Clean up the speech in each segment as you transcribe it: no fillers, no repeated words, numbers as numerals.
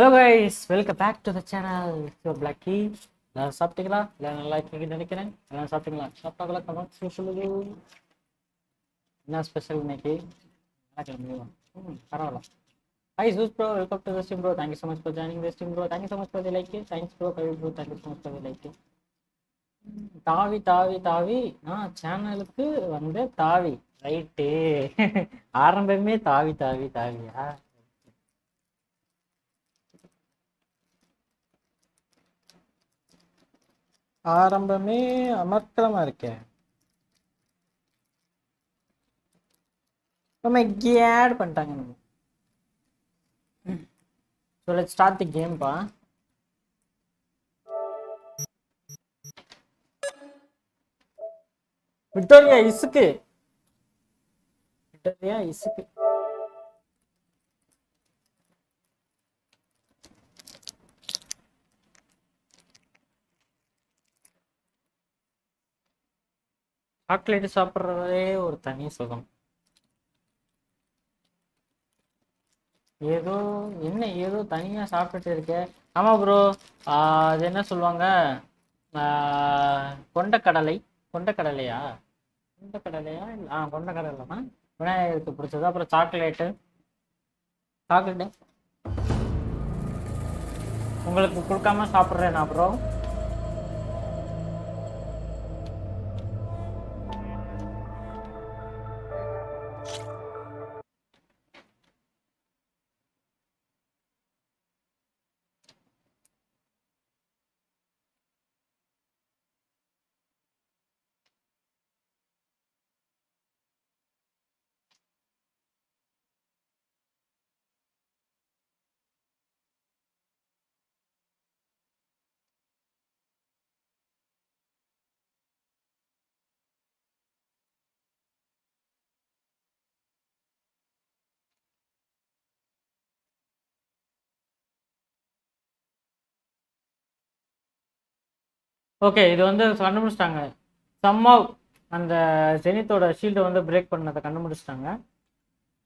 Hello guys, welcome back to the channel. So Blacky, நான் சாப்பிட்டீங்களா? இல்லை நல்லா இருக்கீங்கன்னு நினைக்கிறேன். எல்லாம் சாப்பிட்டீங்களா? சாப்பிட்டாங்களா? கமெண்ட்ஸ் சொல்லுங்க. என்ன ஸ்பெஷல் இன்னைக்கு? பரவாயில்ல. Hi Zeus bro, welcome to the stream bro. Thank you so much for joining the stream bro. Thank you so much for the like. Thanks bro, bro. Thank you so much for the like. தாவி சேனலுக்கு வந்து தாவி right. ஆரம்பமே தாவியா? ஆரம்பமே அமர்க்கலமா இருக்கேன். நம்ம add பண்ணிட்டாங்க நம்ம. So let's start the game பா. விக்டோரியா இசுக்கு. சாக்லேட் சாப்பிட்றதே ஒரு தனி சுகம். ஏதோ தனியா சாப்பிட்டுட்டு இருக்கேன். ஆமா ப்ரோ, அது என்ன சொல்லுவாங்க, கொண்டக்கடலையா கொண்டக்கடலைமா விநாயகருக்கு பிடிச்சது. அப்புறம் சாக்லேட்டு உங்களுக்கு கொடுக்காம சாப்பிட்றேன் அப்புறம். ஓகே, இது வந்து கண்டுபிடிச்சிட்டாங்க. சம்மாவ் அந்த ஜெனித்தோட ஷீல்டை வந்து பிரேக் பண்ணதை கண்டுபிடிச்சிட்டாங்க.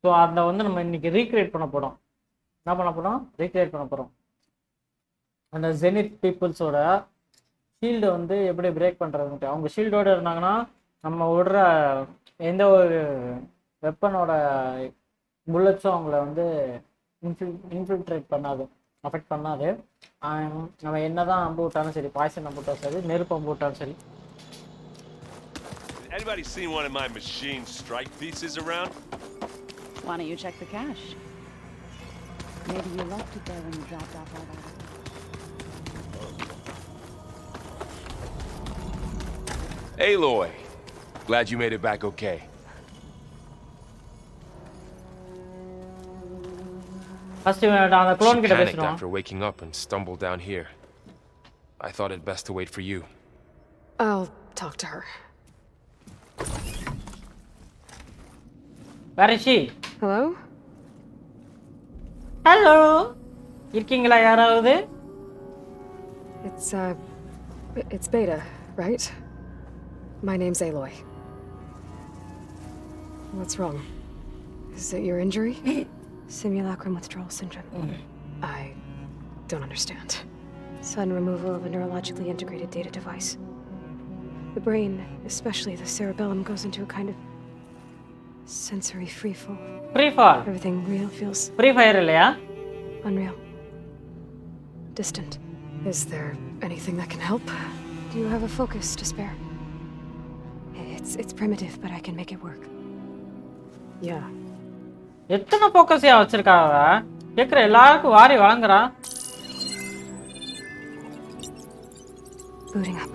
ஸோ அதை வந்து நம்ம இன்னைக்கு ரீக்ரியேட் பண்ண போகிறோம். ரீக்ரியேட் பண்ண போகிறோம். அந்த ஜெனித் பீப்புள்ஸோட ஷீல்டை வந்து எப்படி பிரேக் பண்ணுறதுன்ட்டு. அவங்க ஷீல்டோடு இருந்தாங்கன்னா நம்ம விடுற எந்த ஒரு வெப்பனோட புல்லட்ஸும் அவங்கள வந்து இன்ஃபில்ட்ரேட் பண்ணாது, அஃபெக்ட் பண்ணாது. நம்ம என்னதான் அம்பு விட்டாலும் சரி, பாய்சன் அம்பு விட்டாலும் சரி, நெருப்பு அம்பு விட்டாலும் சரி. Anybody seen one of my machine strike pieces around? Why don't you check the cache? Maybe you left it there when you dropped off all that. Aloy, glad you made it back okay. She panicked after waking up and stumbled down here. I thought it best to wait for you. I'll talk to her. Where is she? Hello? Hello. இருக்கீங்களா யாராவது? It's Beta, right? My name's Aloy. What's wrong? Is it your injury? Simulacrum withdrawal syndrome. I don't understand. Sudden removal of a neurologically integrated data device. The brain, especially the cerebellum, goes into a kind of sensory freefall. Freefall? Everything real feels... Free fire இல்லையா? Unreal. Distant. Is there anything that can help? Do you have a focus to spare? It's primitive, but I can make it work. Yeah. எத்தனை ஃபோக்கஸையா வச்சிருக்காவ? கேக்குற எல்லாருக்கும் வாரி வழங்குறா. Booting up.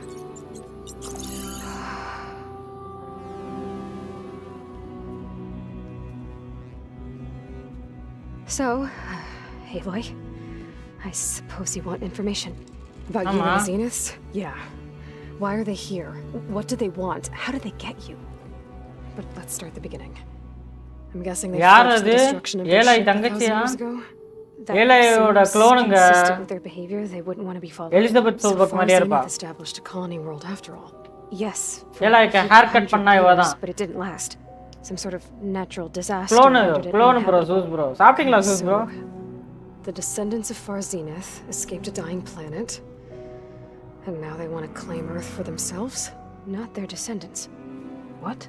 So, Aloy, I suppose you want information about you and Zeniths? Yeah. Why are they here? What do they want? How did they get you? But let's start the beginning. I'm guessing they forged the destruction of their ship 1,000 years ago. That seems consistent with their behavior. They wouldn't want to be followed. Elizabeth So far, Zenith established a colony world after all. Yes. But it didn't last. Some sort of natural disaster. Clone bro, Zeus bro. சாப்பிட்டீங்களா Zeus bro? the descendants of Far Zenith escaped a dying planet, and now they want to claim Earth for themselves? Not their descendants. What?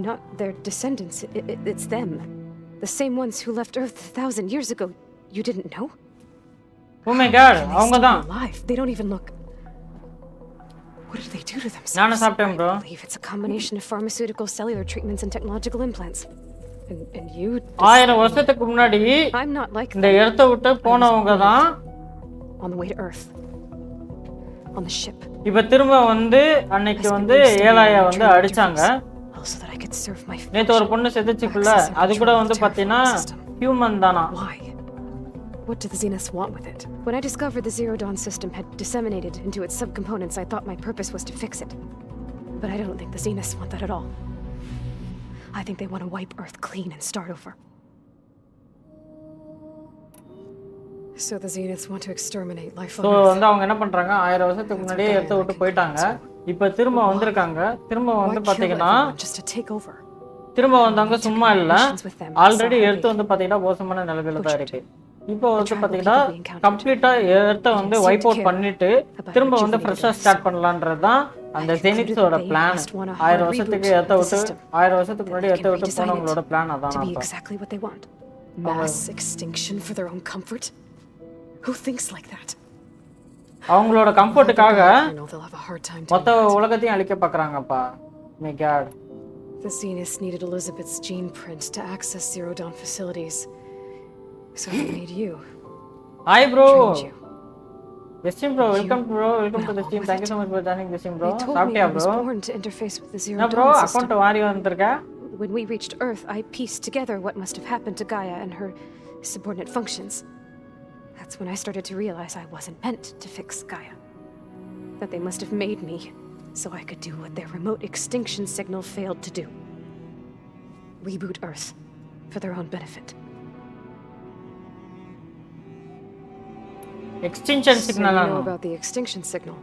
Not their descendants. It's them. The same ones who left Earth 1,000 years ago. You didn't know? Oh my god, They அவங்க still தான். alive. They don't even look. What did they do to themselves? நானும் சாப்பிட்டேன் bro. I believe it's a combination of pharmaceutical, cellular treatments, and technological implants. And you. 1000 வருஷத்துக்கு முன்னாடி I'm not like இந்த them. இடத்தை விட்டு போனவங்க தான் On the way to Earth. On the ship. இப்ப திரும்ப வந்து அன்னைக்கு வந்து ஏலாயா வந்து அடிச்சாங்க. So that I could serve my நேத்து ஒரு பொண்ணு செத்துச்சுக்குள்ள அது கூட வந்து பாத்தீங்கன்னா ஹியூமன் தானா. Why? What do the Zeniths want with it? When I discovered the Zero Dawn system had disseminated into its subcomponents, I thought my purpose was to fix it. But I don't think the Zeniths want that at all. I think they want to wipe Earth clean and start over. So the Zeniths want to exterminate life on So Earth. வந்து அவங்க என்ன பண்றாங்க 1000 வருஷத்துக்கு முன்னாடியே எடுத்து விட்டு போயிட்டாங்க. இப்போ திரும்ப வந்திருக்காங்க. திரும்ப வந்து பாத்தீங்கன்னா just to take over. திரும்ப வந்தாங்க சும்மா இல்ல. ஆல்ரெடி எடுத்து வந்து பாத்தீங்கன்னா மோசமான நிலைமையில தான் இருக்கு. இப்போ வந்து பாத்தீங்கன்னா கம்ப்ளீட்டா எடுத்து வந்து வைப் அவுட் பண்ணிட்டு திரும்ப வந்து ஃப்ரெஷ்ஷா ஸ்டார்ட் பண்ணலாம்ன்றது தான் அந்த ஜெனித்ஸோட பிளான். 1000 வருஷத்துக்கு எடுத்து விட்டு 1000 வருஷத்துக்கு முன்னாடி எடுத்து விட்டு போனவங்களோட பிளான் அதான். To be exactly what they want. Mass extinction for their own comfort. Who thinks like that? அவங்களோட கம்ஃபர்ட்டுக்காக they'll have a hard time. மொத்த உலகத்தையும் அழிக்க பார்க்கறாங்கப்பா. My god. The Zeniths needed Elizabeth's gene print to access Zero Dawn facilities. So they made you. Hi bro. Trained you. Yes bro, welcome bro. Welcome to the team. Thank you so much for joining this team bro. They told me I was born to interface with the Zero Na Dawn bro, system. account வாரி வந்திருக்க. When we reached Earth, I pieced together what must have happened to Gaia and her subordinate functions. That's when I started to realize I wasn't meant to fix Gaia. That they must have made me so I could do what their remote extinction signal failed to do. Reboot Earth for their own benefit. Extinction So signal you know about the extinction signal.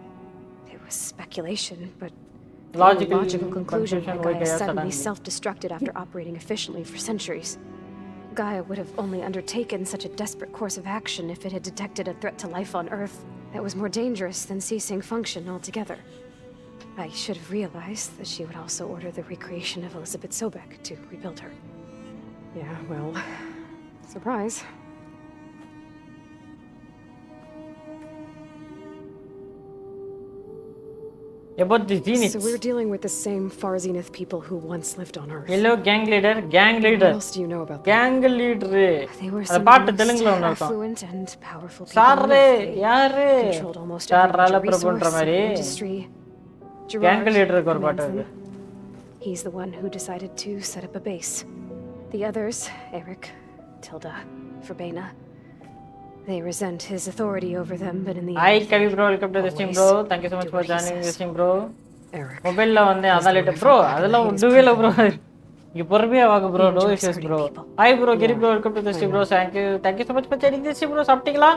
It was speculation, but logical conclusion conclusion that why Gaia Gaia suddenly suddenly. self-destructed after operating efficiently for centuries. Gaia would have only undertaken such a desperate course of action if it had detected a threat to life on Earth that was more dangerous than ceasing function altogether. I should have realized that she would also order the recreation of Elizabeth Sobek to rebuild her. Yeah, well, surprise. About the Zeniths. So we're dealing with the same Far Zenith people who once lived on Earth. Hello gang leader. What else do you know about them? Gang leader. They were அந்த some of பாட்டு the most தெலுங்குல ஒன்னு இருக்கும். affluent and powerful people on சாரே Earth. They யாரு? controlled almost every சாரால major bro பண்ற resource மாதிரி and industry. gang Gerard leader க்கு ஒரு பாட்டு commands இருக்கு. them. He's the one who decided to set up a base. The others, Eric, Tilda, Verbena, they resent his authority over them, but in the Hi end, Kavi bro, welcome to the stream bro. Thank you so much do for what he joining says. the stream bro. Eric. மொபைல்ல வந்து அதாலிட்ட bro அதெல்லாம் ஒண்ணுவே இல்ல bro. இங்க பொறுமையா வாங்க bro. No issues bro. Hi bro Giri bro, welcome to the stream bro. Thank you so much for joining the stream bro. சாப்பிட்டீங்களா?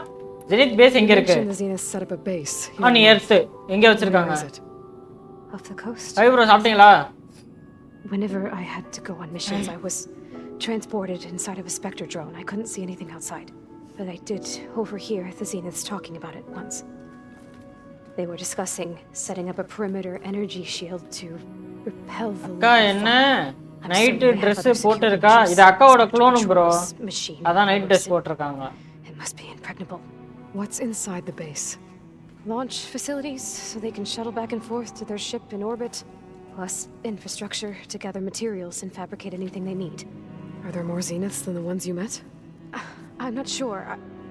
Zenith base எங்க இருக்கு? The Zenith set up a base. On earth எங்க வச்சிருக்காங்க? Off the coast. Hi bro சாப்பிட்டீங்களா? Whenever I had to go on missions, I was transported inside of a Spectre drone. I couldn't see anything outside. But I did overhear the Zeniths talking about it once. They were discussing setting up a perimeter energy shield to repel the அக்கா என்ன night Dress போட்டு இருக்கா? இது அக்காவோட clone bro. அதான் night Dress போட்டுருக்காங்க. It must be impregnable. What's inside the base? Launch facilities so they can shuttle back and forth to their ship in orbit, plus infrastructure to gather materials and fabricate anything they need. Are there more Zeniths than the ones you met? I'm not sure.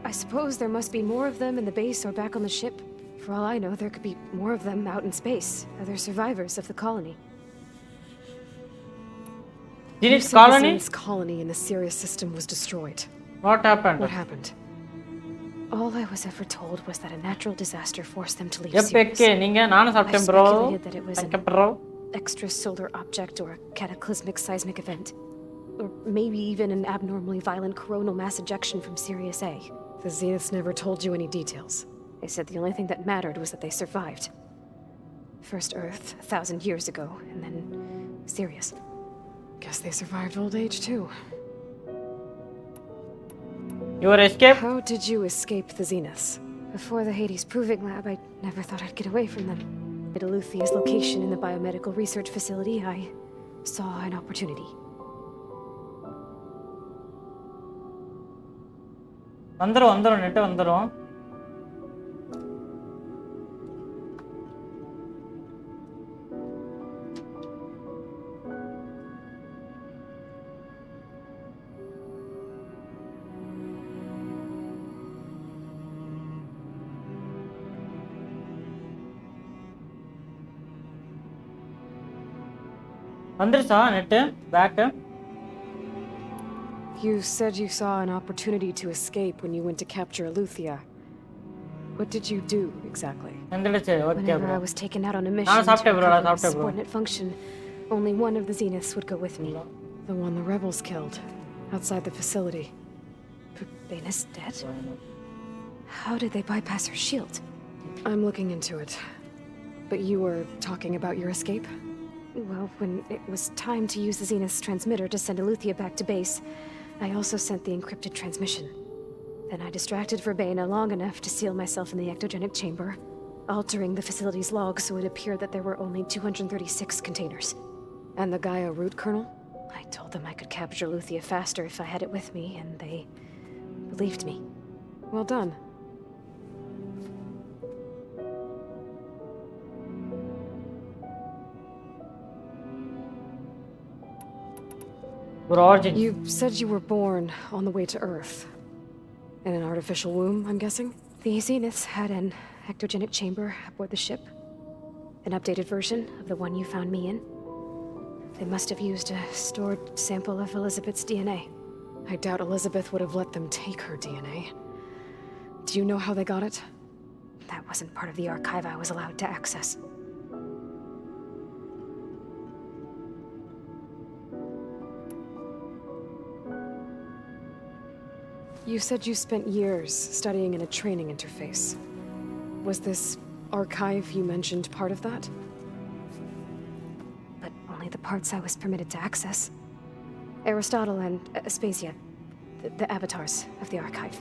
I suppose there must be more of them in the base or back on the ship. For all I know, there could be more of them out in space. Other survivors of the colony. Zenith colony? Zenith's colony in the Sirius system was destroyed. What happened? What happened? All I was ever told was that a natural disaster forced them to leave Sirius. எப்பக்கே நீங்க நானும் சாப்பிட்டேன் bro. speculated that it was Thank you bro. Extrasolar object or a cataclysmic seismic event. Or maybe even an abnormally violent coronal mass ejection from Sirius A. The Zeniths never told you any details. They said the only thing that mattered was that they survived. First Earth, 1,000 years ago, and then Sirius. Guess they survived old age too. Your escape? How did you escape the Zeniths? Before the Hades Proving Lab, I never thought I'd get away from them. At Eluthia's location in the biomedical research facility, I saw an opportunity. வந்துரும் net வந்துரும். வந்துருச்சா net pack? You said you saw an opportunity to escape when you went to capture Eluthia. What did you do exactly? வந்துருச்சு. Okay Whenever bro. I was taken out on a mission to சாப்பிட்டேன் bro. recover a சாப்பிட்டேன் bro. subordinate function, only one of the Zeniths would go with me. The one the rebels killed, outside the facility. Bane is dead? How did they bypass her shield? I'm looking into it. But you were talking about your escape? Well, when it was time to use the Zenith's transmitter to send Eluthia back to base, I also sent the encrypted transmission. Then I distracted Verbena long enough to seal myself in the ectogenic chamber, altering the facility's log so it appeared that there were only 236 containers. And the Gaia root kernel? I told them I could capture Eluthia faster if I had it with me, and they believed me. Well done. Origin. You said you were born on the way to Earth. In an artificial womb, I'm guessing? The Zeniths had an ectogenic chamber aboard the ship. An updated version of the one you found me in. They must have used a stored sample of Elizabeth's DNA. I doubt Elizabeth would have let them take her DNA. Do you know how they got it? That wasn't part of the archive I was allowed to access. You said you spent years studying in a training interface. Was this archive you mentioned part of that? But only the parts I was permitted to access. Aristotle and Aspasia, the avatars of the archive,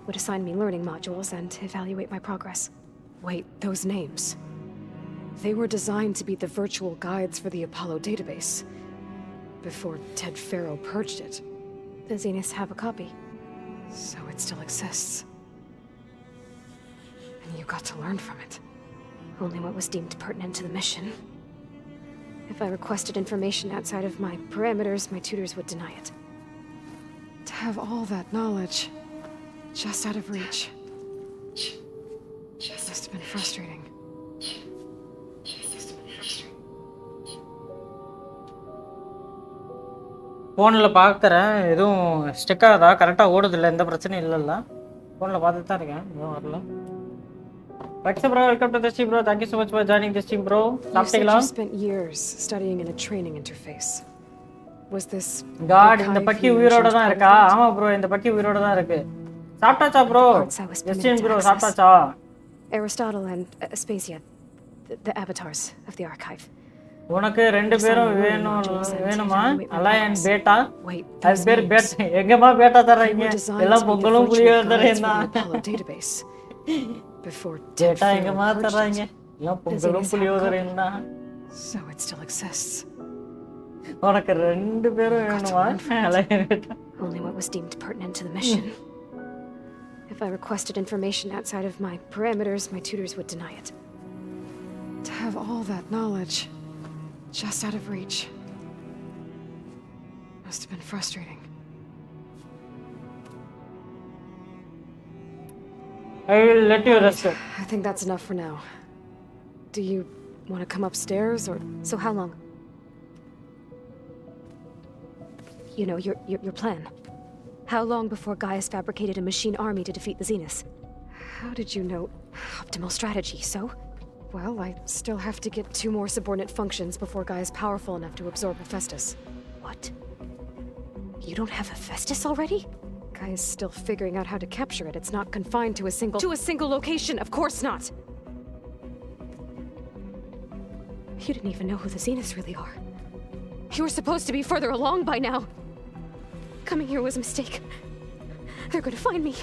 would assign me learning modules and evaluate my progress. Wait, those names. They were designed to be the virtual guides for the Apollo database, before Ted Faro purged it. The Zeniths have a copy, so it still exists. And you got to learn from it. Only what was deemed pertinent to the mission. If I requested information outside of my parameters, my tutors would deny it. To have all that knowledge just out of reach must have been frustrating. ஃபோனில் பார்க்குறேன், எதுவும் stick ஆகுதா? கரெக்டாக ஓடுதில்லை, எந்த பிரச்சனையும் இல்லைல்ல? ஃபோனில் பார்த்துட்டு தான் இருக்கேன், எதுவும் வரல. What's up, bro? Welcome to the stream, bro. Thank you so much for joining the stream, bro. சாப்பிட்டீங்களா? You spent years studying in a training interface. Was this God, இந்த பக்கி உயிரோட தான் இருக்கா? ஆமா ப்ரோ, இந்த பக்கி உயிரோட தான் இருக்கு. சாப்பிட்டாச்சா ப்ரோ? எஸ்டிஎம் ப்ரோ சாப்பிட்டாச்சா? Aristotle and Aspasia, the avatars of the archive. உனக்கு ரெண்டு பேரும் வேணுமா? அலாய் அண்ட் பேட்டா? அது பேர் பேட்டா. எங்கம்மா பேட்டா தர்றீங்க? எல்லாம் பொங்கலும் புளியோதரையும் தான். பேட்டா எங்கம்மா தர்றாங்க? எல்லாம் பொங்கலும் புளியோதரையும் தான். உனக்கு ரெண்டு பேரும் வேணுமா? அலாய் அண்ட் பேட்டா. Only what was deemed pertinent to the mission. If I requested information outside of my parameters, my tutors would deny it. To have all that knowledge just out of reach must have been frustrating. I will let you rest. I think that's enough for now. Do you want to come upstairs or so? How long? You know, your plan. How long before Gaius fabricated a machine army to defeat the Zeniths? How did you know? Optimal strategy, so? Well, I still have to get 2 more subordinate functions before Gaius powerful enough to absorb Hephaestus. What? You don't have Hephaestus already? Gaius still figuring out how to capture it. It's not confined to a single location, of course not! You didn't even know who the Zeniths really are. You were supposed to be further along by now. Coming here was a mistake. They're gonna find me.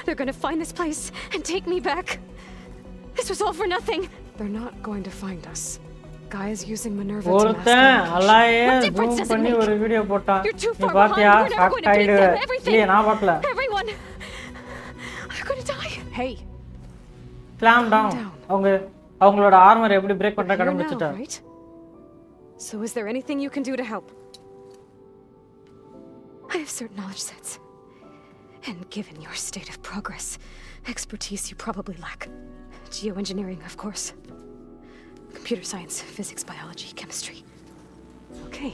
They're gonna find this place and take me back. This was all for nothing. They're not going to find us. Guy is using Minerva to mask ஒருத்தன் our அலாயே What difference zoom does it பண்ணி make? ஒரு video போட்டான். You're too நீ far பாத்தியா? behind. We're never going to beat ஆயிடுவ. them. Everything. இல்லையே நான் பார்க்கல. Everyone. They're gonna die. Hey. Calm down. அவங்களோட ஆர்மர் எப்படி பிரேக் பண்ற You're now, கண்டுபிடிச்சிட்டா. right? So is there anything you can do to help? I have certain knowledge sets. And given your state of progress, expertise you probably lack. Geoengineering, of course. Computer science, physics, biology, chemistry. Okay.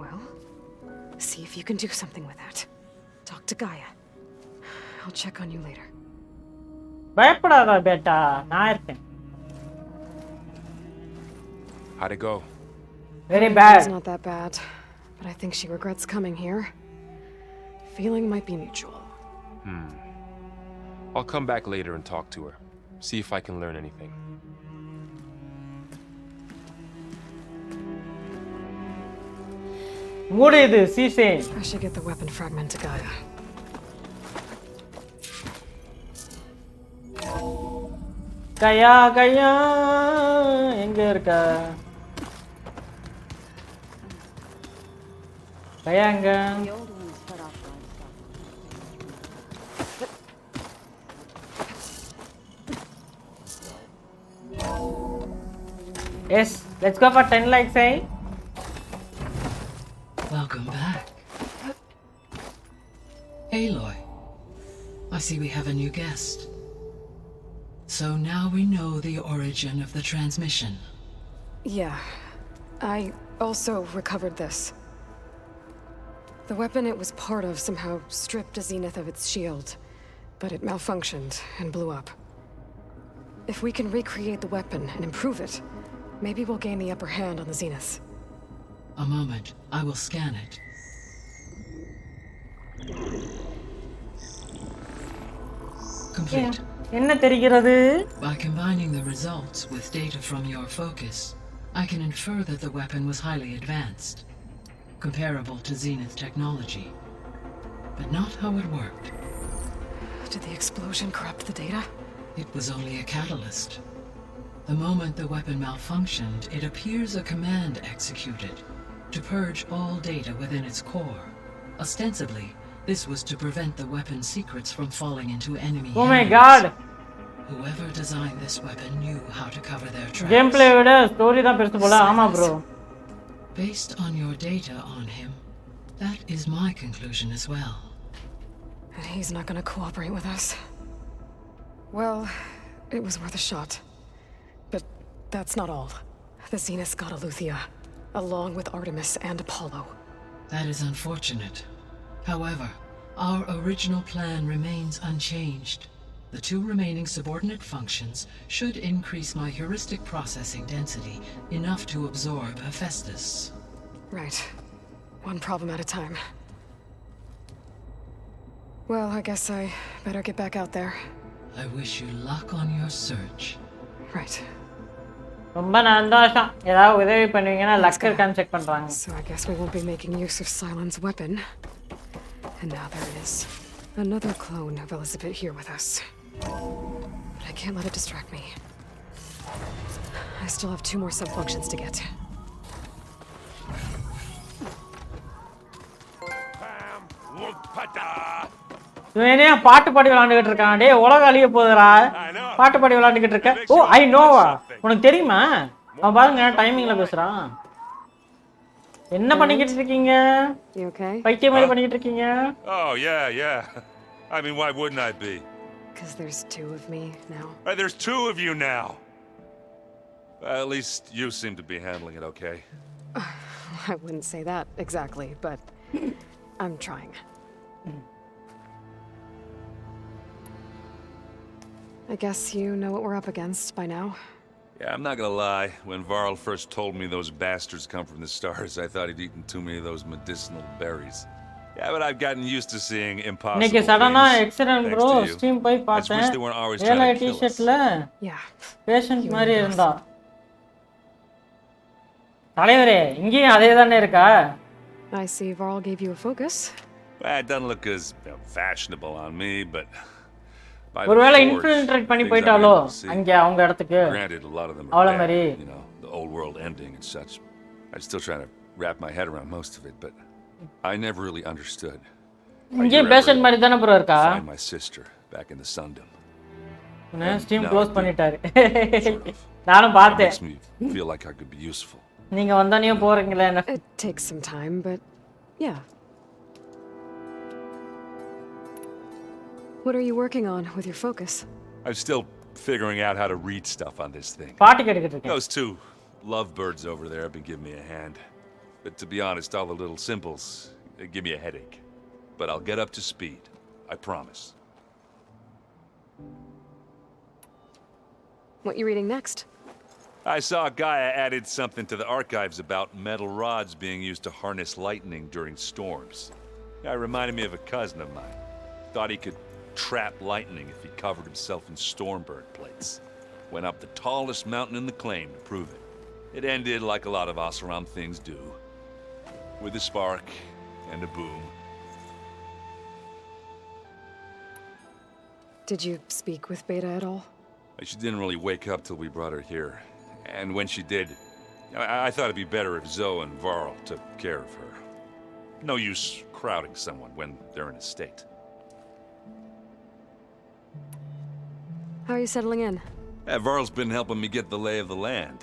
Well, see if you can do something with that. Talk to Gaia. I'll check on you later. பயப்படாத பேட்டா, நான் இருக்கேன். How'd it go? Very bad. It's not that bad, but I think she regrets coming here. Feeling might be mutual. I'll come back later and talk to her. See if I can learn anything. மூடிது சீசே. I should get the weapon fragment to Gaia. Gaya எங்க இருக்க? கயா எங்க? The old ones cut off livestock. Yes, let's go for 10 likes, eh? Welcome back. Aloy, I see we have a new guest. So now we know the origin of the transmission. Yeah. I also recovered this. The weapon it was part of somehow stripped Zenith of its shield, but it malfunctioned and blew up. If we can recreate the weapon and improve it, maybe we'll gain the upper hand on the Zeniths. A moment, I will scan it. Complete. என்ன தெரிகிறது? By combining the results with data from your focus, I can infer that the weapon was highly advanced, comparable to Zenith technology, but not how it worked. Did the explosion corrupt the data? It was only a catalyst. The moment the weapon malfunctioned, it appears a command executed to purge all data within its core. Ostensibly, this was to prevent the weapon's secrets from falling into enemy hands. Oh my god. Whoever designed this weapon knew how to cover their tracks. Gameplay விட story தான் பெருசு போல. ஆமா bro. Based on your data on him, that is my conclusion as well. And he's not gonna cooperate with us. Well, it was worth a shot. But that's not all. The Zeniths got Eleuthia, along with Artemis and Apollo. That is unfortunate. However, our original plan remains unchanged. The two remaining subordinate functions should increase my heuristic processing density enough to absorb Hephaestus. Right. One problem at a time. Well, I guess I better get back out there. I wish you luck on your search. Right. ரொம்ப சந்தோஷம். ஏதாவது உதவி பண்ணுவீங்கன்னா luck இருக்கான்னு check பண்றாங்க. So I guess we won't be making use of Cylon's weapon. And now there it is. Another clone of Elizabeth here with us. But I can't let it distract me. I still have 2 more sub-functions to get. இவனே பாட்டு பாடி விளையாண்டுகிட்டு இருக்கான். டேய் உலக அழிய போகுதுடா. பாட்டு பாடி விளையாண்டுகிட்டு இருக்க. ஓ ஐ நோவா. உனக்கு தெரியுமா? அவன் பாருங்க டைமிங்ல பேசுறான். என்ன பண்ணிக்கிட்டு இருக்கீங்க? You okay? பைத்திய மாதிரி பண்ணிக்கிட்டு இருக்கீங்க. Oh, yeah. I mean, why wouldn't I be? Because there's 2 of me now. There's 2 of you now. At least you seem to be handling it okay. I wouldn't say that exactly, but I'm trying. I guess you know what we're up against by now. Yeah, I'm not gonna lie. When Varl first told me those bastards come from the stars, I thought he'd eaten too many of those medicinal berries. Yeah, but I've gotten used to seeing impossible இன்னைக்கு things. சடனா excellent bro Thanks to you. Stream போய் I just பார்த்தேன். wish they weren't always ஏல trying to kill us. டி-ஷர்ட்ல Yeah. Patient மாதிரி இருந்தா. தலைவரே இங்கேயும் அதே தானே இருக்கா? I see Varl gave you a focus. Well, it doesn't look as fashionable on me, but by the ஒருவேளை forge, இன்ஃபில்ட்ரேட் பண்ணி things I'm போயிட்டாலோ able to see. அங்க அவங்க இடத்துக்கு Granted, a lot of them அவள are மாதிரி bad, you know, the old world ending and such. I'm still trying to wrap my head around most of it, but I never really understood. இங்கே fashion மாதிரி தானே bro இருக்கா Find my sister back in the Sundom. Stream close பண்ணிட்டாரு Sort of. நானும் It பார்த்தேன் makes me feel like I could be useful. நீங்க வந்தானே போறீங்களே என்ன It takes some time, but yeah. What are you working on with your focus? I'm still figuring out how to read stuff on this thing. பாட்டு கேட்டுக்கிட்டு இருக்கேன் Those two lovebirds over there have been giving me a hand. But to be honest, all the little symbols, they give me a headache. But I'll get up to speed. I promise. What you reading next? I saw Gaia added something to the archives about metal rods being used to harness lightning during storms. Guy reminded me of a cousin of mine. Thought he could trap lightning if he covered himself in stormbird plates. Went up the tallest mountain in the claim to prove it. It ended like a lot of Oseram things do. With a spark and a boom. Did you speak with Beta at all? She didn't really wake up till we brought her here. And when she did, I thought it'd be better if Zoe and Varl took care of her. No use crowding someone when they're in a state. How are you settling in? Varl's been helping me get the lay of the land,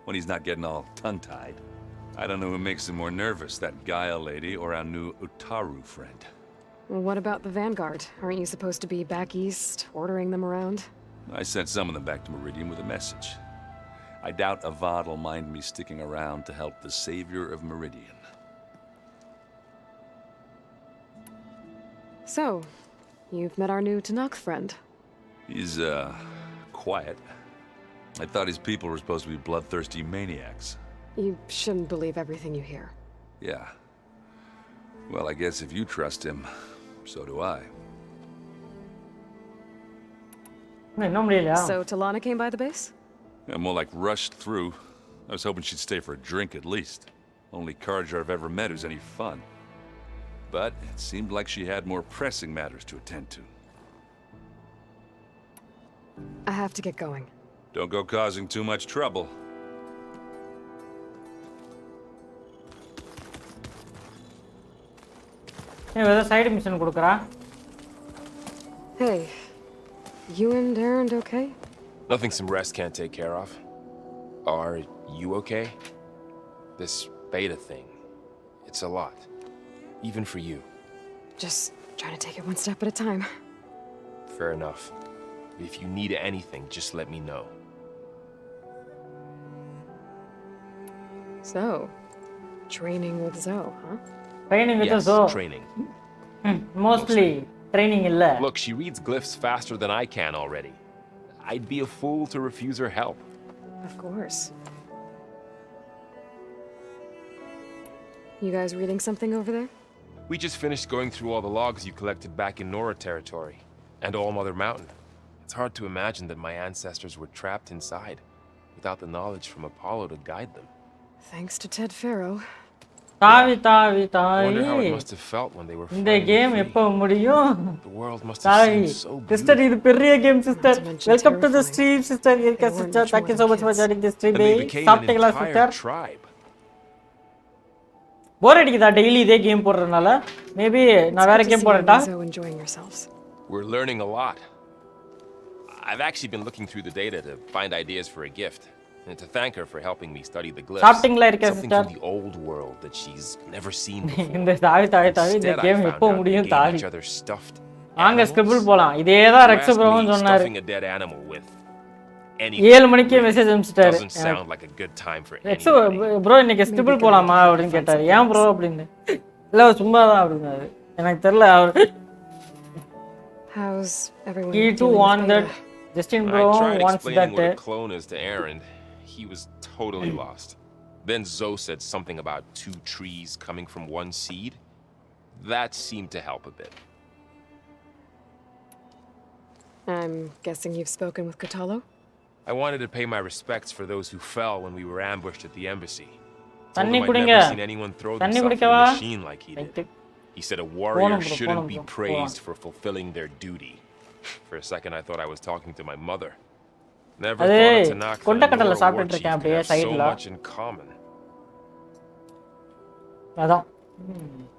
when he's not getting all tongue-tied. I don't know who makes him more nervous, that Gaia lady or our new Utaru friend. Well, what about the Vanguard? Aren't you supposed to be back east, ordering them around? I sent some of them back to Meridian with a message. I doubt Avad will mind me sticking around to help the savior of Meridian. So, you've met our new Tanakh friend. He's, quiet. I thought his people were supposed to be bloodthirsty maniacs. You shouldn't believe everything you hear. Yeah. Well, I guess if you trust him, so do I. இன்னும் முடியலையா So, Talana came by the base? Yeah, more like rushed through. I was hoping she'd stay for a drink at least. Only Carja I've ever met who's any fun. But it seemed like she had more pressing matters to attend to. I have to get going. Don't go causing too much trouble. ஏதோ side mission கொடுக்குறா Hey, you and Aaron okay? Nothing some rest can't take care of. Are you okay? This beta thing, it's a lot. Even for you. Just trying to take it one step at a time. Fair enough. If you need anything, just let me know. So, training with Zoe, huh? Training with Yes, so training. Mostly training இல்ல Look, she reads glyphs faster than I can already. I'd be a fool to refuse her help. Of course. You guys reading something over there? We just finished going through all the logs you collected back in Nora territory, and All Mother Mountain. It's hard to imagine that my ancestors were trapped inside, without the knowledge from Apollo to guide them. Thanks to Ted Faro. தாவி தாவி I தாவி wonder how it must have felt when they were இந்த finally game free. எப்போ முடியும் The world must have தாவி seemed so sister beautiful. இது பெரிய game sister Not to mention welcome to the terrifying. Stream sister இருக்கா They weren't sister much thank you more so than much for kids. Joining the stream And they became an சாப்பிட்டீங்களா entire sister tribe. போர் அடிக்குதா daily இதே game போடுறதுனால maybe நான் வேற Good to game see you போடட்டா and Zoe enjoying yourselves. We're learning a lot. I've actually been looking through the data to find ideas for a gift, and to thank her for helping me study the glyphs. சாப்பிட்டீங்களா இருக்கா Something sister from the old world that she's never seen before. இந்த தாவி தாவி தாவி இந்த Instead, I game found எப்போ out they முடியும் gave தாவி each other stuffed வாங்க animals. ஸ்கிரிபிள் போலாம் இதே தான் You ரெக்ஸ் asked ப்ரோவும் me சொன்னாரு stuffing a dead animal with 7 மணிக்கே மெசேஜ் அனுப்பிச்சிட்டாரு doesn't sound like a good time for Rex anybody. Bro இன்னைக்கு ஸ்கிரிபிள் போலாமா அப்படின்னு கேட்டாரு ஏன் ப்ரோ அப்படின்னு இல்ல சும்மா தான் அப்படின்னாரு எனக்கு தெரியல அவர் How's everyone he too doing with want that Beta? Justin When bro I tried wants explaining that what a clone is to Aaron, he was totally lost. Then Zoe said something about 2 trees coming from one seed. That seemed to help a bit. I'm guessing you've spoken with Katalo? I wanted to pay my respects for those who fell when we were ambushed at the embassy. Told தண்ணி him I'd குடிங்க never seen anyone throw தண்ணி themselves in குடிக்கவா a machine like he did. He said a warrior shouldn't be bro. praised for fulfilling their duty. For a second, I thought I was talking to my mother. Never Hey, thought a Tanakh and a கொண்டக்கடலை Nora war சாப்பிட்டுட்டு chief இருக்கேன் could அப்படியே have so சைடுல. much in common. அதான்.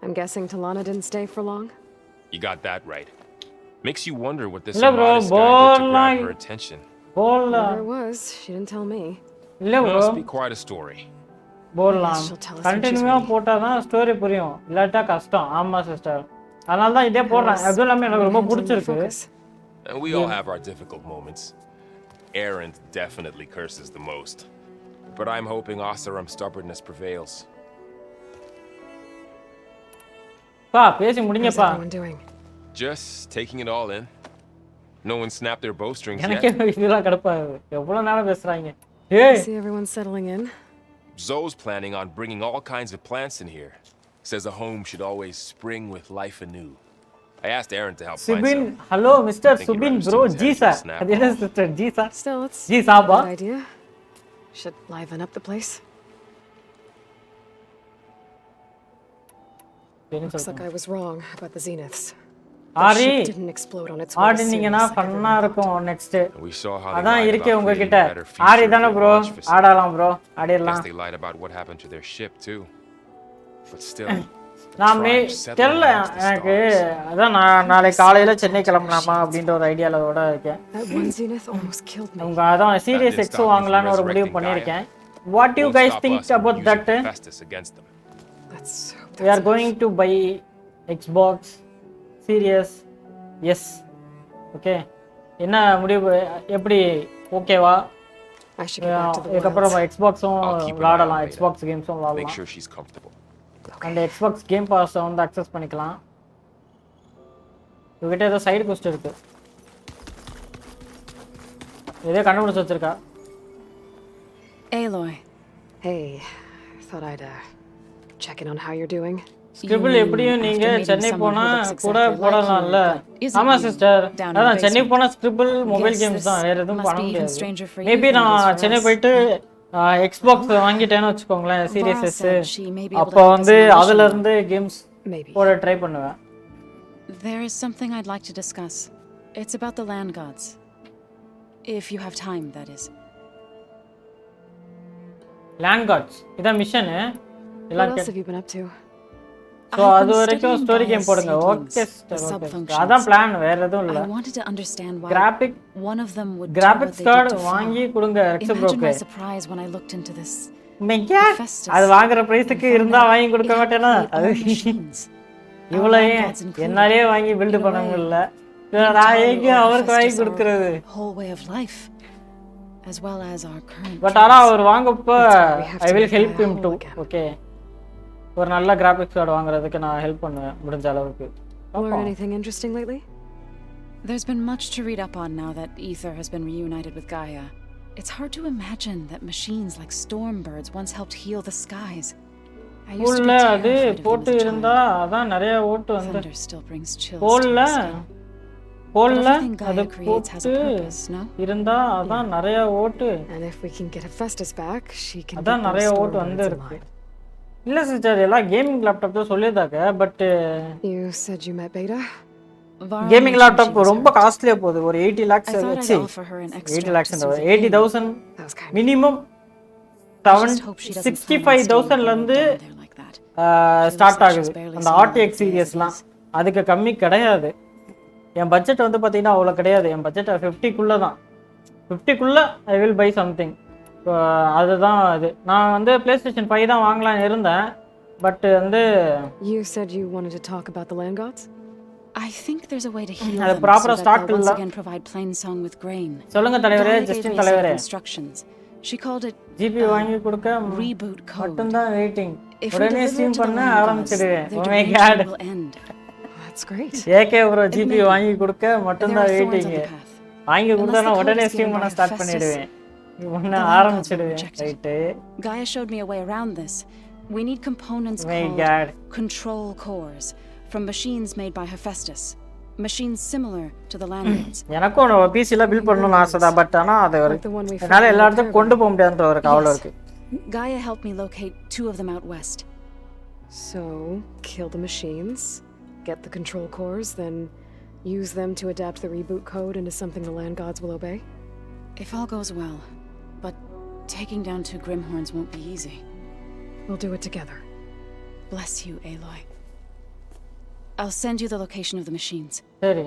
I'm guessing Talana didn't stay for long? You got that right. Makes you wonder what this இல்ல bro, immodest guy did to ball grab her attention. போடலாம். Whatever it was, she didn't tell me. இல்ல bro, Must be quite a story. போடலாம். She'll tell us when she's கண்டினியூவா ready. போட்டாதான் story புரியும். இல்லாட்டா கஷ்டம். ஆமா சிஸ்டர். அதனால தான் இதே போடுறேன். அதுவும் இல்லாம எனக்கு ரொம்ப பிடிச்சிருக்கு. Focus. And we all have our difficult moments. Errant definitely curses the most. But I'm hoping Oseram's stubbornness prevails. பா பேசி How's முடிங்கப்பா. everyone doing? Just taking it all in. No one snapped their bowstrings எனக்கே yet. இதெல்லாம் கடுப்பாகுது. எவ்வளவு நேரம் பேசுறாங்க. I ஏய் see everyone settling in. Zoe's planning on bringing all kinds of plants in here. Says a home should always spring with life anew. I asked Aaron to help find Subin some. Hello mister I think he Subin rather bro stick his ji head sir snap அது என்ன off. Sister ji sir Still, it's ji சாபா a good idea. Should liven up the place. Looks like I was wrong about the Zeniths. The aari ship didn't explode on its way to ஆடினீங்கன்னா Sirius like ஃபன்னா everyone இருக்கும் next We saw how they அதான் lied இருக்கே about உங்ககிட்ட creating a better feature aari of தானே their bro launch facility. ஆடலாம் bro Guess ஆடிடலாம் they lied about what happened to their ship too. But still, நான் tribe settled தெரியல amongst the எனக்கு stars. அதான் நான் நாளைக்கு காலையில சென்னை கிளம்பலாமா அப்படின்ற ஒரு ஐடியாலோட இருக்கேன் That one Zenith almost killed me. உங்க அதான் சீரியஸ் எக்ஸ் வாங்கலாம்னு ஒரு முடிவு பண்ணியிருக்கேன் what you Won't guys stop think us from about using that Hephaestus against them. Let's hope we are that's going to buy Xbox Series yes okay என்ன முடிவு எப்படி ஓகேவா I should get back to the இதுக்கப்புறம் wilds. எக்ஸ்பாக்ஸும் I'll keep an eye on விளாடலாம் Beta. Xbox கேம்ஸும் Make விளாடலாம் sure she's comfortable. அந்த Xbox game பாஸை வந்து அக்சஸ் பண்ணிக்கலாம் இவகிட்ட ஏதோ சைடு கொஸ்ட் இருக்கு இதே கண்டுபிடிச்சு வச்சிருக்கா Aloy, Hey, thought I'd check in on how you're doing. Scribble எப்படியும் நீங்க after meeting சென்னை someone போனா who looks கூட exactly like போடலாம்ல you, but isn't ஆமா you, sister down in the அதான் சென்னை basement. போனா ஸ்கிரிபிள் மொபைல் Guess கேம்ஸ் தான் this வேற எதுவும் must பண்ண be even முடியாது stranger for you maybe than it is நான் for சென்னை us. போயிட்டு எக்ஸ்பாக்ஸ் வாங்கிட்டேன்னு வச்சுக்கோங்களேன் சீரியஸ் Varl எஸ் said she may be able to அப்போ help us வந்து on our அதுல mission. இருந்து கேம்ஸ் Maybe. போட ட்ரை பண்ணுவேன் There is something I'd like to discuss. It's about the land gods. If you have time, that is. Land cards இதான் mission What எல்லாம் else have you been up to? So I've அது been வரைக்கும் studying story game Gaia's போடுங்க seedlings, okay the sister okay subfunctions. அதான் plan வேற எதுவும் இல்லை I wanted to understand why Graphic- one of them would do what graphics they did card to வாங்கி Fall. கொடுங்க X Imagine ப்ரோக்கு my surprise when I looked into this. Hephaestus. அது வாங்குற பிரைஸுக்கு and found இருந்தா out வாங்கி கொடுக்க it had மாட்டேனா created அது all machines. Our இவ்வளோ land ஏன் gods included. என்னாலே வாங்கி பில்டு In a பண்ண way, முடியல we நான் entirely எங்க owe அவருக்கு வாங்கி Hephaestus கொடுக்கறது our whole way of life, as well as our current but ஆனா troubles. அவர் வாங்கப்ப That's why we have I to will make help that him to whole again. Okay ஒரு நல்ல கிராபிக்ஸ் கார்டு வாங்குறதுக்கு நான் ஹெல்ப் பண்ணுவேன் முடிஞ்ச அளவுக்கு Learn anything interesting lately? There's been much to read up on now that Ether has been reunited with Gaia. It's hard to imagine that machines like stormbirds once helped heal the skies. I used to ஸ்கூல்ல be அது terrified of them போட்டு as a இருந்தா child. அதான் நிறைய ஓட்டு வந்து Thunder still brings chills to போல்ல my skin. போல்ல everything Gaia அது creates has a போட்டு purpose, no? இருந்தா அதான் நிறைய ஓட்டு And if we can get Hephaestus back, she can அதான் get நிறைய those ஓட்டு வந்து stormbirds in இருக்கு line. இல்ல சிஸ்டர் எல்லாம் கேமிங் லேப்டாப் தான் சொல்லியிருந்தாங்க but You said you met Beta? Varl gaming mentioned laptop she was ரொம்ப hurt. காஸ்ட்லியா போகுது ஒரு 80 I lakhs thought I'd வச்சு offer her an 80 extra lakhs to soothe the 80,000 That was kind of minimum pain. I just hope she doesn't plan on staying 65,000ல buried இருந்து down there like that. Start said she's ஆகுது barely அந்த seen RTX light days சீரியஸ்லாம் as அதுக்கு கம்மி கிடையாது என் budget வந்து பார்த்தீங்கன்னா அவ்வளோ கிடையாது என் பட்ஜெட் 50க்குள்ளே தான் 50க்குள்ளே ஐ வில் பை சம்திங் அதுதான் அது நான் வந்து PlayStation 5 தான் வாங்கலாம்னு இருந்தேன் பட் வந்து You said you wanted to talk about the land gods? I think there's a way to heal அது them ப்ராப்பரா so that start they'll once இல்ல again provide Plainsong with grain. சொல்லுங்க தலைவரே Gaia gave Justin me a set of தலைவரே instructions. She called it GB வாங்கி கொடுக்க reboot code. மட்டும்தான் waiting If we உடனே deliver ஸ்ட்ரீம் to the பண்ண land gods, ஆரம்பிச்சிடுவேன் their oh my duration god will end. That's great. AK bro GB வாங்கி கொடுக்க There மட்டும்தான் are thorns waiting on the path. வாங்கி கொடுத்தா Unless the உடனே code is ஸ்ட்ரீம் given பண்ண by start Hephaestus, பண்ணிடுவேன் உடனே the land ஆரம்பிச்சிடுவேன் gods will reject right Gaia showed me a way around this. We need components My called God. control cores from machines made by Hephaestus. Machines similar to the land gods. எனக்கும் பிசில build பண்ணணும்னு ஆசை தான் but ஆனா அது ஒரு Like the one we என்னால found எல்லா in இடத்துக்கும் Caravan. கொண்டு போக முடியாதுன்ற ஒரு கவலை இருக்கு Gaia helped me locate 2 of them out west. So, kill the machines, get the control cores, then use them to adapt the reboot code into something the land gods will obey? If all goes well. But taking down 2 Grimhorns won't be easy. We'll do it together. Bless you, Aloy. I'll send you the location of the machines. சரி.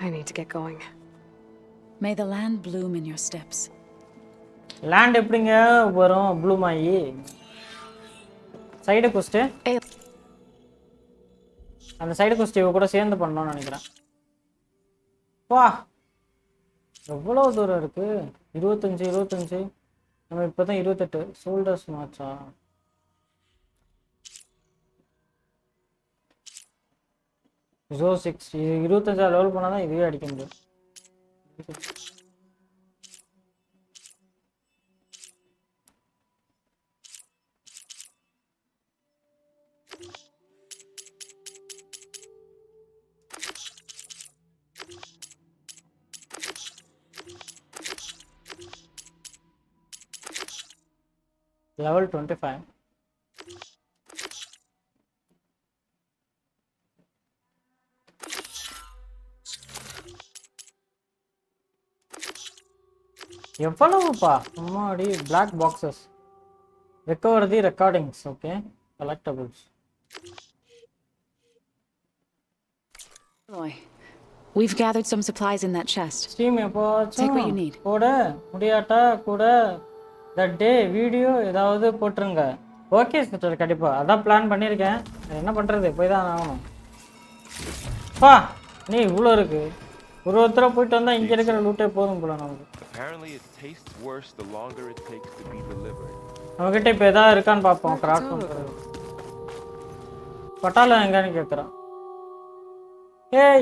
I need to get going. May the land bloom in your steps. Land எப்படிங்க வரும் Bloom ஆகி? Side குஸ்ட் அந்த side குஸ்ட் இவ கூட சேர்ந்து பண்ணணும்னு நினைக்கிறேன். வா எவ்வளோ தூரம் இருக்கு? 25 நம்ம இப்போதான் 28 ஷோல்டர்ஸ் மாச்சா? ஜோ 6 25 லெவல் பண்ணாதான் இதுவே அடிக்க முடியும். Level 25. எவ்வளவுப்பா அம்மாடி black boxes. Recover the recordings. Okay, collectibles. Aloy, we've gathered some supplies in that chest. Steam Take what you need. கூட முடியாட்டா கூட that day வீடியோ ஏதாவது போட்டுருங்க. ஓகே சிஸ்டர், கண்டிப்பா அதான் பிளான் பண்ணியிருக்கேன். என்ன பண்றது, போய் தான் ஆகணும். பா நீ இவ்வளோ இருக்கு, ஒருத்தர போயிட்டு வந்தா இங்க இருக்கிற லூட்டே போதும் போல நமக்கு. Apparently it tastes worse the longer it takes to be delivered. நம்மகிட்ட இப்போ ஏதாவது இருக்கான்னு பார்ப்போம். கிராஃப்ட் பண்ணுறது பட்டாளம் எங்கன்னு கேட்குறான்.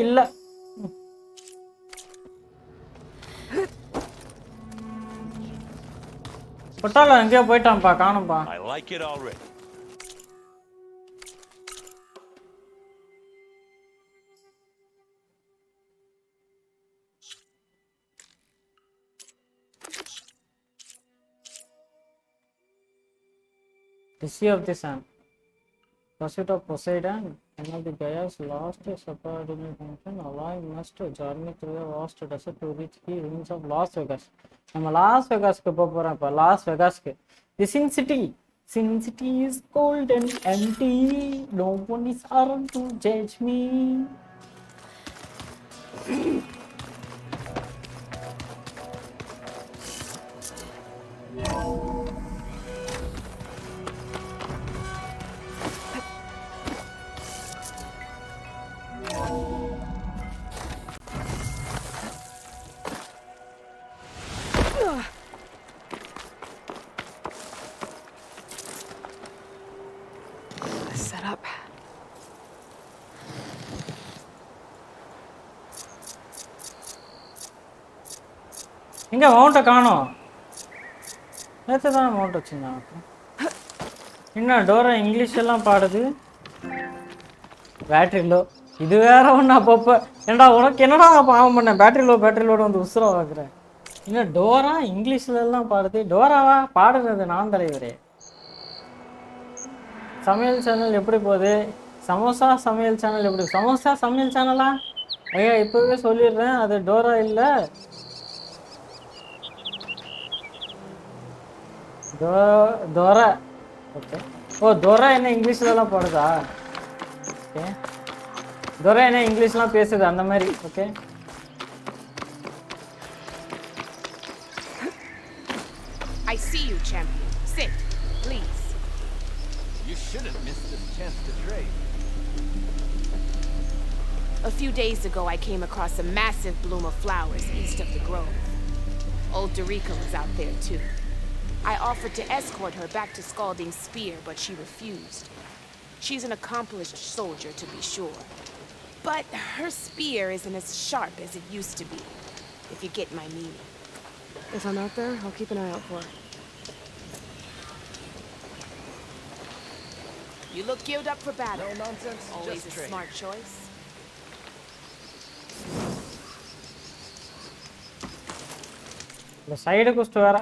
இல்லை பட்டாளம் எங்கேயோ போயிட்டான்ப்பா, காணும்பா. I like it already. The Sea of the Sun. Pursuit of Poseidon. One of the Gaia's last subordinate function. Aloy must journey through the vast desert to reach the ruins of Las Vegas. நம்ம loss வெகாஸ்க்கு போக போறோம் இப்போ. Loss வெகாஸ்க்கு. The Sin City. Sin City is cold and empty. No one is around to judge me. Set up. இங்க மவுண்ட காணோம். நேத்து தான் mount வச்சிருந்தான். என்ன டோரா இங்கிலீஷ் எல்லாம் பாடுது. Battery low. இது வேற ஒண்ணு அப்பப்ப. ஏண்டா உனக்கு என்னடா பாவம் பண்ண? பேட்டரி லோட வந்து உசுர வாங்குறேன். என்ன டோரா இங்கிலீஷ்ல எல்லாம் பாடுது. டோராவா பாடுறது? நான் தலைவரே. சமையல் சேனல் எப்படி போகுது? சமோசா சமையல் சேனல் எப்படி? சமோசா சமையல் சேனலா? ஐயா இப்பவே சொல்லிடுறேன், அது டோரா இல்லை. தோரா. ஓகே. ஓ தோரா என்ன இங்கிலீஷ்லலாம் பாடுதா? ஓகே. தோரா என்ன இங்கிலீஷ்லாம் பேசுது அந்த மாதிரி. Okay. I see you, champion. Sit, please. You shouldn't miss this chance to trade. A few days ago, I came across a massive bloom of flowers east of the grove. Old Dorica was out there too. I offered to escort her back to Scalding's Spear, but she refused. She's an accomplished soldier, to be sure. But her spear isn't as sharp as it used to be, if you get my meaning. If I'm out there, I'll keep an eye out for her. You look geared up for battle. No nonsense, Always just a trade. smart choice. இந்த side குஸ்ட் வேற.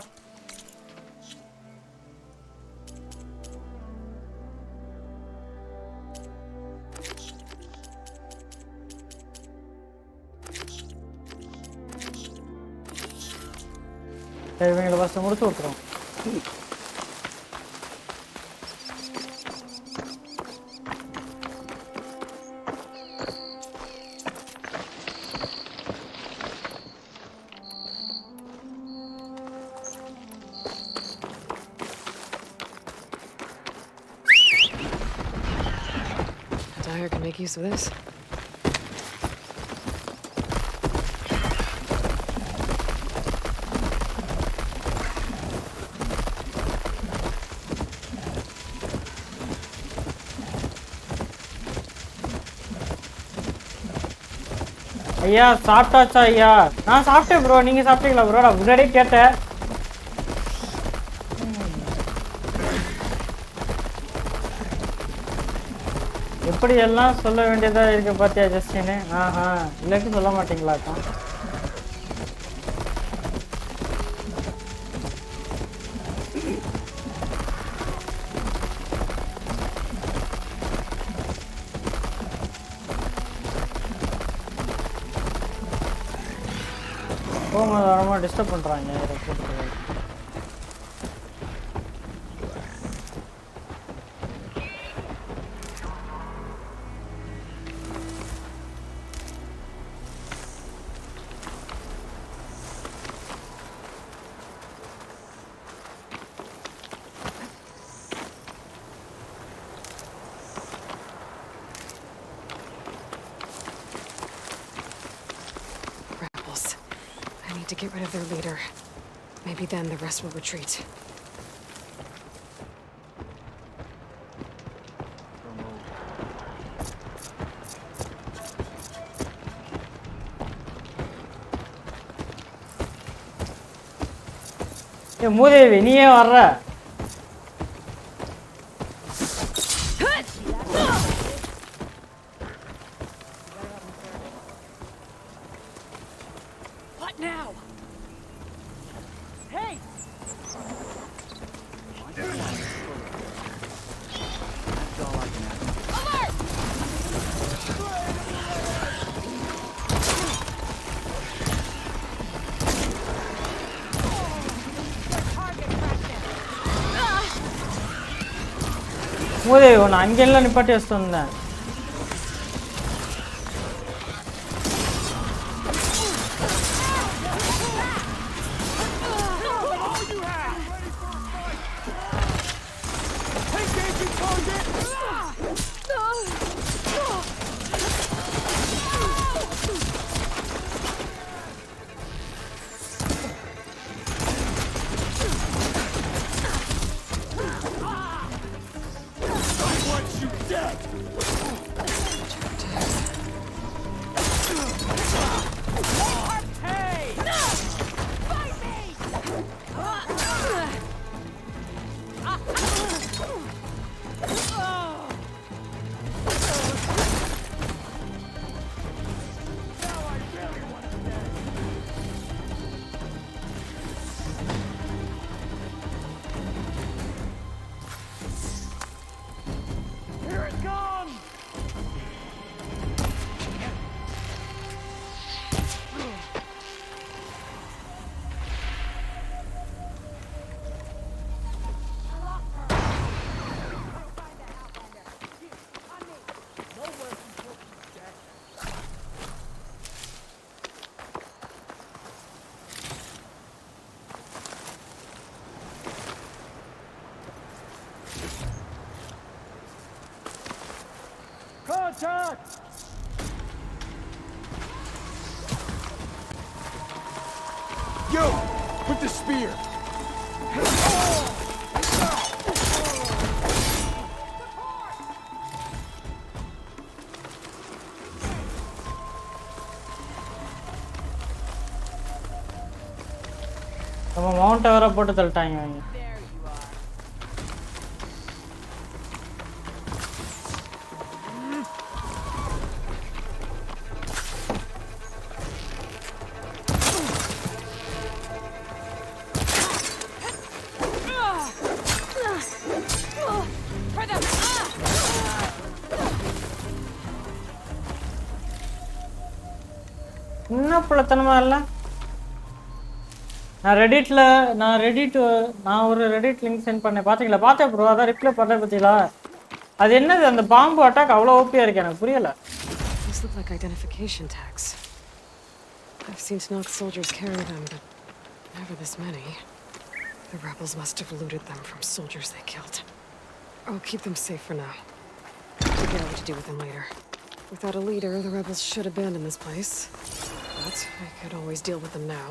சரி இவங்களை first முடிச்சு விட்ருவோம். Dyer can make use of this. ஐயா சாப்பிட்டாச்சா ஐயா? நான் சாப்பிட்டேன் ப்ரோ. நீங்கள் சாப்பிட்டீங்களா ப்ரோ? நான் முன்னாடியே கேட்டேன். எப்படி எல்லாம் சொல்ல வேண்டியதாக இருக்கு பார்த்தியா ஜஸ்டின்னு? ஆஹா, இல்லாட்டி சொல்ல மாட்டீங்களாக்கா? போகும்போது வரமா டிஸ்டர்ப் பண்ணுறாங்க. To get rid of their leader. Maybe then the rest will retreat. ஏ மூதேவி, நீ ஏன் வர்ற? மூதேவி, ஒன்று அங்கெல்லாம் நிப்பாட்டி வச்சுட்டு வந்தேன். Contact! You! With the spear! நம்ம மவுண்ட் எவரை போட்டு தள்ளிட்டாங்க அவங்க. என்ன புள்ளத்தனமா இல்லை? நான் ஒரு ரெடிட் லிங்க் சென்ட் பண்ணேன் பாத்தீங்களா? பார்த்தேன் ப்ரோ, அதான் ரிப்ளை பண்ணேன் பாத்தீங்களா? அது என்னது அந்த பாம்பு அட்டாக் அவ்வளோ ஓபியா இருக்கு, எனக்கு புரியல. These look like identification tags. I've seen Snog soldiers carry them, but never this many. The rebels must have looted them from soldiers they killed. I'll keep them safe for now. Figure out what to do with them later. Without a leader, the rebels should abandon this place. But I could always deal with them now.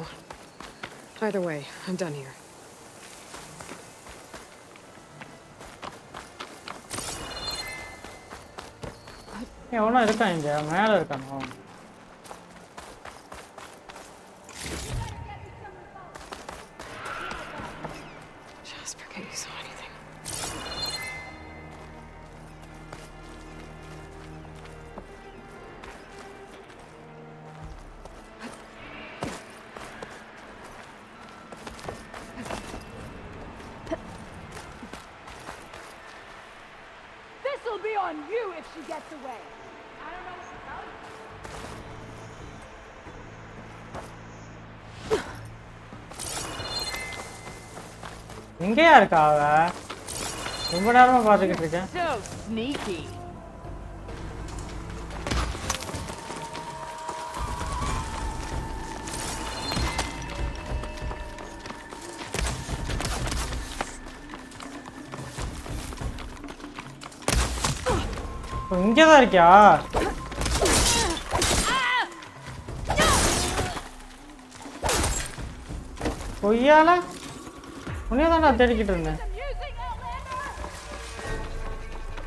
Either way, I'm done here. எவனோ இருக்கான் இங்க மேல இருக்கானோ? Just forget you saw anything. This'll be on you if she gets away. I don't know what to tell you. எங்கேயா இருக்கா அவ? ரொம்ப நேரமா பாத்துக்கிட்டு இருக்கேன். So sneaky. இங்கதான் இருக்கியா? பொய்யால உன்னையதான் நான் தேடிக்கிட்டு இருந்தேன்.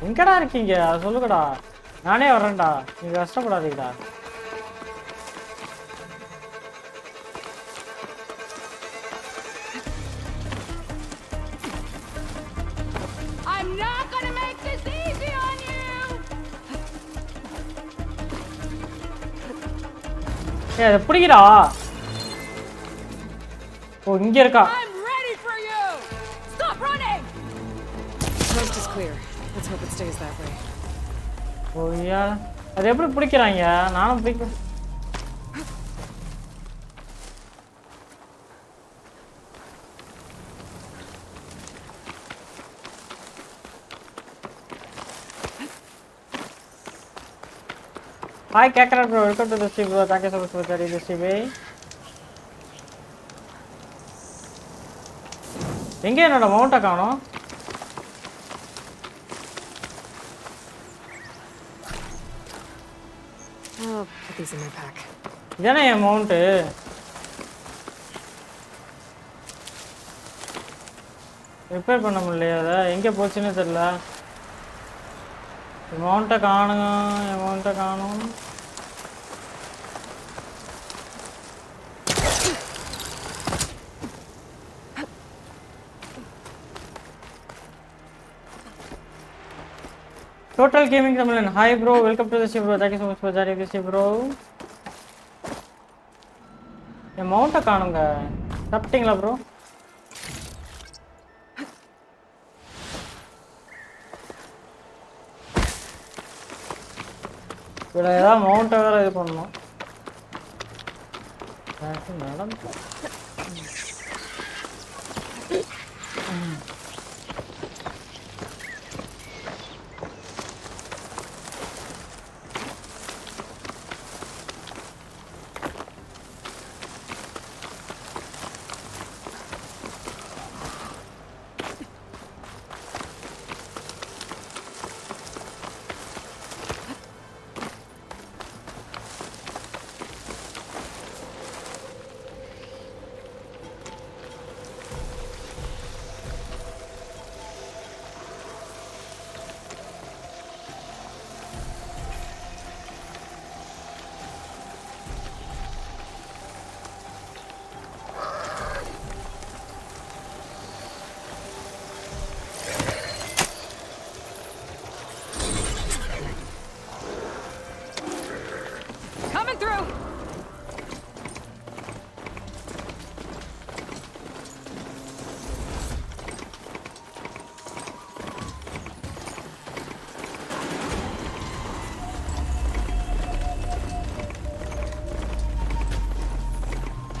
எங்கடா இருக்கீங்க சொல்லுங்கடா, நானே வர்றேன்டா, நீங்க கஷ்டப்படாதீங்கடா. I'm not gonna make this easy on you. ஏய் அதை பிடிக்கிறா. ஓ இங்க இருக்கா? I'm ready for you. Stop running. Coast is clear. Let's hope it stays that way. பொய்யா அது எப்படி பிடிக்கிறாங்க? நானும் பிடிக்க. Hi, Kakra bro. Welcome to the stream, bro. Thank you so much for joining the stream. எங்க என்னோட மவுண்ட காணோம்? I'll put these in my pack. இதானே என் மவுண்ட். ரிப்பேர் பண்ண முடியல, அத எங்க போச்சுன்னு தெரியல. மவுண்ட காணுங்க, மவுண்ட காணோம். Total Gaming Tamil. Hi bro, welcome to the stream bro. Thank you so much for joining the stream bro. என் மவுண்ட காணுங்க. சாப்பிட்டீங்களா ப்ரோ? இதில் ஏதாவது மவுண்ட்டை வேறு இது பண்ணணும். மேடம்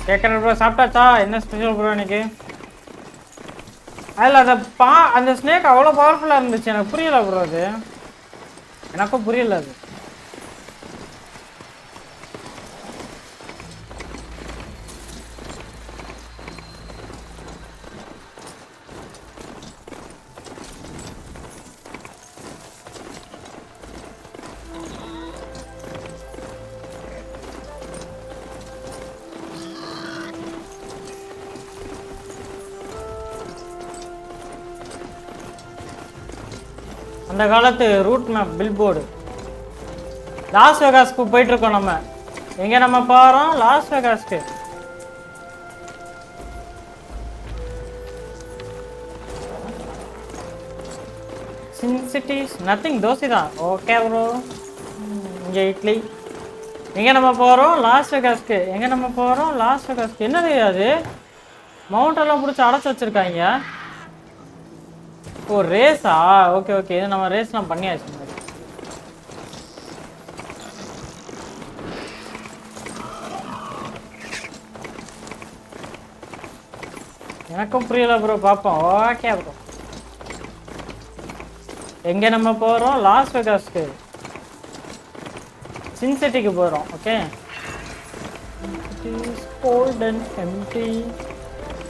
கேட்குறேன் ப்ரோ. சாப்பிட்டாச்சா? என்ன ஸ்பெஷல் ப்ரோ இன்னைக்கு? அதில் அந்த ஸ்னேக் அவ்வளோ பவர்ஃபுல்லாக இருந்துச்சு. எனக்கு புரியல ப்ரோ. அது எனக்கும் புரியல. அது அந்த காலத்து route map billboard. Las வெகாஸ்க்கு போயிட்டு இருக்கோம் நம்ம. எங்க நம்ம போறோம்? லாஸ் வெகாஸ்க்கு. சிட்டிஸ் நத்திங், தோசை தான். Okay bro. இங்க இட்லி. எங்க நம்ம போறோம்? லாஸ் வெகாஸ்க்கு. எங்க நம்ம போறோம்? லாஸ் வெகாஸ்க்கு. என்னது அது? மவுண்ட் எல்லாம் பிடிச்சி அடைச்சு வச்சிருக்காங்க. ஓ ரேஸா? Okay okay. இது நம்ம ரேஸ்லாம் பண்ணியாச்சு. எனக்கும் புரியல ப்ரோ. பார்ப்போம். Okay bro. எங்கே நம்ம போகிறோம்? லாஸ் வெகாஸ்க்கு. சின் சிட்டிக்கு போகிறோம். Okay. Gold and empty.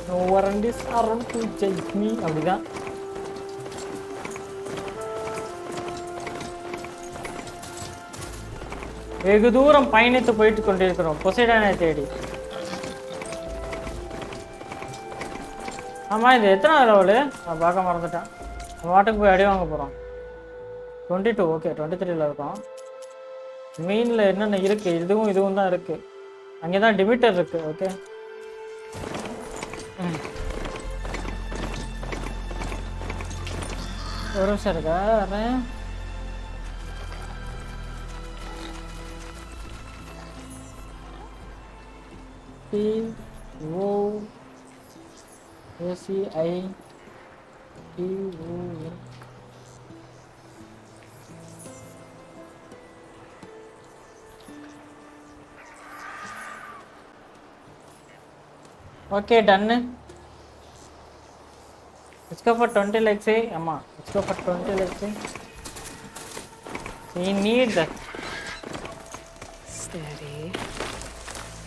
No one is around to judge me. அப்படிதான். வெகு தூரம் பயணித்து போயிட்டு கொண்டிருக்கிறோம் பொசைடானை தேடி. ஆமாம், இது எத்தனை லெவலு? நான் பார்க்க மறந்துட்டேன். வாட்டுக்கு போய் அடி வாங்க போகிறோம். 22. ஓகே, 23ல் இருக்கோம். மெயினில் என்னென்ன இருக்குது? இதுவும் தான் இருக்குது. அங்கே தான் டிமிட்டர் இருக்குது. ஓகே. ஒரு நிமிஷம் இருக்கா? POSEIDON. Okay, done. Let's go for 20 likes. Amma, let's go for 20 likes. We need that.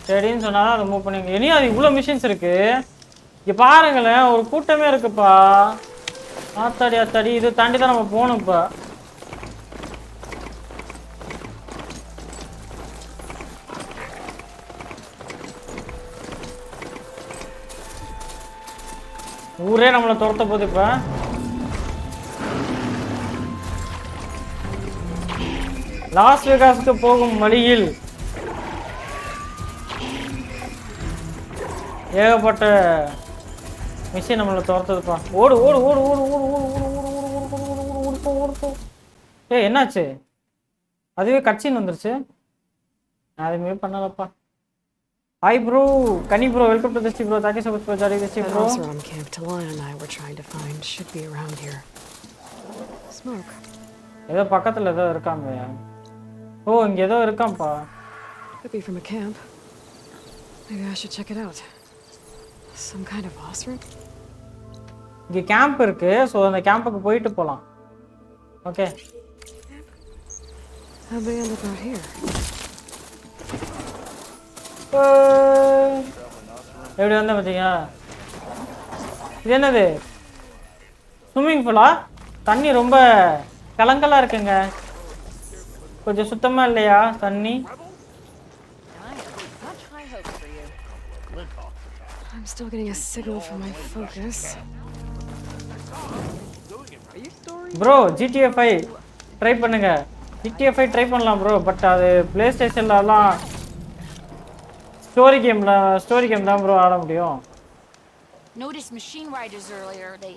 சரின்னு சொன்னாலும் அதை மூவ் பண்ணிங்க. இனி அது இவ்வளோ மிஷின்ஸ் இருக்கு. இங்கே பாருங்களேன், ஒரு கூட்டமே இருக்குப்பா. ஆத்தாடி இது தாண்டி தான் நம்ம போகணும்ப்பா. ஊரே நம்மளை துரத்த போகுது இப்போ. லாஸ் வேகாஸ்க்கு போகும் வழியில் ஏகப்பட்ட மிஷின் நம்மளை துரத்துதுப்பா. ஓடு ஓடு ஓடு ஓடு ஓடு ஓடு ஓடு ஓடு ஓடு ஓடு ஓடு ஓடு. என்னாச்சு? அதுவே கட்சின்னு வந்துருச்சு. நான் அதுவுமே பண்ணலப்பா. Hi bro, Ghani bro, welcome to this bro. Thank you so much for joining this bro. Camp Talaya and I were trying to find should be around here. Smoke. ஏதோ பக்கத்துல ஏதோ இருக்காங்க. ஓ, இங்க ஏதோ இருக்காம்பா. Could be from a camp. Maybe I should check it out. Some kind of boss room? இங்க camp இருக்கு. So அந்த கேம்புக்கு போயிட்டு போலாம். Okay. How they end up out here? எப்படி வந்த பாத்தீங்க? இது என்னது? ஸ்விம்மிங் பூலா? தண்ணி ரொம்ப கலங்கலா இருக்குங்க. கொஞ்சம் சுத்தமா இல்லையா தண்ணி? I'm still getting a signal for my focus. Bro, GTA 5 try பண்ணுங்க. GTA 5 ட்ரை பண்ணலாம் ப்ரோ. பட் அது பிளே ஸ்டேஷன்லலாம் ஸ்டோரி கேம் தான் ப்ரோ ஆட முடியும். Noticed machine riders earlier. They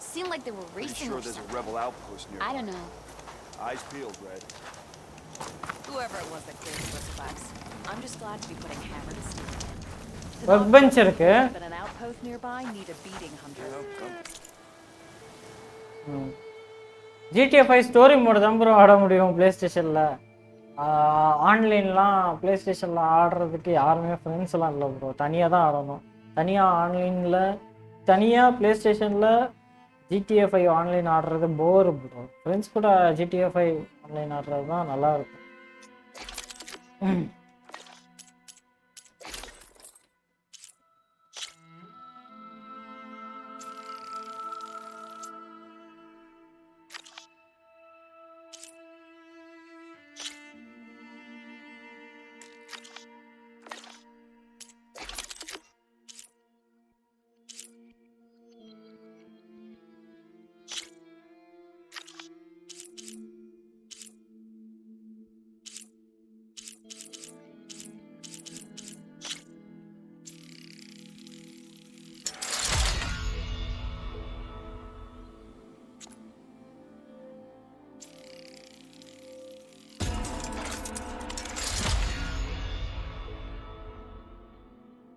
seemed like they were racing. Sure there's a rebel outpost nearby. I don't know. Eyes peeled, Red. Whoever it was that cleared the list box. I'm just glad to be putting hammer to steel. Work bench இருக்கு. But an outpost nearby need a beating hunter. GTA 5 story mode தான் bro ஆட முடியும் play ஸ்டேஷன்ல. ஆன்லைன்லாம் play ஸ்டேஷனில் ஆடுறதுக்கு யாருமே ஃப்ரெண்ட்ஸ்லாம் இல்லை ப்ரோ. தனியாக தான் ஆடணும். தனியாக ஆன்லைனில் தனியாக ப்ளே ஸ்டேஷனில் GTA 5 ஆன்லைன் ஆடுறது போர் ப்ரோ. ஃப்ரெண்ட்ஸ் கூட GTA 5 ஆன்லைன் ஆடுறது தான் நல்லாயிருக்கும்.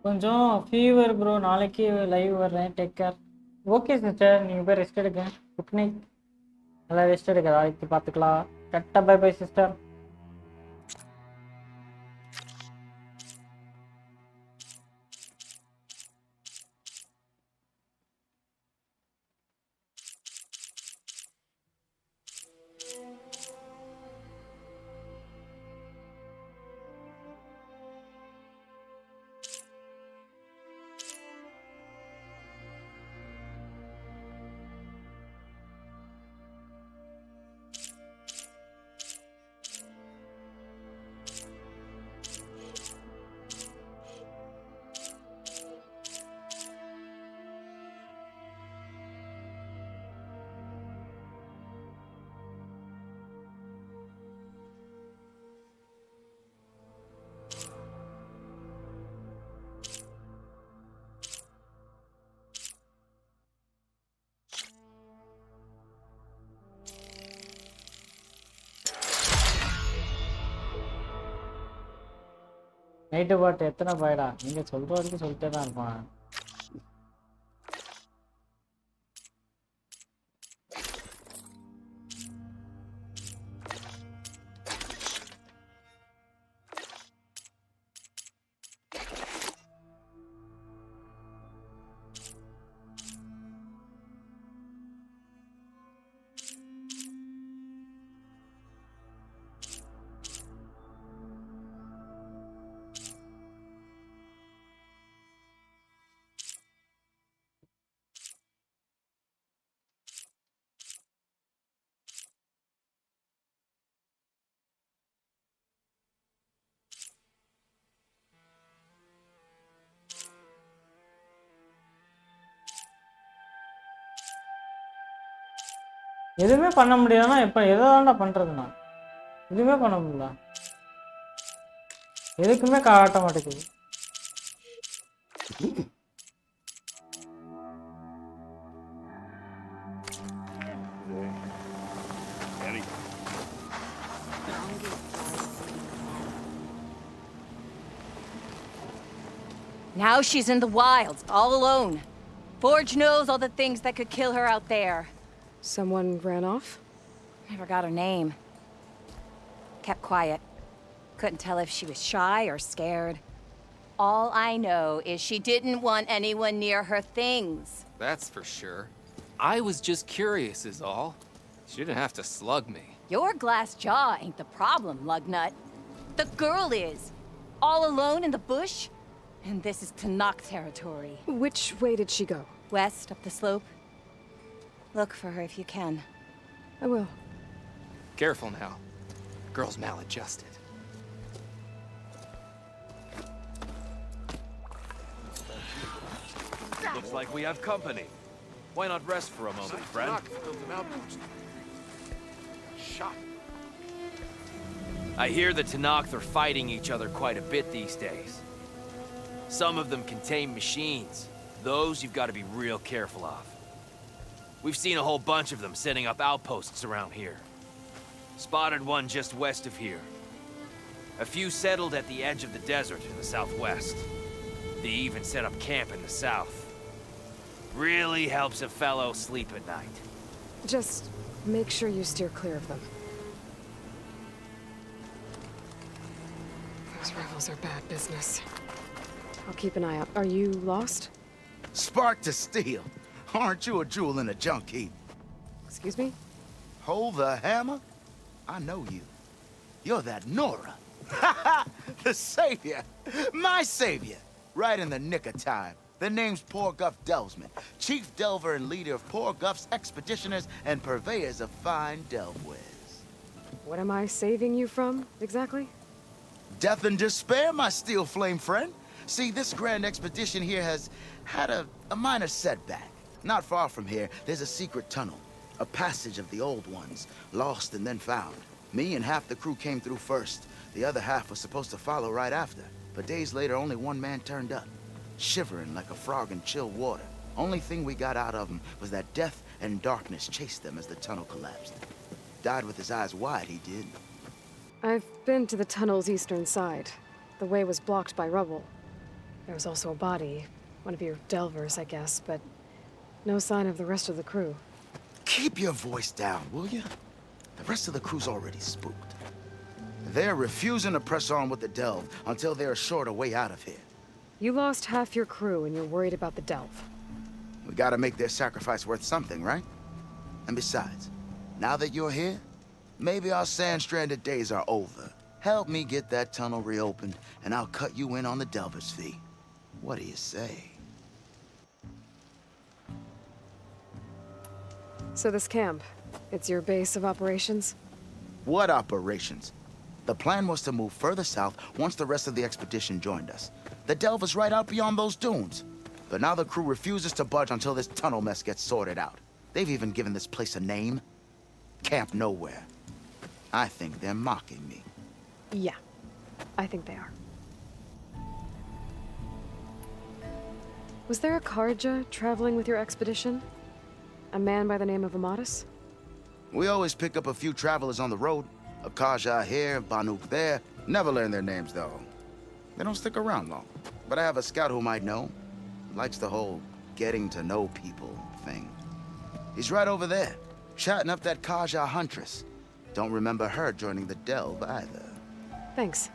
கொஞ்சம் ஃபீவர் ப்ரோ. நாளைக்கு லைவ் வர்றேன். Take care. ஓகே சிஸ்டர், நீங்கள் போய் ரெஸ்ட் எடுங்க. Good night. நல்லா ரெஸ்ட் எடுக்க. நாளைக்கு பார்த்துக்கலாம். கரெக்டாக பை பை சிஸ்டர். நைட்டு பாட்டு எத்தனை பாய்டா? நீங்கள் சொல்கிற வரைக்கும் சொல்லிட்டே தான் இருப்பான். எதுவுமே பண்ண முடியாதுன்னா இப்போ எதை தாண்டா பண்ணுறதுண்ணா? எதுவுமே பண்ண முடியல. எதுக்குமே காட்ட மாட்டேங்குது. Now she's in the wilds, all alone. Forge knows all the things that could kill her out there. Someone ran off? Never got her name. Kept quiet. Couldn't tell if she was shy or scared. All I know is she didn't want anyone near her things. That's for sure. I was just curious is all. She didn't have to slug me. Your glass jaw ain't the problem, lugnut. The girl is. All alone in the bush. And this is Tanakh territory. Which way did she go? West, up the slope. Look for her if you can. I will. Careful now. Girl's maladjusted. Looks like we have company. Why not rest for a moment, friend? Shot. I hear the Tanakh are fighting each other quite a bit these days. Some of them contain machines. Those you've got to be real careful of. We've seen a whole bunch of them setting up outposts around here. Spotted one just west of here. A few settled at the edge of the desert in the southwest. They even set up camp in the south. Really helps a fellow sleep at night. Just make sure you steer clear of them. Those rebels are bad business. I'll keep an eye out. Are you lost? Spark to steel. Aren't you a jewel in a junk heap? Excuse me? Hold the hammer? I know you. You're that Nora. The savior. My savior. Right in the nick of time. The name's Poor Guff Delvesman, chief delver and leader of Poor Guff's expeditioners and purveyors of fine delve wares. What am I saving you from, exactly? Death and despair, my steel flame friend. See, this grand expedition here has had a minor setback. Not far from here, there's a secret tunnel. A passage of the old ones, lost and then found. Me and half the crew came through first. The other half was supposed to follow right after. But days later, only one man turned up, shivering like a frog in chill water. Only thing we got out of him was that death and darkness chased them as the tunnel collapsed. Died with his eyes wide, he did. I've been to the tunnel's eastern side. The way was blocked by rubble. There was also a body, one of your delvers, I guess, but no sign of the rest of the crew. Keep your voice down, will you? The rest of the crew's already spooked. They're refusing to press on with the delve until they're assured a way out of here. You lost half your crew and you're worried about the delve. We gotta make their sacrifice worth something, right? And besides, now that you're here, maybe our sand-stranded days are over. Help me get that tunnel reopened, and I'll cut you in on the delver's fee. What do you say? So this camp, it's your base of operations? What operations? The plan was to move further south once the rest of the expedition joined us. The delve is right out beyond those dunes. But now the crew refuses to budge until this tunnel mess gets sorted out. They've even given this place a name. Camp Nowhere. I think they're mocking me. Yeah, I think they are. Was there a Karja traveling with your expedition? A man by the name of Amatis? We always pick up a few travelers on the road. Akash here, Banuk there. Never learn their names, though. They don't stick around long. But I have a scout who might know. Likes the whole getting to know people thing. He's right over there, chatting up that Kaja huntress. Don't remember her joining the delve either. Thanks.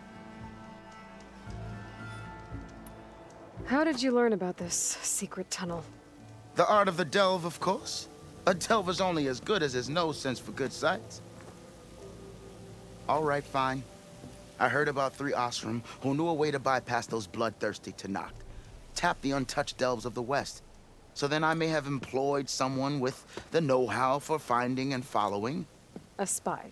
How did you learn about this secret tunnel? The art of the delve, of course. A delver's only as good as his nose sense for good sights. All right, fine. I heard about 3 Osram who knew a way to bypass those bloodthirsty Tanakh. Tap the untouched delves of the West. So then I may have employed someone with the know-how for finding and following. A spy.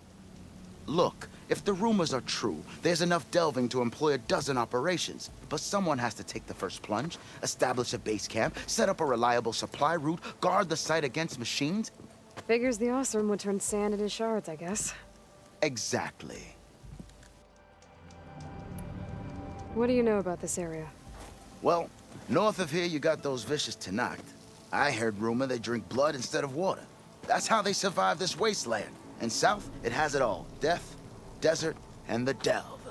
Look, if the rumors are true, there's enough delving to employ a dozen operations. But someone has to take the first plunge, establish a base camp, set up a reliable supply route, guard the site against machines. Figures the Osram would turn sand into shards, I guess. Exactly. What do you know about this area? Well, north of here you got those vicious Tanakh. I heard rumor they drink blood instead of water. That's how they survive this wasteland. And south, it has it all. Death, desert, and the delve.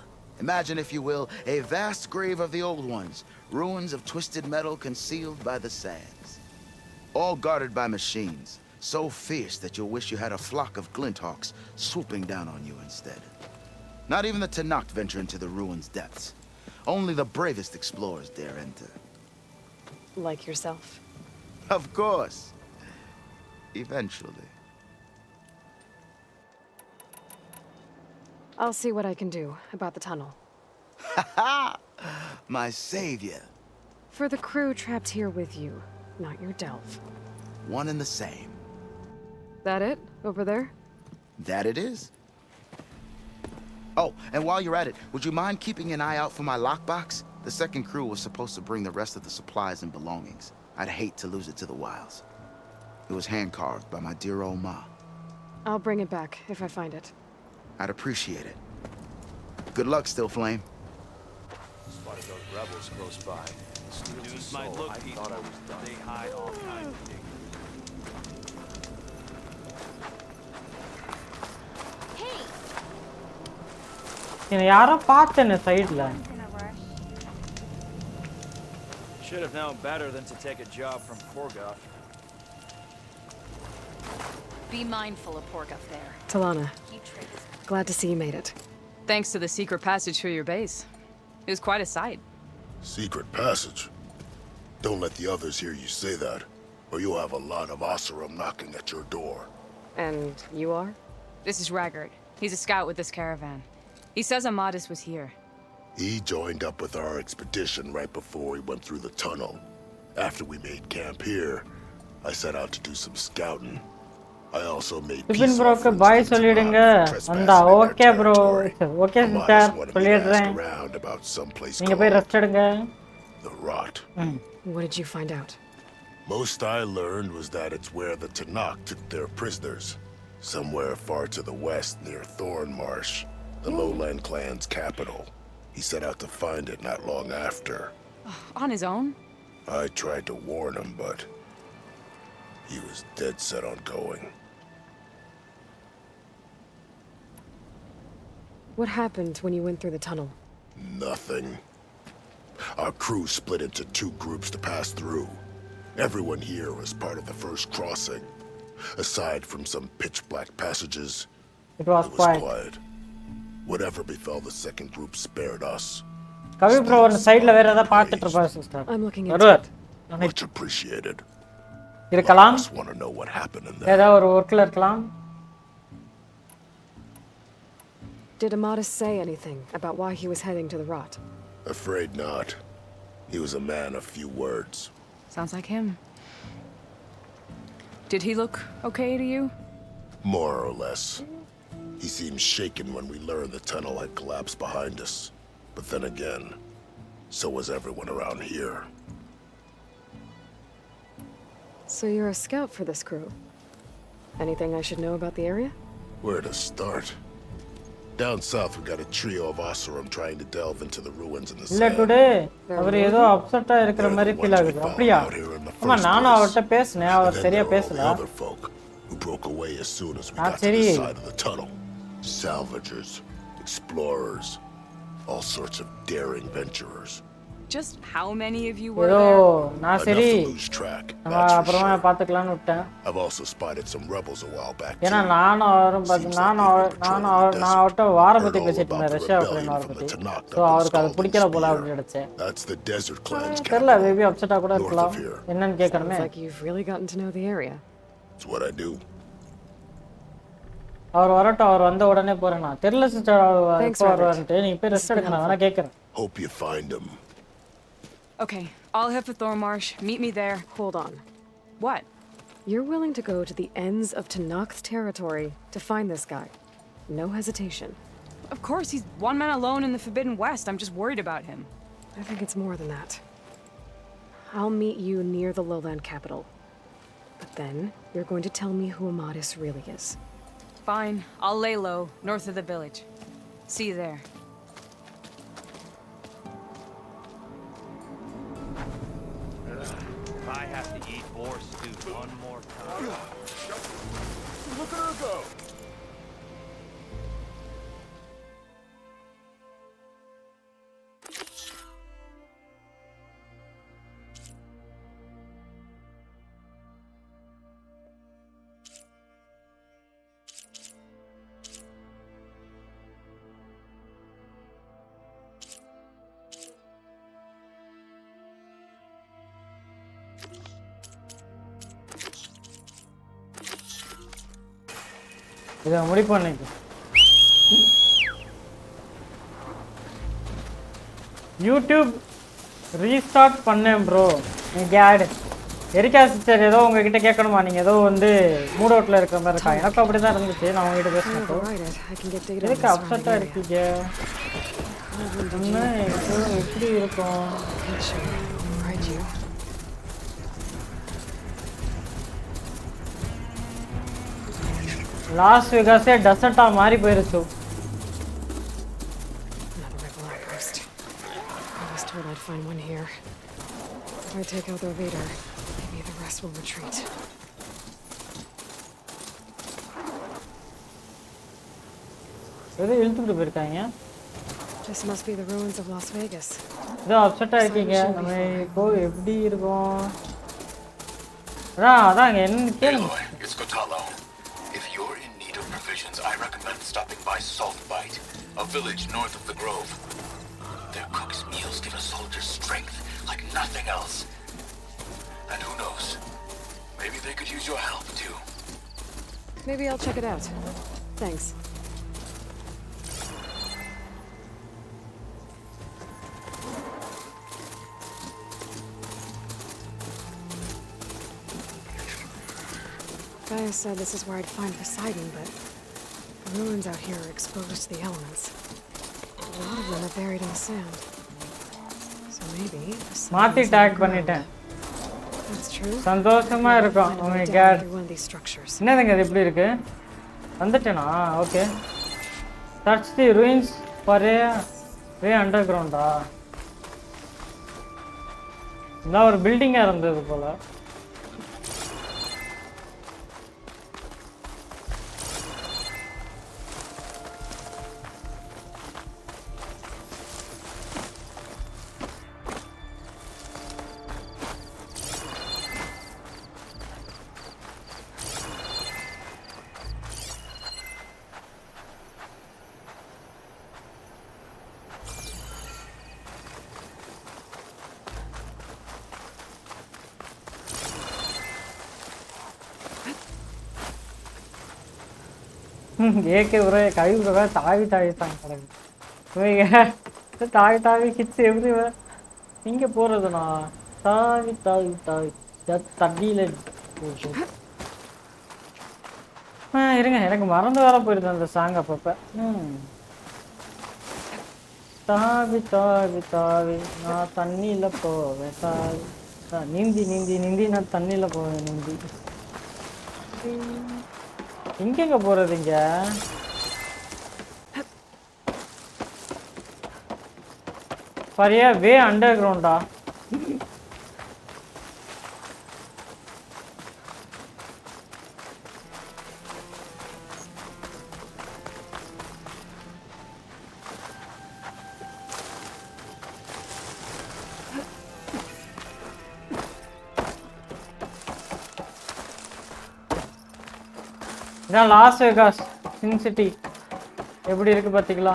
Imagine, if you will, a vast grave of the old ones. Ruins of twisted metal concealed by the sands. All guarded by machines. So fierce that you'll wish you had a flock of glinthawks swooping down on you instead. Not even the Tanakh venture into the ruins' depths. Only the bravest explorers dare enter. Like yourself? Of course. Eventually. I'll see what I can do about the tunnel. Ha ha! My savior. For the crew trapped here with you, not your delve. One and the same. That it? Over there? That it is. Oh, and while you're at it, would you mind keeping an eye out for my lockbox? The second crew was supposed to bring the rest of the supplies and belongings. I'd hate to lose it to the wilds. It was hand-carved by my dear old ma. I'll bring it back if I find it. I'd appreciate it. Good luck, Still Flame. Spotted those rebels close by. Dudes might look peaceful, but they hide all kinds of things. என்னை யாரோ பார்த்தேன்னு சைடுல. Should have known better than to take a job from Porguff. Be mindful of Porguff there. Talana, glad to see you made it. Thanks to the secret passage through your base. It was quite a sight. Secret passage. Don't let the others hear you say that, or you'll have a lot of Oseram knocking at your door. And you are? This is Raggard. He's a scout with this caravan. He says Amadis was here. He joined up with our expedition right before we went through the tunnel. After we made camp here, I set out to do some scouting. I also made peace offerings bye to the சொல்லிடுங்க அந்த okay bro okay sister சொல்லிடுறேன் நீங்க போய் rest எடுங்க The rot. What did you find out? Most I learned was that it's where the Tanakh took their prisoners. Somewhere far to the west near Thornmarsh, the lowland clan's capital. He set out to find it not long after. On his own? I tried to warn him, but he was dead set on going. What happened when you went through the tunnel? Nothing. Our crew split into 2 groups to pass through. Everyone here was part of the first crossing. Aside from some pitch-black passages, it was quiet. Whatever befell the second group spared us. Kavi bro on side la vera paathiட்டு இருப்பா sister. I'm looking into it. Much appreciated. இருக்கலாம். I just want to know what happened in there. ஏதோ ஒரு workல இருக்கலாம். Did Amadis say anything about why he was heading to the rot? Afraid not. He was a man of few words. Sounds like him. Did he look okay to you? More or less. He seemed shaken when we learned the tunnel had collapsed behind us. But then again, so was everyone around here. So you're a scout for this crew. Anything I should know about the area? Where to start? Down south, we got a trio of Oseram trying to delve into the ruins in the sand. இல்ல today அவர் ஏதோ அப்செட்டா இருக்கிற மாதிரி feel ஆகுது அப்படியே ஆமா நானும் அவர்ட்ட பேசினேன் அவர் சரியா பேசல who broke away as soon as we got to the side of the tunnel. Salvagers, explorers, all sorts of daring venturers. Just how many of you were there? Enough to lose track. அப்புறமா பாத்துக்கலாம்னு விட்டேன். I've also spotted some rebels a while back. ஏனா நான் அவட்ட வார பத்தி பேசிட்டு இருந்தேன் Russia Ukraine வார பத்தி. சோ அவருக்கு அது பிடிக்கல போல அப்படி நினைச்சேன். That's the desert clan's தெரியல மேபி அப்செட்டா கூட இருக்கலாம். என்னன்னு கேக்குறேன். Like you've really gotten to know the area. It's what I do. அவர் வரட்டும் அவர் வந்த உடனே போறேன் நான். தெரியல சிஸ்டர் எப்போ வருவாருன்னு நீங்க போய் ரெஸ்ட் எடுங்க நான் வேணா கேக்குறேன். Hope you find him. Okay, I'll head for Thornmarsh. Meet me there. Hold on. What? You're willing to go to the ends of Tanakh's territory to find this guy. No hesitation. Of course, he's one man alone in the Forbidden West. I'm just worried about him. I think it's more than that. I'll meet you near the lowland capital. But then, you're going to tell me who Amadis really is. Fine. I'll lay low, north of the village. See you there. I have to eat more stew one more time. Look at her go! இத முடிப்போம் இன்னைக்கு. YouTube restart பண்ணேன் bro. நீங்க add Erica sister ஏதோ உங்ககிட்ட கேட்கணுமா நீங்க ஏதோ வந்து மூட் அவுட்ல இருக்கிற மாதிரி இருக்கா? எனக்கு அப்படிதான் இருந்துச்சு நான் உங்ககிட்ட பேசினப்போ. எதுக்கு அப்செட்டா இருக்கீங்க? என்ன எப்படி இருக்கும்? லாஸ் வெகாஸே டெசர்ட்டா மாறி போயிருச்சு. I'd find one here. If I take out their leader, maybe the rest will retreat. எது இழுத்துட்டு போயிருக்காங்க? This must be the ruins of Las Vegas. இதோ அப்செட்டா இருக்கீங்க. நம்ம இப்போ எப்படி இருக்கும்? அதான் என்ன கேளுங்க. If you're in need of provisions, I recommend stopping by Saltbite, a village north of the grove. Their cooks strength like nothing else. And who knows? Maybe they could use your help too. Maybe I'll check it out. Thanks. Gaia said this is where I'd find Poseidon, but the ruins out here are exposed to the elements. A lot of them are buried in the sand. So maybe மாத்தி talk பண்ணிட்டேன். சந்தோஷமா இருக்கும். Oh my god. என்னதுங்க இது இப்படி இருக்கு? வந்துட்டேனா? Okay. Search the ruins for a way underground. இந்த ஒரு பில்டிங்கா இருந்தது போல. ஏகே ப்ரோ கை ப்ரோ தாவி தாவிட்டாங்க கிடக்கு தாவி தாவி கிட்ஸ் எவ்ரிவேர் இங்கே போகிறதுண்ணா தாவி தாவி தாவி தண்ணியில் இருங்க எனக்கு மறந்து வேற போயிருந்தேன் அந்த சாங் அப்பப்போ தாவி தாவி தாவி நான் தண்ணியில் போவேன் தாவி நீந்தி நீந்தி நீந்தி நான் தண்ணியில் போவேன் நீந்தி எங்கெங்க போறது இங்க பாரியா வே அண்டர் கிரவுண்டா இதான் லாஸ் வேகாஸ் சின் சிட்டி எப்படி இருக்கு பாத்தீங்களா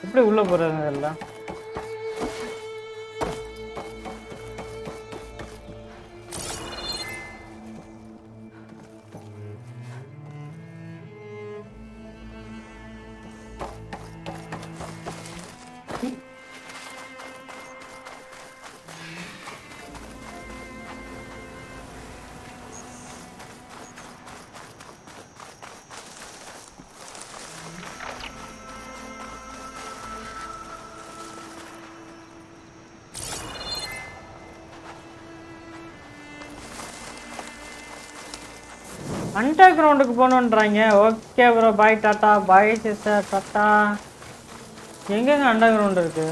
எப்படி உள்ள போறது எல்லாம் அண்டர் கிரவுண்டுக்கு போகணுன்றாங்க okay bro bye tata bye sister tata எங்கெங்க அண்டர் கிரவுண்ட் இருக்கு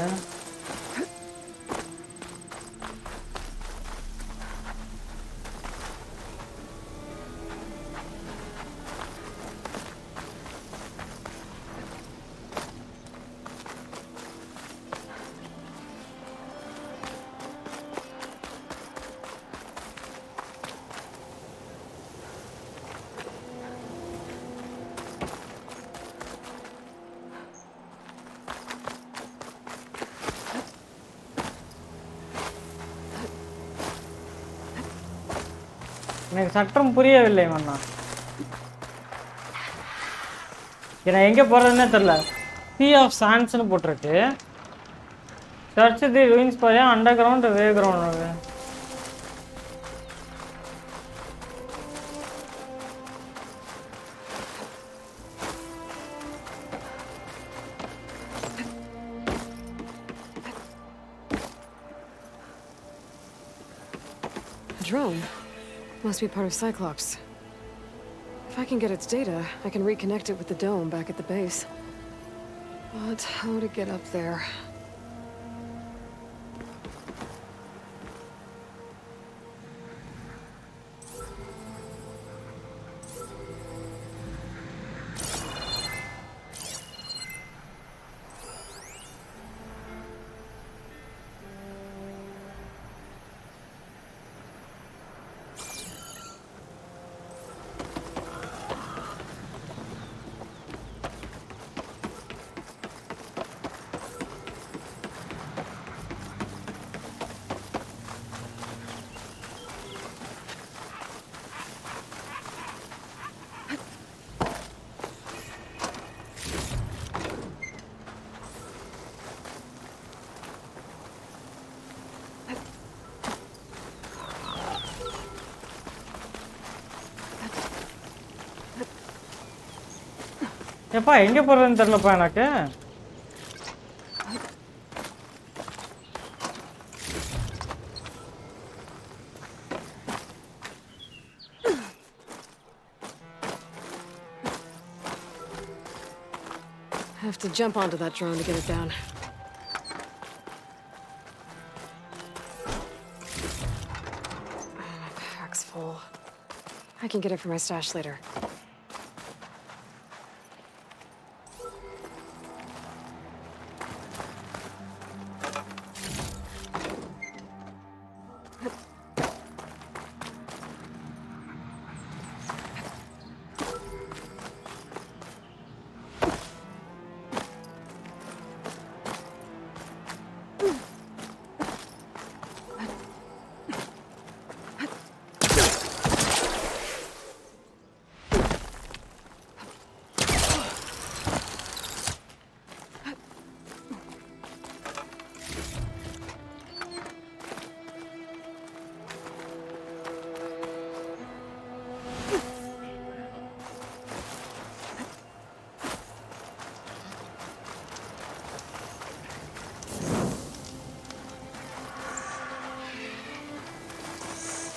எனக்கு சட்டம் புரியவில்லை மண்ணா நான் எங்கே போகிறதுன்னே தெரில சி ஆஃப் சான்ஸ்னு போட்டிருக்கு search the ruins Bharia under ground way ground drone. Must be part of Cyclops. If I can get its data, I can reconnect it with the dome back at the base. But how to get up there? எப்பா எங்க போறதுன்னு தெரியலப்பா எனக்கு. Have to jump onto that drone to get it down. My pack's full. I can get it for my stash later.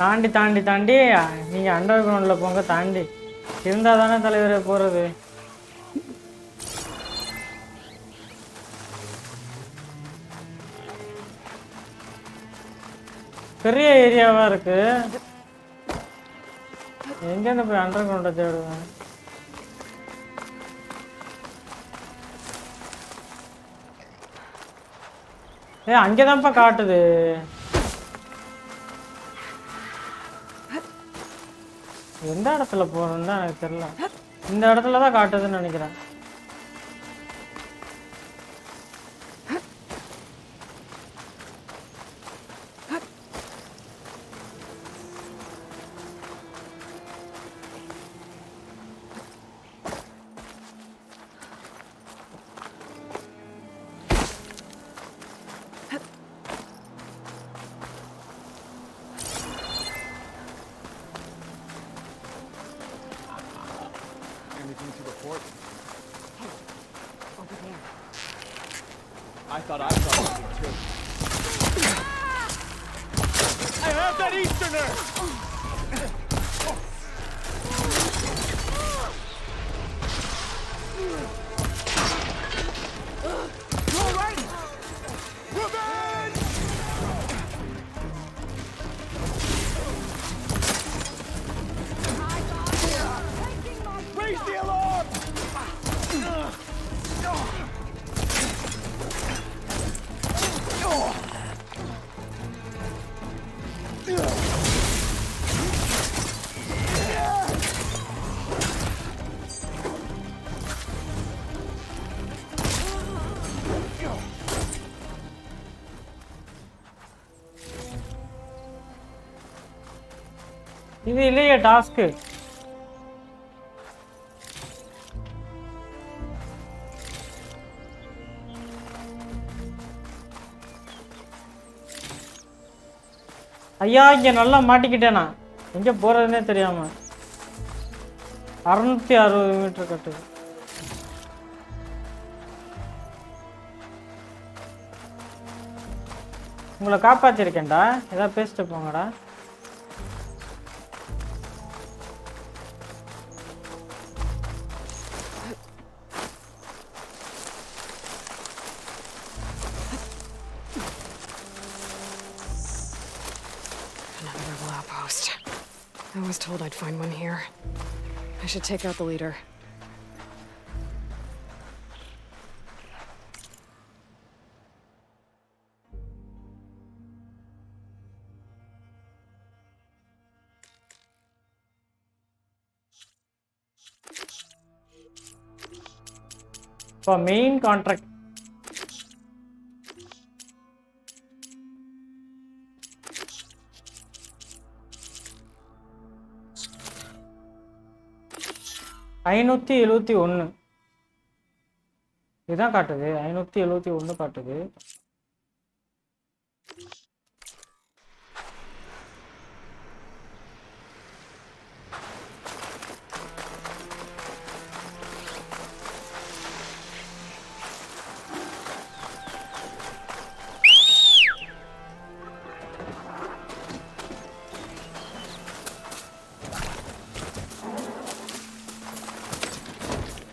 தாண்டி தாண்டி தாண்டி நீங்கள் under கிரவுண்டில் போங்க. தாண்டி இருந்தால் தானே தலைவரே போகிறது. பெரிய ஏரியாவாக இருக்குது. எங்கேருந்து போய் அண்டர் கிரவுண்டை தேடுவேன்? அங்கே தான்ப்பா காட்டுது. எந்த இடத்துல போகணுன்னு தான் எனக்கு தெரியல. இந்த இடத்துல தான் காட்டுதுன்னு நினைக்கிறேன். I thought I saw something too. I have that Easterner! You all right? Revenge! Raise the alarm! இது இல்லையே டாஸ்க்கு. ஐயா இங்கே நல்லா மாட்டிக்கிட்டேனா. எங்கே போகிறதுனே தெரியாமல் 660 மீட்டர் கட்டுது. உங்களை காப்பாற்றிருக்கேன்டா. ஏதாவது பேசிட்டு போங்கடா. was told I'd find one here. I should take out the leader. For main contract. $571 இதான் காட்டுது. 571 காட்டுது.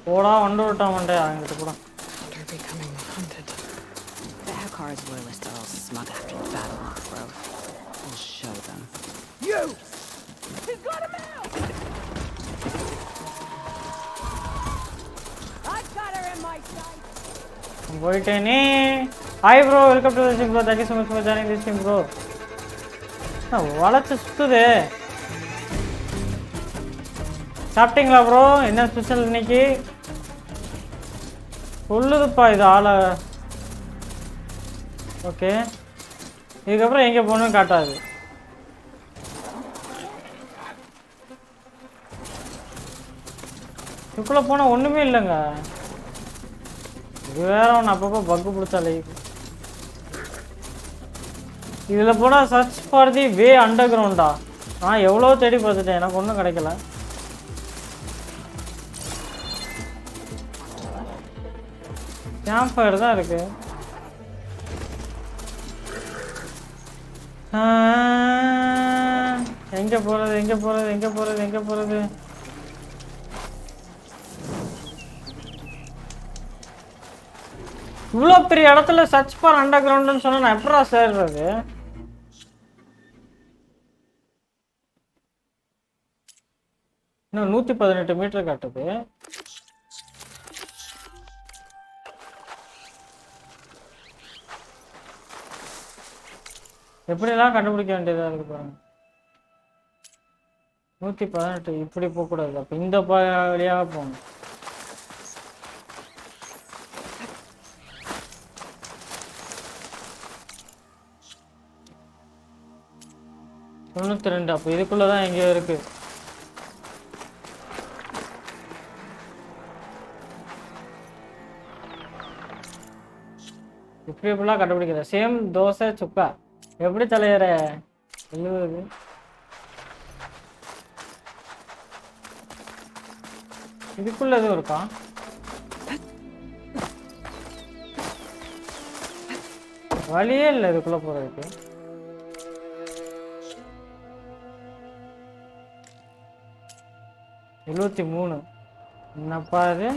போடா வண்டு விட்டான் மண்டே அங்கிட்டு போடா. They're becoming hunted. The Hakar's loyalists are all smug after the battle on growth. We'll show them. You! He's got him out! I've got her in my sight. போயிட்டேனே. Hi bro, welcome to the stream bro. Thank you so much for joining this stream bro. வளத்து சுத்துதே. சாப்பிட்டீங்களா bro? என்ன special இன்னைக்கு? சொல்லுதுப்பா இது ஆளை. Okay, இதுக்கப்புறம் எங்கே போகணும்னு காட்டாது. இதுக்குள்ளே போனால் ஒன்றுமே இல்லைங்க. இது வேற ஒன்று அப்பப்போ பக்கு பிடிச்சாலே. இதில் போனால் search for the way under கிரவுண்டா? நான் எவ்வளோ தேடி பார்த்துட்டேன், எனக்கு ஒன்றும் கிடைக்கல. கேம்ப் ஃபயர் தான் இருக்கு. எங்க போறது எங்க போறது எங்க போறது எங்க போறது? இவ்வளோ பெரிய இடத்துல சர்ச் ஃபார் அண்டர் கிரவுண்ட்னு சொன்னா நான் எப்படா சேர்றது? இன்னும் 118 மீட்டர் காட்டுது. எப்படிலாம் கண்டுபிடிக்க வேண்டியதாக இருக்கு பாருங்க. 118 இப்படி போகக்கூடாது. அப்போ இந்த வழியாக போகணும். தொண்ணூற்றி 2. அப்போ இதுக்குள்ளதான் எங்கேயோ இருக்கு. இப்படி எப்படிலாம் கண்டுபிடிக்கிற? சேம் தோசை சுக்கா எப்படி தலையற எழுதுறது? இதுக்குள்ள எதுவும் இருக்கா? வழியே இல்லை இதுக்குள்ள போறதுக்கு. $73. என்னப்பா இது?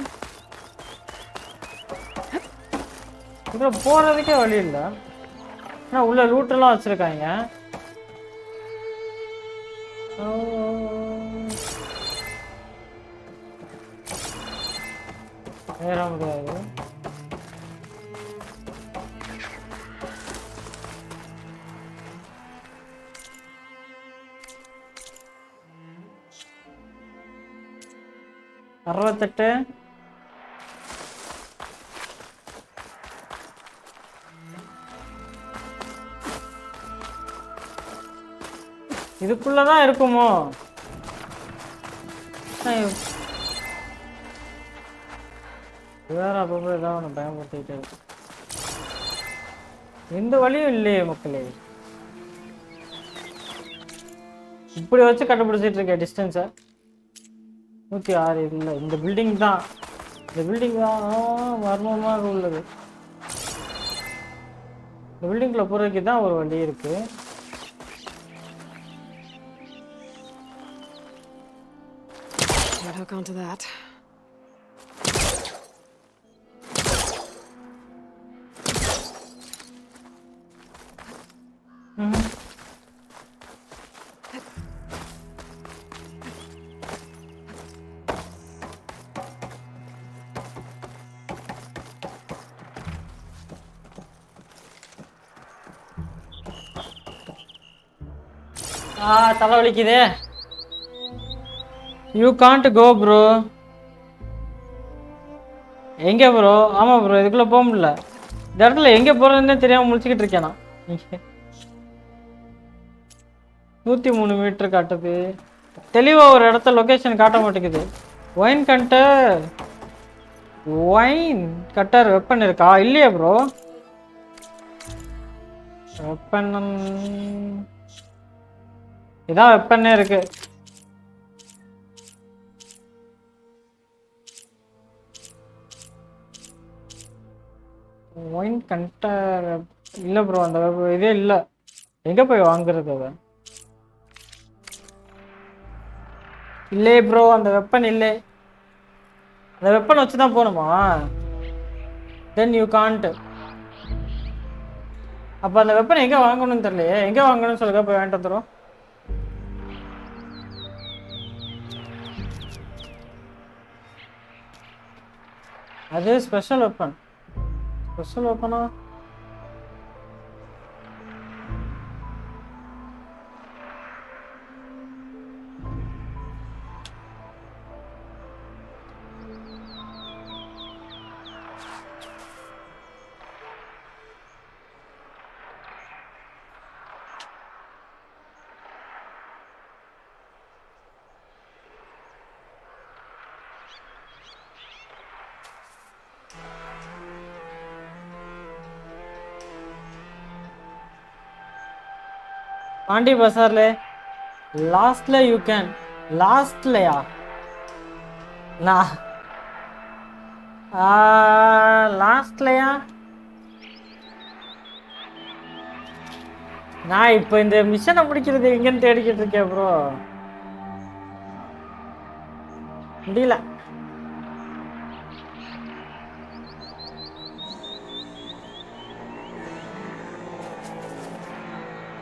இதுல போறதுக்கே வழி இல்லை. ஆனா உள்ள லூட்டெல்லாம் வச்சிருக்காங்க. ஏற முடியாது. $68. இதுக்குள்ளதான் இருக்குமோ? வேற அப்பப்போ ஏதாவது ஒன்று பயன்படுத்திக்கிட்டே இருக்கு. எந்த வழியும் இல்லையே மக்களே. இப்படி வச்சு கண்டுபிடிச்சிட்டு இருக்க டிஸ்டன்ஸை. 106 இல்லை. இந்த பில்டிங் தான். இந்த பில்டிங் தான் மர்மமாக உள்ளது. இந்த பில்டிங்குள்ள போறதுக்கு தான் ஒரு வழி இருக்கு. I'd hook onto that. தலை வலிக்குதே. You can't go bro. எங்கே ப்ரோ? ஆமாம் ப்ரோ, இதுக்குள்ளே போக முடியல. இந்த இடத்துல எங்கே போகிறதுன்னு தெரியாமல் முழிச்சிக்கிட்டு இருக்கேன் நான். 103 மீட்டர் காட்டுது. தெளிவாக ஒரு இடத்த லொக்கேஷன் காட்ட மாட்டேங்குது. ஒயின் கட்டர் வெப்பன் இருக்கா? இல்லையா ப்ரோ? வெப்பன் இதான் வெப்பனே இருக்கு. ஒயின் கண்டர் இல்லை ப்ரோ, அந்த இதே இல்லை. எங்கே போய் வாங்குறது அதை? இல்லை ப்ரோ, அந்த வெப்பன் இல்லை. அந்த வெப்பன் வச்சு தான் போகணுமா? Then you can't. அப்போ அந்த வெப்பன் எங்கே வாங்கணும்னு தெரியலையே. எங்கே வாங்கணும்னு சொல்லுங்க, போய் வாங்கிட்டு வந்துடும். அது ஸ்பெஷல் வெப்பன். ஸ்பெஷல் வெப்பனா? பாண்டி பசார்ல லாஸ்ட்ல யூ கேன். லாஸ்ட்லயா? லாஸ்ட்லயா? நான் இப்போ இந்த மிஷனை முடிக்கிறது எங்கன்னு தேடிக்கிட்டு இருக்கேன் ப்ரோ. முடியல.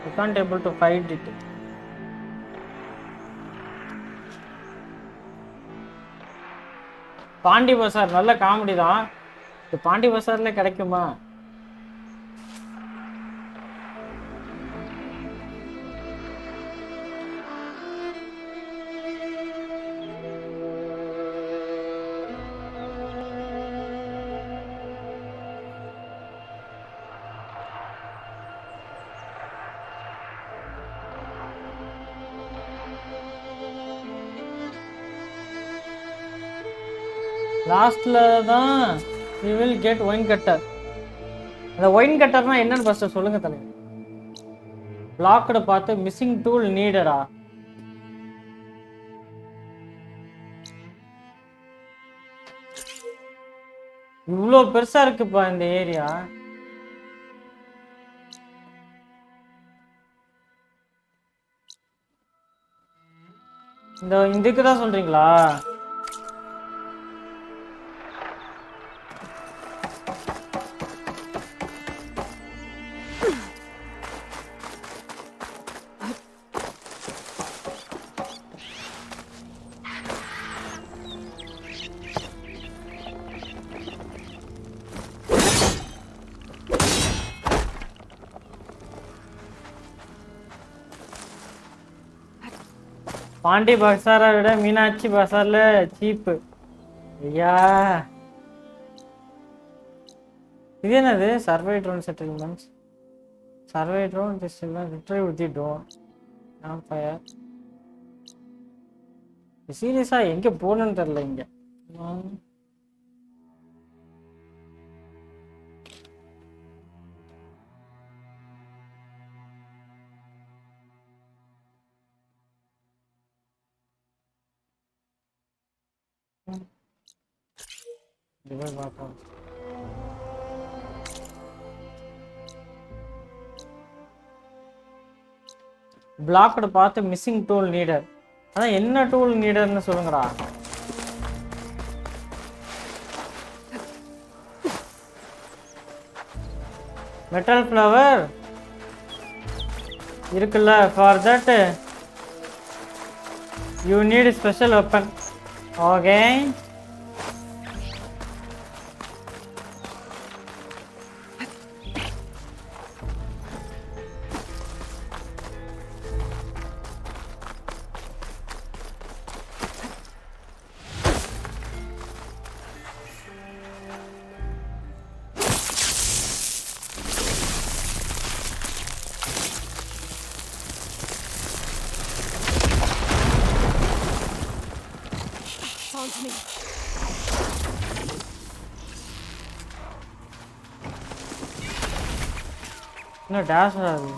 I can't able to find it. Pandi பசார் நல்ல காமெடி தான். இது பாண்டி பசார்ல கிடைக்குமா? லாஸ்ட்ல தான் we will get wine cutter. அந்த wine cutterனா என்னன்னு ஃபர்ஸ்ட் சொல்லுங்க தலை. பிளாக்டு பார்த்து மிஸ்ஸிங் டூல் நீடடா. இவ்வளோ பெருசா இருக்குப்பா இந்த ஏரியா. இதுக்கு தான் சொல்றீங்களா? பாண்டி பசாரை விட மீனாட்சி பசார்ல சீப்பு. ஐயா, இது என்னது? Survey drone settlements. Survey drone retrieve with the drone. Fire. சீரியஸா எங்க போகணும்னு தெரியல இங்க. பிளாக்டு பார்த்து மிஸ்ஸிங் டூல் நீடர். அதான் என்ன டூல் நீடர்னு சொல்லுங்கடா. மெட்டல் ஃப்ளவர் இருக்குல்ல. For that you need special weapon. Okay, என்ன டேஷ் ஆகுது?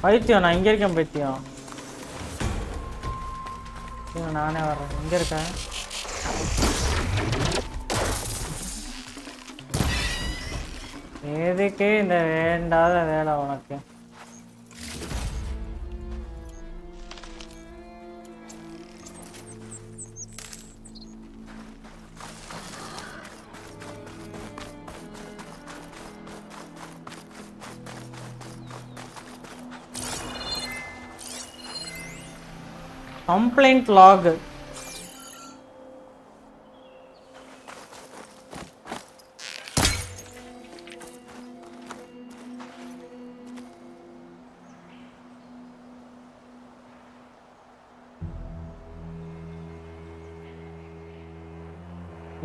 பைத்தியம், நான் இங்கே இருக்கேன் பைத்தியம். நானே வர்றேன். இங்கே இருக்கேன். எதுக்கு இந்த வேண்டாத வேலை உனக்கு? Complaint log.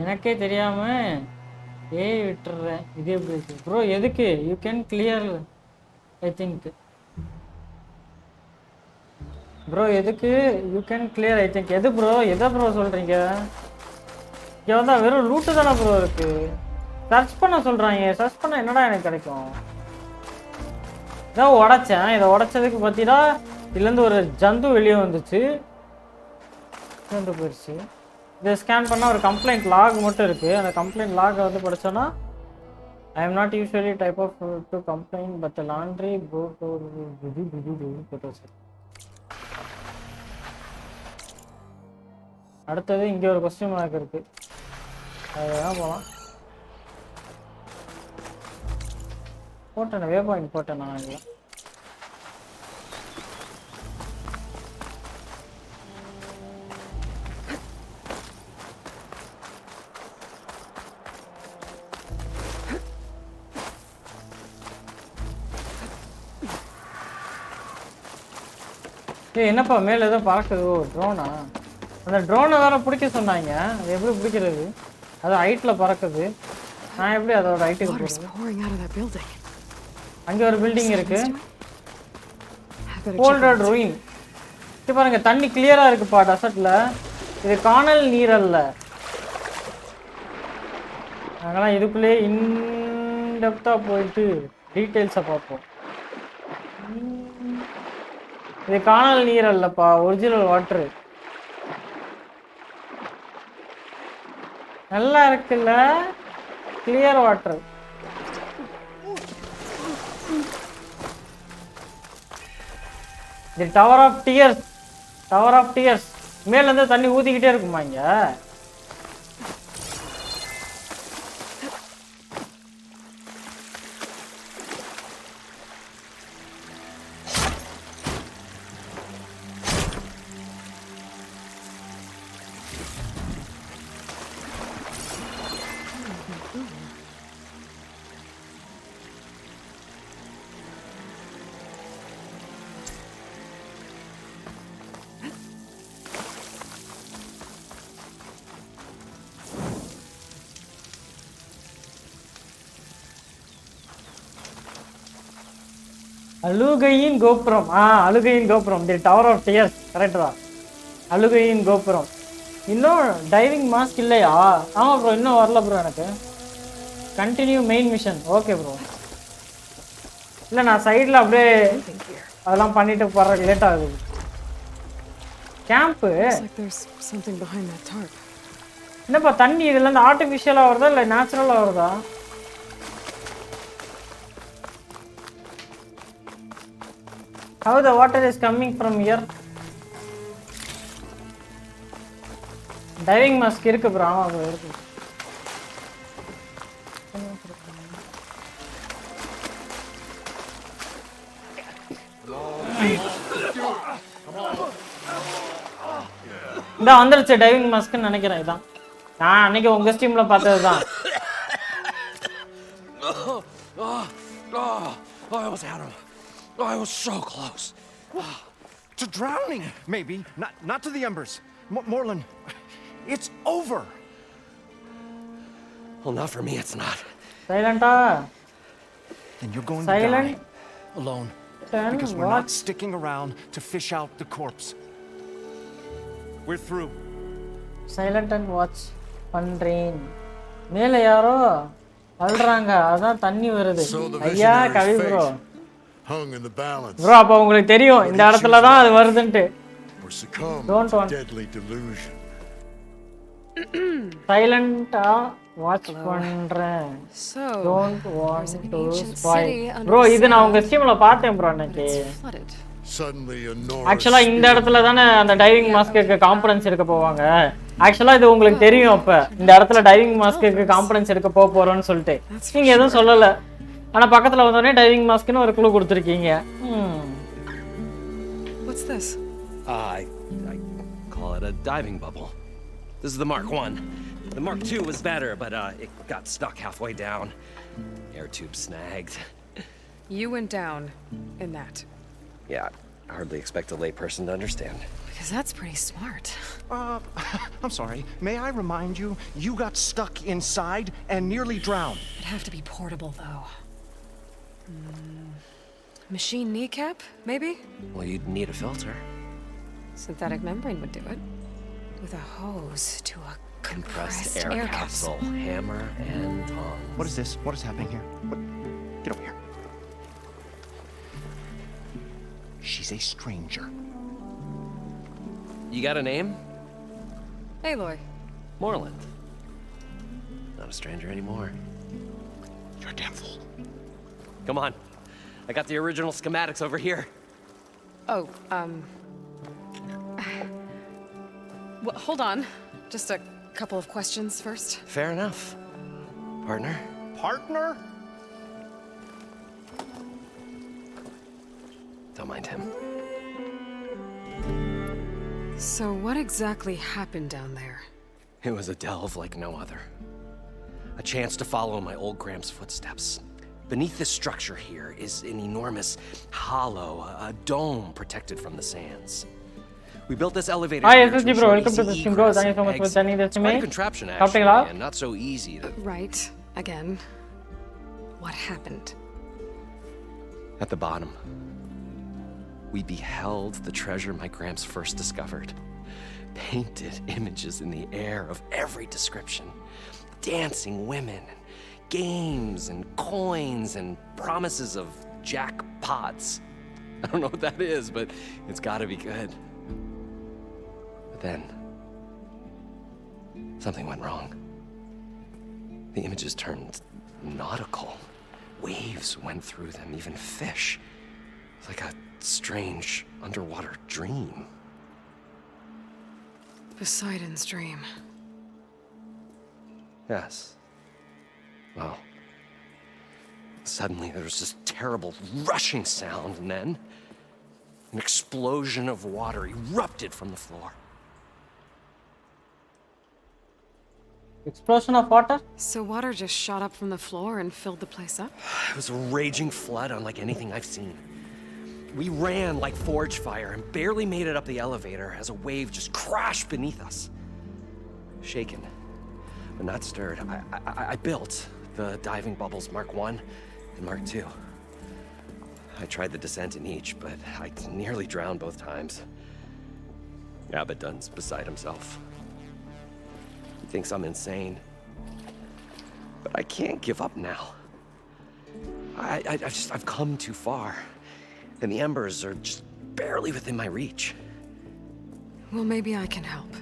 எனக்கே தெரியாம விட்டுறேன். இது எப்படி ப்ரோ? எதுக்கு? You can clear I think. Bro எதுக்கு? You can clear I think. எது ப்ரோ? எதை ப்ரோ சொல்றீங்க? இங்கே வந்தா வெறும் லூட்டு தானே ப்ரோ இருக்கு. சர்ச் பண்ண சொல்றாங்க. சர்ச் பண்ண என்னடா எனக்கு கிடைக்கும்? இதான் உடைச்சேன். இதை உடைச்சதுக்கு பார்த்தீங்கன்னா இதுலேருந்து ஒரு ஜந்து வெளியே வந்துச்சு. வந்து போயிடுச்சு. இதை ஸ்கேன் பண்ணால் ஒரு கம்ப்ளைண்ட் லாக் மட்டும் இருக்குது. அந்த கம்ப்ளைண்ட் லாகை வந்து படித்தோன்னா I am not usually type of to complaint but laundry போட்டு. அடுத்தது இங்கே ஒரு கொஸ்டின் மார்க் இருக்குது. அதுதான் போகலாம். போட்டேன் வே பாயிண்ட் போட்டேன் நான் இங்கே. என்னப்பா மேலே ஏதோ பறக்குது? ஓ ட்ரோனா? அந்த ட்ரோனை வேற பிடிக்க சொன்னாங்க. அது எப்படி பிடிக்கிறது? அது ஹைட்டில் பறக்குது. நான் எப்படி அதோட ஹைட்டுக்கு போகிறது? அங்கே ஒரு பில்டிங் இருக்கு. Folded ruin. இப்போ பாருங்க, தண்ணி கிளியராக இருக்குப்பா டெசர்ட்டில். இது காணல் நீர் அல்ல. அதனால் இதுக்குள்ளே இன்டெப்த்தாக போயிட்டு டீட்டெயில்ஸை பார்ப்போம். இது காணல் நீர் அல்லப்பா, ஒரிஜினல் வாட்டரு. நல்லா இருக்குல்ல, clear water. The tower of tears. Tower of tears. மேல இருந்து தண்ணி ஊத்திக்கிட்டே இருக்குமா இங்க? அழுகையின் கோபுரம். அழுகையின் கோபுரம். The tower of tears. கரெக்டா? அழுகையின் கோபுரம். இன்னும் டைவிங் மாஸ்க் இல்லையா? ஆமாம் ப்ரோ, இன்னும் வரல ப்ரோ எனக்கு. Continue main mission. Okay bro. இல்லை நான் சைடில் அப்படியே அதெல்லாம் பண்ணிட்டு போகிறதுக்கு லேட் ஆகுது. கேம்ப்பு என்னப்பா தண்ணி இதுலேருந்து ஆர்டிஃபிஷியலாக வருதா இல்லை நேச்சுரலாக வருதா? How the water is coming from here? Diving mask இருக்கு bro. ஆமா bro இருக்கு. இந்த வந்துருச்சு டைவிங் மாஸ்க்னு நினைக்கிறேன். இதான் நான் அன்னைக்கு உங்க ஸ்ட்ரீம்ல பார்த்ததுதான். I was out of. I was so close. To drowning, maybe. Not to the embers. Moreland, it's over. Well, not for me, it's not. Silent. Then you're going to die alone. Because we're not sticking around to fish out the corpse. We're through. Silent and watch பண்றேன். மேலே யாரோ அழுறாங்க, அதான் தண்ணி வருது. ஐயா Kavi bro. Hung in the balance. Bro அப்ப உங்களுக்கு தெரியும் இந்த இடத்துல தான் அது வருதுன்ட்டு. Don't want deadly delusion. சைலண்டா வாட்ச் பண்றேன். So, Don't want there's an to ancient spoil. city under bro the இது நான் sea, உங்க ஸ்ட்ரீம்ல பார்த்தேன் ப்ரோ அன்னைக்கு. flooded. Suddenly a Norris. ஆக்சுவலா இந்த இடத்துல தானே அந்த டைவிங் மாஸ்க்கு காம்பனன்ஸ் எடுக்க போவாங்க. ஆக்சுவலா இது உங்களுக்கு தெரியும். அப்ப இந்த இடத்துல டைவிங் மாஸ்க்கு காம்பனன்ஸ் எடுக்க போறோம்னு சொல்லிட்டு நீங்க எதுவும் சொல்லல. ஆனா பக்கத்துல வந்தோடனே டைவிங் மாஸ்க்னு ஒரு clue கொடுத்திருக்கீங்க. What's this? I call it a diving bubble. This is the Mark I. The Mark II was better, but it got stuck halfway down. Air tube snagged. You went down in that. Yeah, I hardly expect a layperson to understand. Because that's pretty smart. I'm sorry. May I remind you, you got stuck inside and nearly drowned. It'd have to be portable, though. Machine kneecap, maybe? Well, you'd need a filter. Synthetic membrane would do it. With a hose to a compressed air capsule. Hammer and tongs. What is this? What is happening here? What? Get over here. She's a stranger. You got a name? Aloy. Moreland. Not a stranger anymore. You're a damn fool. Come on. I got the original schematics over here. Oh, well, hold on. Just a couple of questions first. Fair enough. Partner? Partner? Don't mind him. So what exactly happened down there? It was a delve like no other. A chance to follow my old Graham's footsteps. Beneath this structure here is an enormous hollow, a dome protected from the sands. We built this elevator Hi, here to SSG bro. ensure Welcome to the easy stream, bro. egress Thank you so of much for eggs. sending this to It's quite me. a contraption, Something actually, up? and not so easy to... Right. Again. What happened? At the bottom, we beheld the treasure my Gramps first discovered. Painted images in the air of every description. Dancing women, games and coins and promises of jackpots. I don't know what that is, but it's gotta be good. But then, something went wrong. The images turned nautical. Waves went through them, even fish. It's like a strange underwater dream. Poseidon's dream. Yes. Well, suddenly there was this terrible rushing sound, and then an explosion of water erupted from the floor. Explosion of water? So water just shot up from the floor and filled the place up? It was a raging flood unlike anything I've seen. We ran like forge fire and barely made it up the elevator as a wave just crashed beneath us. Shaken, but not stirred, I built the diving bubbles Mark I and Mark II. I tried the descent in each, but I nearly drowned both times. Abaddon's beside himself. He thinks I'm insane. But I can't give up now. I've come too far. And the embers are just barely within my reach. Well, maybe I can help.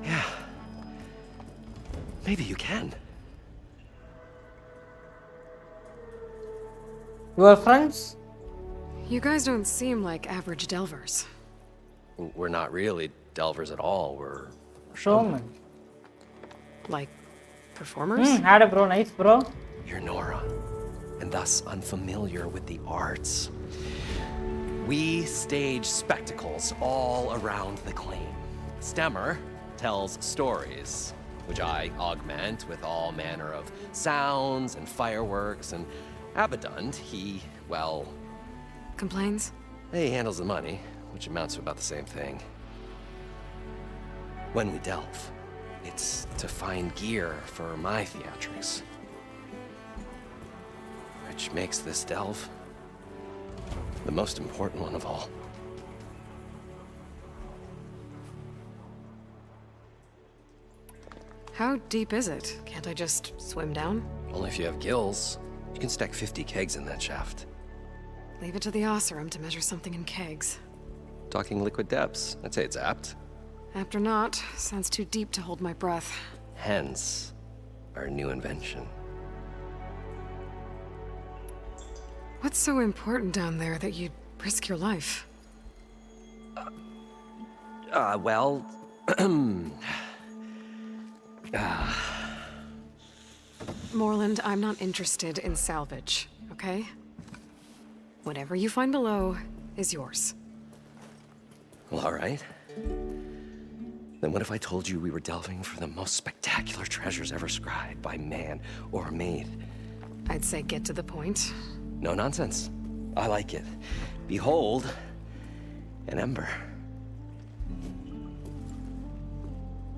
Yeah. Maybe you can. You are friends? You guys don't seem like average delvers. We're not really delvers at all. We're Showman. Like performers? Had a bro, nice bro. You're Nora, and thus unfamiliar with the arts. We stage spectacles all around the claim. Stemmer tells stories, which I augment with all manner of sounds and fireworks, and Abaddon, he, well... Complains? He handles the money, which amounts to about the same thing. When we delve, it's to find gear for my theatrics. Which makes this delve the most important one of all. How deep is it? Can't I just swim down? Only if you have gills. You can stack 50 kegs in that shaft. Leave it to the Oseram to measure something in kegs. Talking liquid depths, I'd say it's apt. Apt or not, sounds too deep to hold my breath. Hence, our new invention. What's so important down there that you'd risk your life? Well... Moreland, I'm not interested in salvage, okay? Whatever you find below is yours. Well, all right. Then what if I told you we were delving for the most spectacular treasures ever scribed by man or maid? I'd say get to the point. No nonsense. I like it. Behold, an ember.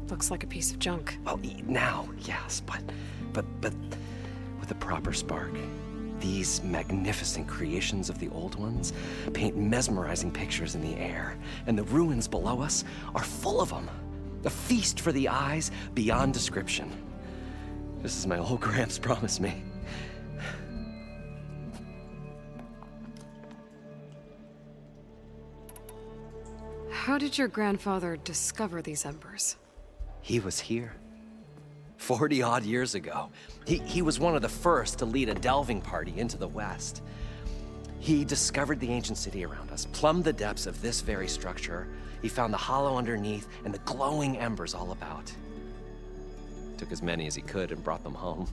Looks like a piece of junk. Well, now, yes, but with a proper spark. These magnificent creations of the old ones paint mesmerizing pictures in the air, and the ruins below us are full of them. A feast for the eyes beyond description. Just as my old Gramps promised me. How did your grandfather discover these embers? He was here. 40-odd years ago. He was one of the first to lead a delving party into the West. He discovered the ancient city around us, plumbed the depths of this very structure. He found the hollow underneath and the glowing embers all about. Took as many as he could and brought them home.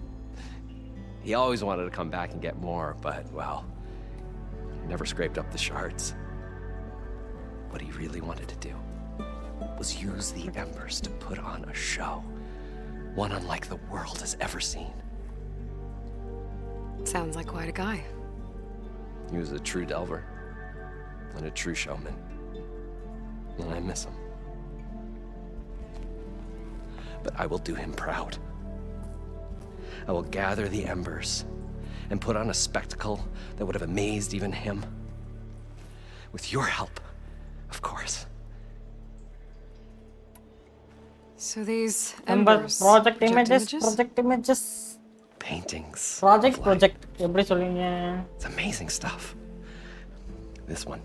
He always wanted to come back and get more, but, well, never scraped up the shards. What he really wanted to do was use the embers to put on a show. One unlike the world has ever seen. Sounds like quite a guy. He was a true delver and a true showman. And I miss him. But I will do him proud. I will gather the embers and put on a spectacle that would have amazed even him. With your help, of course. So these Ember embers, project images. Paintings. Project. எப்படி சொல்லுவீங்க? It's amazing stuff. This one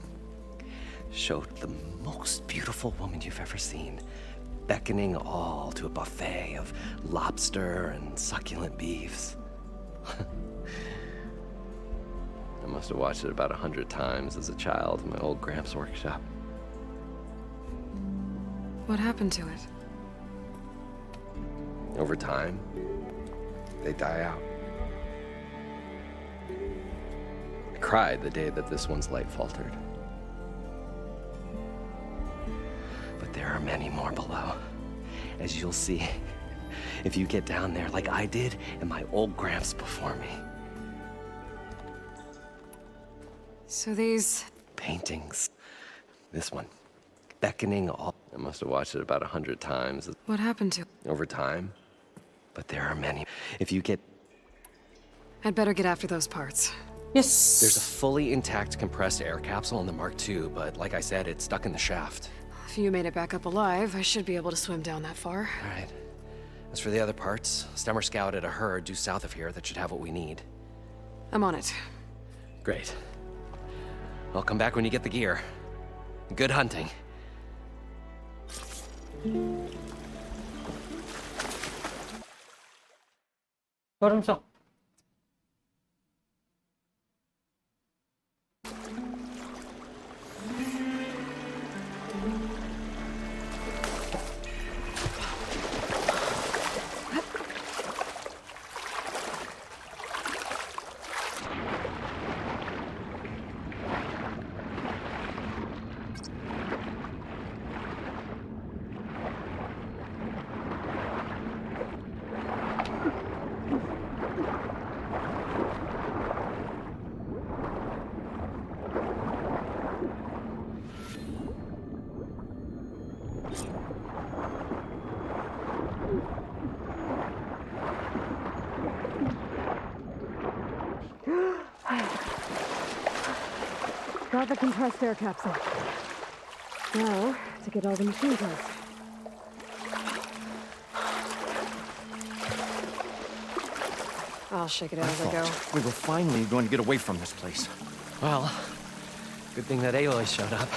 showed the most beautiful woman you've ever seen, beckoning all to a buffet of lobster and succulent beefs. I must have watched it about 100 times as a child in my old Gramps workshop. What happened to it? Over time, they die out. I cried the day that this one's light faltered. But there are many more below, as you'll see if you get down there like I did and my old Gramps before me. So these... Paintings. This one, beckoning all... I must have watched it about 100 times. What happened to it? Over time. But there are many. If you get... I'd better get after those parts. Yes. There's a fully intact compressed air capsule in the Mark II, but like I said, it's stuck in the shaft. If you made it back up alive, I should be able to swim down that far. All right. As for the other parts, Stemmer scouted a herd due south of here that should have what we need. I'm on it. Great. I'll come back when you get the gear. Good hunting. ஒரு நிமிஷம். Got the compressed air capsule. Now, to get all the machine parts. I'll shake it out as I go. We were finally going to get away from this place. Well, good thing that Aloy showed up.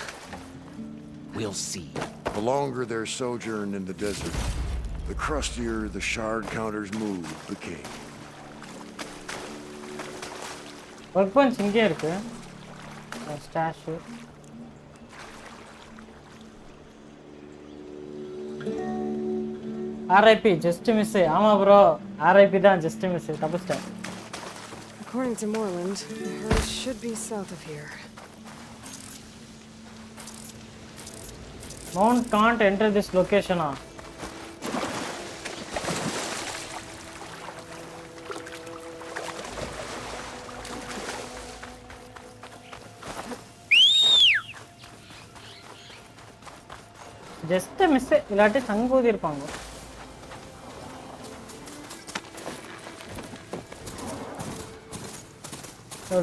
We'll see. The longer their sojourn in the desert, the crustier the shard counters move became. Work bench இங்கே இருக்கு statue RIP just miss ஆமா bro RIP தான் just miss தப்பிச்சிட்டேன் According to Moreland, the herd should be south of here. Mount can't enter this location. Just a miss. இல்லாட்டி சங்கோதி இருப்பாங்க.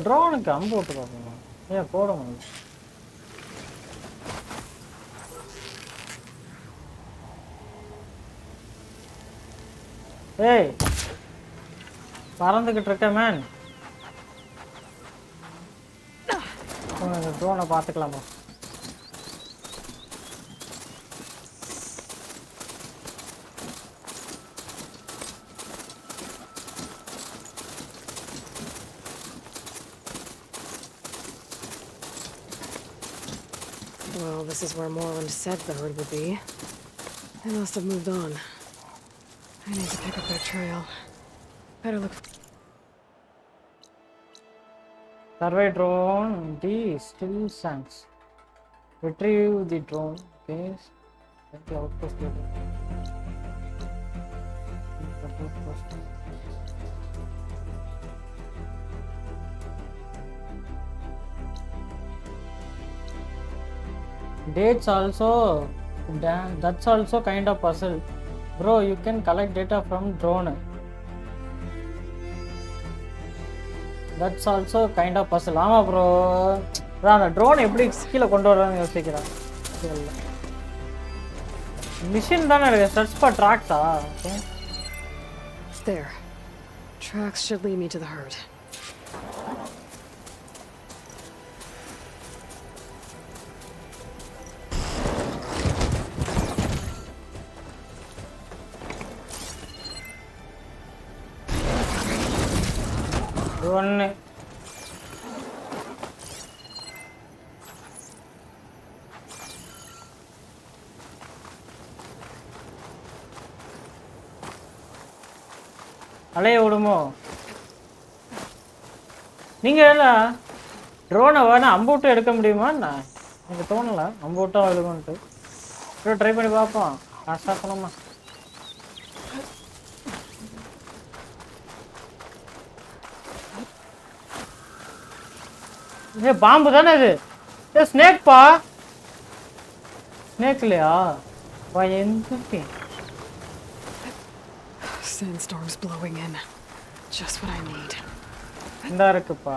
ட்ரோனுக்கு அம்பு போட்டு பார்ப்போம். ஏன் போட முடியல. ஏய் பறந்துகிட்டு இருக்க man ட்ரோனை பார்த்துக்கலாமா Well, this is where Moreland said the herd would be. They must have moved on. I need to pick up their trail. Better look. Survey drone. D still sanks. Retrieve the drone. Okay. Let the outpost. Dates also. That's also kind of puzzle. Bro, you can collect data from drone. That's also kind of puzzle. ஆமா bro. அந்த drone எப்படி கீழ கொண்டு வரலாம்னு யோசிக்கிறேன். Machine தான இருக்கு. search for tracks okay. There. Tracks should lead me to the herd. ஒன்று அலைய விடுமோ நீங்கள் ட்ரோனை வேணா அம்பூட்டும் எடுக்க முடியுமா என்ன எனக்கு தோணலை அம்பூட்டும் எடுக்கணுன்ட்டு ட்ரை பண்ணி பார்ப்போம் காசாக போனோமா ये பாம்பு தானே இது ஏ ஸ்னேக் பா ஸ்னேக் இல்லையா பயந்துட்டே Sandstorms blowing in. Just what I need. இந்தா இருக்குப்பா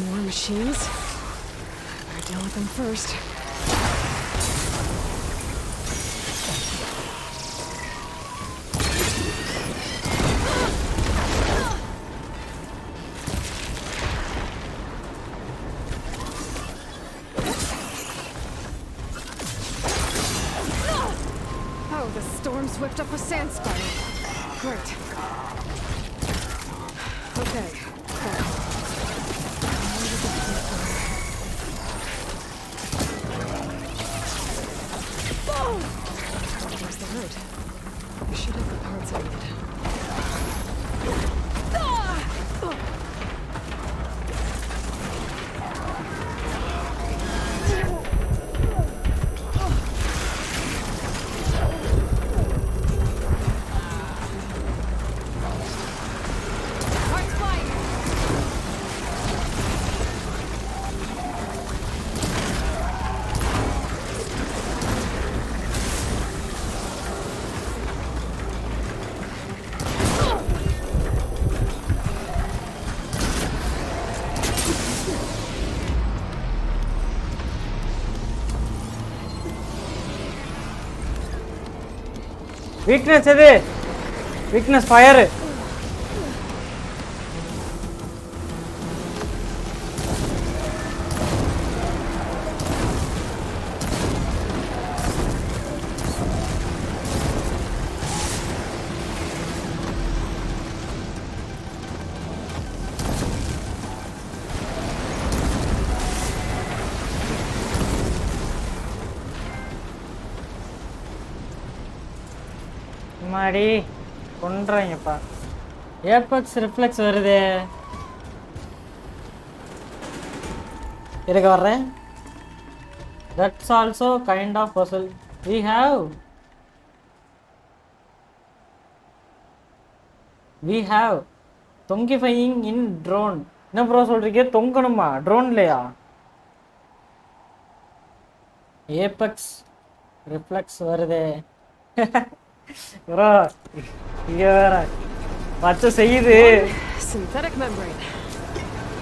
More machines? I deal with them first. Whipped up a sand spider. Great. Okay. Where's the herd? I should have the parts I need. Heart's flying! Weakness எது? Weakness fire. மாடி கொன்றாங்கப்பா. Apex reflex வருதே. இருக்க வர்றேன். That's also kind of puzzle. We have தொங்கிஃபையிங் in drone. என்ன bro சொல்றீங்க? தொங்கணுமா ட்ரோன்லையா? ஏபெக்ஸ் ரிஃப்ளெக்ஸ் வருதே. ப்ரோ இங்க வேற பச்சை செய்யுது. Synthetic membrane.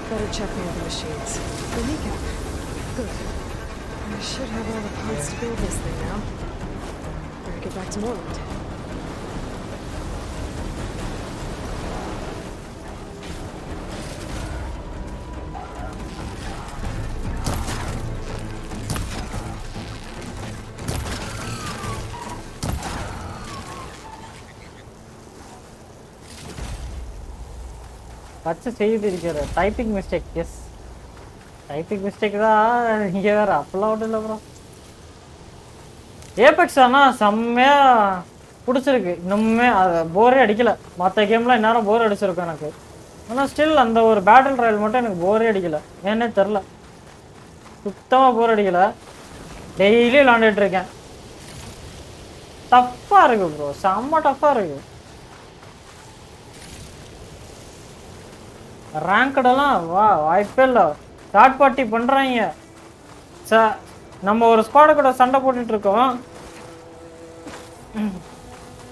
Better check the other machines. The kneecap. Good. I should have all the parts to build this thing now. Better get back to Moreland. பச்சை செய்து இருக்கிற typing mistake. Yes typing mistake தான். இங்கே வேறு அப்பெல்லாம் ஒன்றும் இல்லை bro. Apex ஆனால் செம்மையாக பிடிச்சிருக்கு. இன்னுமே அதை போரே அடிக்கலை. மற்ற கேம்லாம் இந்நேரம் போர் அடிச்சிருக்கும் எனக்கு. ஆனால் ஸ்டில் அந்த ஒரு பேட்டில் ராயல் மட்டும் எனக்கு போரே அடிக்கலை. ஏன்னே தெரில, சுத்தமாக போர் அடிக்கலை. டெய்லி விளாண்டுட்ருக்கேன். டஃப்பாக இருக்குது ப்ரோ, செம்ம டஃப்பாக இருக்குது. ரேங்கடெல்லாம் வாய்ப்பே இல்லை. தேர்ட் பார்ட்டி பண்ணுறாங்க. நம்ம ஒரு ஸ்குவாட கூட சண்டை போட்டுட்ருக்கோம்.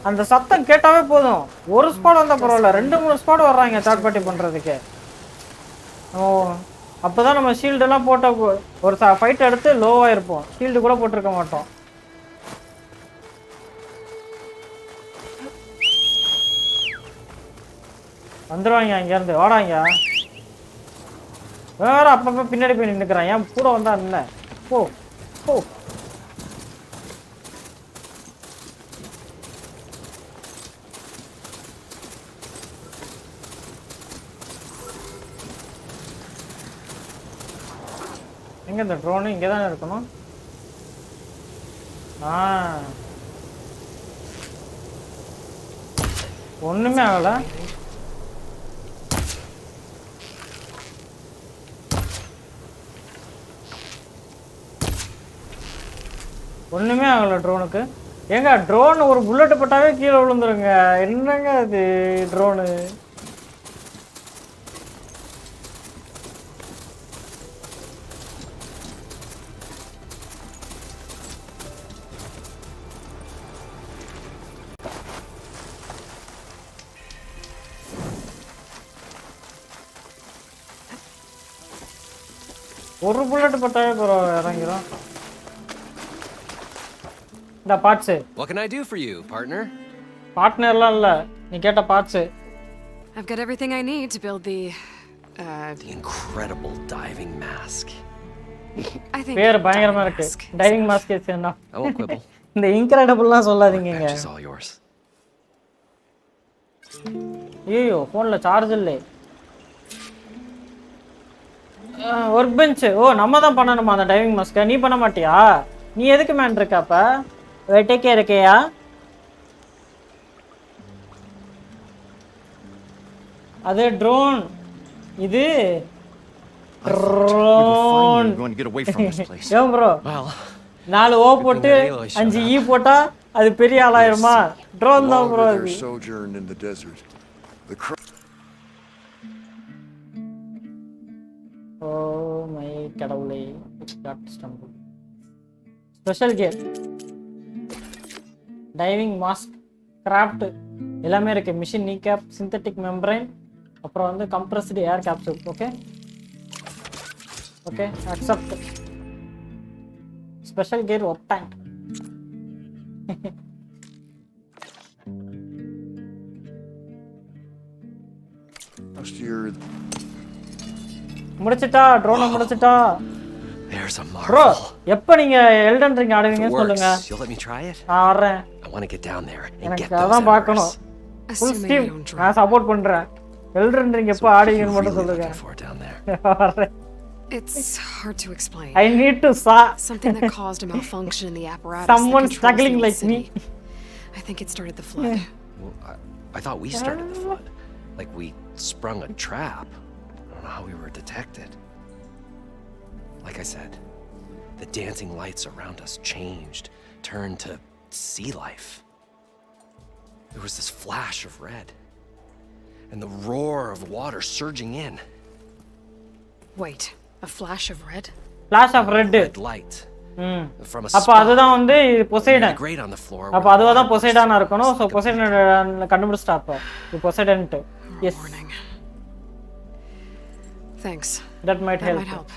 அந்த சத்தம் கேட்டாவே போதும். ஒரு ஸ்குவாட் வந்தால் பரவாயில்ல, 2-3 ஸ்குவாட் வர்றாங்க தேர்ட் பார்ட்டி பண்ணுறதுக்கு. அப்போ தான் நம்ம ஷீல்டெல்லாம் போட்டால் ஒரு ஃபைட் எடுத்து லோவாக இருப்போம். ஷீல்டு கூட போட்டிருக்க மாட்டோம். வந்துடுவாங்க அங்கேருந்து. வாடாங்க வேற. அப்பப்போ பின்னாடி போய் நின்றுக்கிறான். ஏன் கூட வந்தா இல்லை? போ போ. எங்க இந்த ட்ரோனு? இங்கே தானே இருக்கணும். ஒன்றுமே ஆகலை. ஒன்றுமே ஆகலை ட்ரோனுக்கு. ஏங்க ட்ரோன் ஒரு புல்லட்டு பட்டாவே கீழே விழுந்துருங்க. என்னங்க அது ட்ரோனு? ஒரு புல்லட்டு பட்டாவே இறங்கிடும். இந்த parts. What can I do for you, partner? பார்ட்னர்லாம் இல்ல, நீ கேட்ட parts. I've got everything I need to build the incredible diving mask. I think பேர் பயங்கரமா இருக்கு. டைவிங் மாஸ்க் என்ன? I won't quibble. இந்த இன்கிரெடிபிள்லாம் சொல்லாதீங்க. It's all yours. ஐயோ போன்ல சார்ஜ் இல்லை. Work bench. நம்ம தான் பண்ணணுமா அந்த டைவிங் மாஸ்க்? நீ பண்ண மாட்டியா? நீ எதுக்கு மேன் இருக்காப்ப? வெட்டிக்கே இருக்கையா? அது ட்ரோன். இது ட்ரோன். ஏன் ப்ரோ 4 ஓ போட்டு 5 ஈ போட்டா அது பெரிய ஆளாயிருமா? ட்ரோன் தான் ப்ரோ அது. ஓ மை கடவுளே. Special gear, diving mask, craft எல்லாமே இருக்கு. Machine knee cap, synthetic membrane, அப்புறம் வந்து compressed air capsule. Okay okay accept. Special gear work tank. முடிச்சிட்டா ட்ரோனை முடிச்சிட்டா. There's a bro marvel. எப்போ நீங்க எல்டன் ரிங் If it ஆடுவீங்கன்னு சொல்லுங்க. works, you'll let me try it? நான் வர்றேன். I want to get down there and get எனக்கு those அதான் பார்க்கணும். embers. ஃபுல் ஸ்டீம் நான் சப்போர்ட் பண்றேன். எல்டன் ரிங் எப்போ ஆடுவீங்கன்னு மட்டும் சொல்லுங்க. வர்றேன். It's hard to explain. I need to something that caused a malfunction in the apparatus. Someone struggling like me. I think it started the flood. Well, I thought we started the flood. Like we sprung a trap. I don't know how we were detected. Like I said, the dancing lights around us changed, turned to sea life. There was this flash of red, and the roar of water surging in. Wait, a flash of red? Flash of red. Red light. From a அப்ப அதுதான் வந்து Poseidon. grate on the floor. அப்ப அதுதான் பொசைடானா இருக்கணும். So Poseidon கண்டுபிடிச்சிட்டா அப்ப. இது பொசைடன்ட். Yes. Thanks. That might help.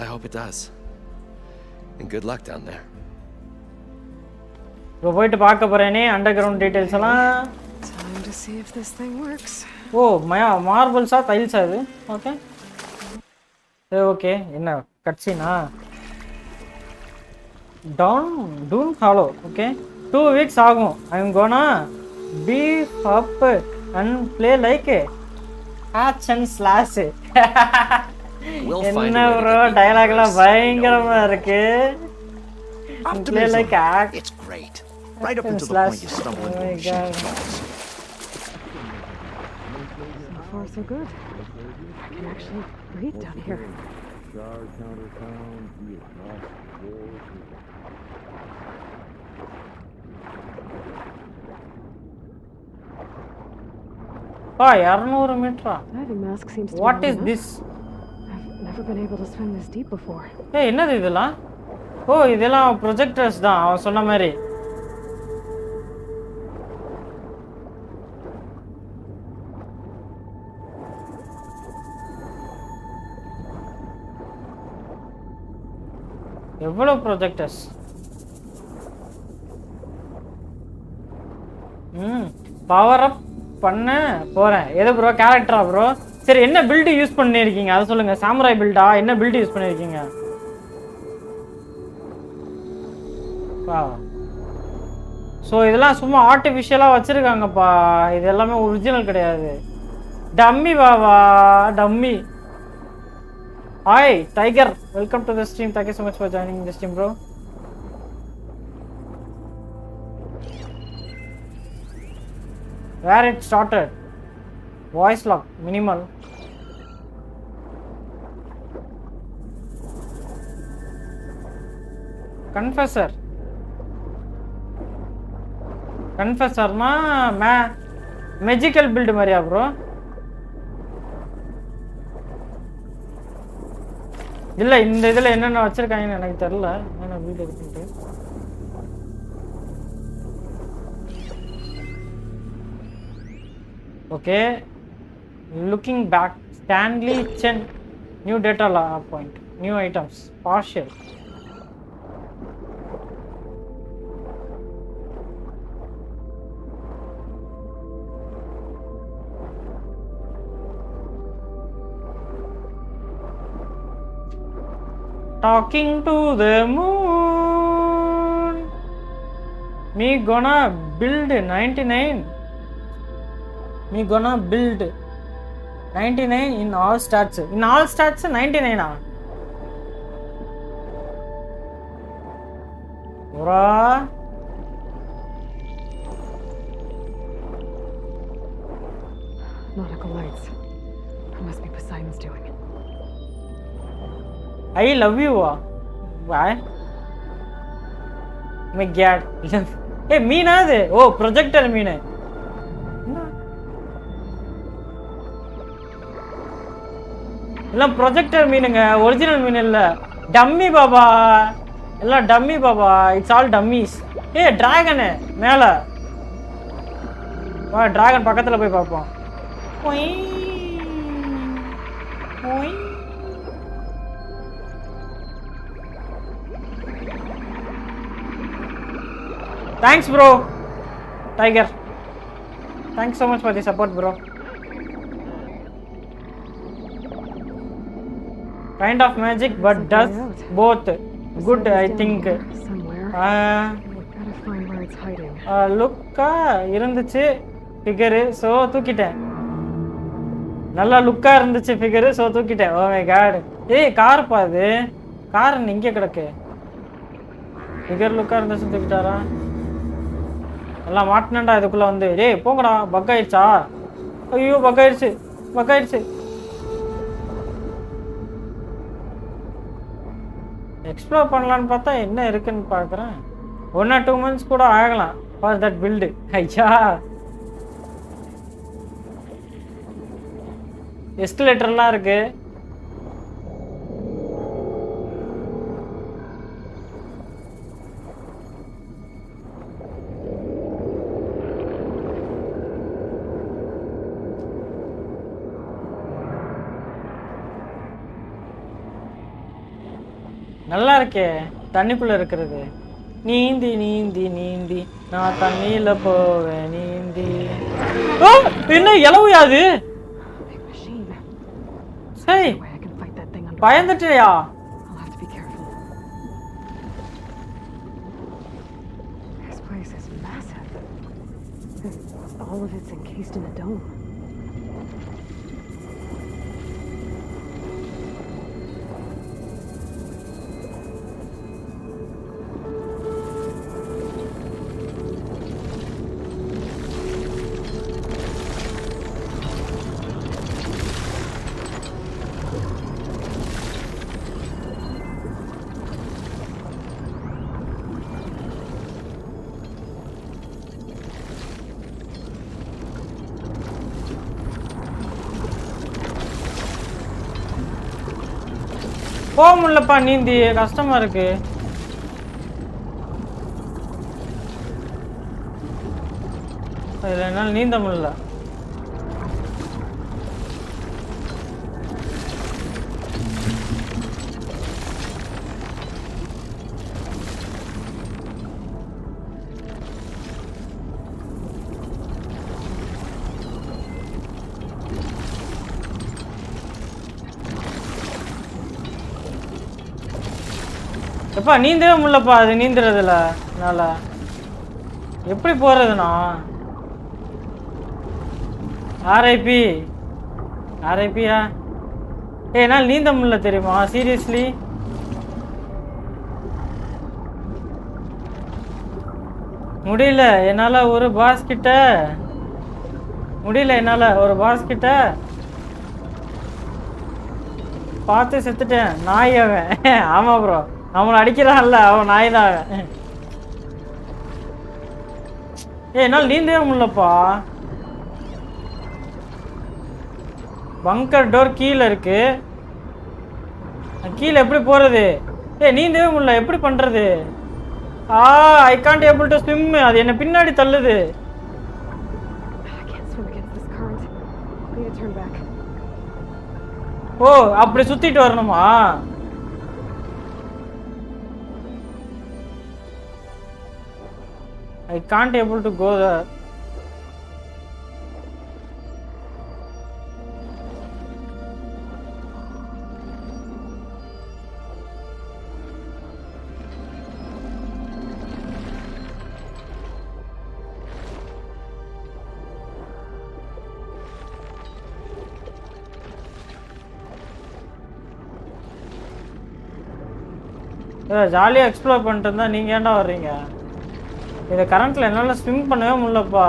I hope it does. And good luck down there. இப்போ போயிட்டு பார்க்க போறேனே அண்டர்கிரவுண்ட் டீடைல்ஸ் எல்லாம். Time to see if this thing works. ஓ மார்பிள்ஸா டைல்ஸா இது? ஓகே. ஓகே என்ன கட்சினா டூன் ஹாலோ. ஓகே 2 weeks ஆகும். I am gonna beef up and play like hatch and slash. என்ன bro டயலாக்லாம் பயங்கரமா இருக்கு. Play like act. It's great. Right up until the point you stumble into a machine falls. So far so good. I can actually breathe down here. Ah, 200 மீட்டரா? Diving mask seems to What be is this? I've never been able to swim this deep before. ஏய் என்னது இதெல்லாம்? ஓ இதெல்லாம் projectors தான் அவன் சொன்ன மாதிரி. எவ்வளவு projectors? Power அப் பண்ண போறேன். எது ப்ரோ கேரக்டரா ப்ரோ? சரி என்ன பில்ட் யூஸ் பண்ணிருக்கீங்க அதை சொல்லுங்க. சாமுராய் பில்டா? என்ன பில்ட் யூஸ் பண்ணிருக்கீங்க? ஸோ இதெல்லாம் சும்மா ஆர்டிஃபிஷியலாக வச்சுருக்காங்கப்பா. இது எல்லாமே ஒரிஜினல் கிடையாது. டம்மி பாவா dummy. Hi tiger, welcome to the stream. Thank you so much for joining the stream bro. Where it started? Voice lock, minimal. Confessor. Confessor na magical build mariya bro. இல்ல இந்த இதுல என்னென்ன வச்சிருக்காங்கன்னு எனக்கு தெரியல. என்ன வீடியோ எடுத்துட்டு okay. Looking back, Stanley Chen, new data point, new items, partial. Talking to the moon. Me gonna build 99. Me gonna build 99 in all stats. In all stats 99 ah. Bro. Nautical lights. That must be Poseidon's doing. I love you. Why? My god. Hey, mean adu. Oh, projector mean. எல்லாம் projector மீனுங்க, original மீன் இல்ல. Dummy பாபா, எல்லாம் dummy பாபா. It's all dummies. ஏ டிராகனு மேல வா, டிராகன் பக்கத்துல போய் பார்ப்போம். Thanks bro tiger. Thanks so much for the support bro. Kind of magic but does both good I think. லுக்கா இருந்துச்சு ஃபிகரு, ஸோ தூக்கிட்டேன். நல்லா லுக்கா இருந்துச்சு ஃபிகரு, ஸோ தூக்கிட்டேன். Oh my god. ஏய் கார்ப்பா அது, கார் இங்கே கிடக்கு. ஃபிகர் லுக்கா இருந்துச்சு தூக்கிட்டாரா? எல்லாம் மாட்டினண்டா இதுக்குள்ள வந்து. டேய் போங்கடா, பக் ஆயிடுச்சா? ஐயோ பக் ஆயிடுச்சு, பக் ஆயிடுச்சு. எக்ஸ்ப்ளோர் பண்ணலான்னு பார்த்தா என்ன இருக்குன்னு பார்க்குறேன். 1 or 2 months கூட ஆகலாம் ஃபார் தட் பில்டு. ஐயா எஸ்கலேட்டர்லாம் இருக்கு. நல்லா இருக்கே தண்ணிக்குள்ள இருக்கிறது. நீந்தி நீந்தி நீந்தி நான் தண்ணியில போவேன் நீந்தி. என்ன இலவையாது? சரி பயந்துட்டியா? All of it's encased in a dome. போக முடியலப்பா, நீந்தி கஷ்டமா இருக்கு. என்னால நீந்த முடியல. எப்பா நீந்தவே முடியலப்பா, அது நீந்துறதுல என்னால. எப்படி போறதுண்ணா? ஆர்ஐபி ஆர்ஐபியா? என்னால் நீந்த முடியல தெரியுமா, சீரியஸ்லி. முடியல என்னால. ஒரு பாஸ் கிட்ட முடியல என்னால. ஒரு பாஸ் கிட்ட பார்த்து செத்துட்டேன். நாய் அவன். ஆமா ப்ரோ, அவனை அடிக்கிறான்ல அவன் நாய் தான் அவன். என்னால் நீந்தவே முடியலப்பா. பங்கர் டோர் கீழே இருக்கு. கீழே எப்படி போறது? நீந்தவே முடியல, எப்படி பண்றது? I can't able to swim. அது என்ன பின்னாடி தள்ளுது. ஓ அப்படி சுத்திட்டு வரணுமா? I can't able to go there. ஜாலியாக எக்ஸ்ப்ளோர் பண்ணிட்டு இருந்தா நீங்க ஏன்டா வர்றீங்க? இந்த கரண்ட்ல என்னால ஸ்விம் பண்ணவே முடியலப்பா.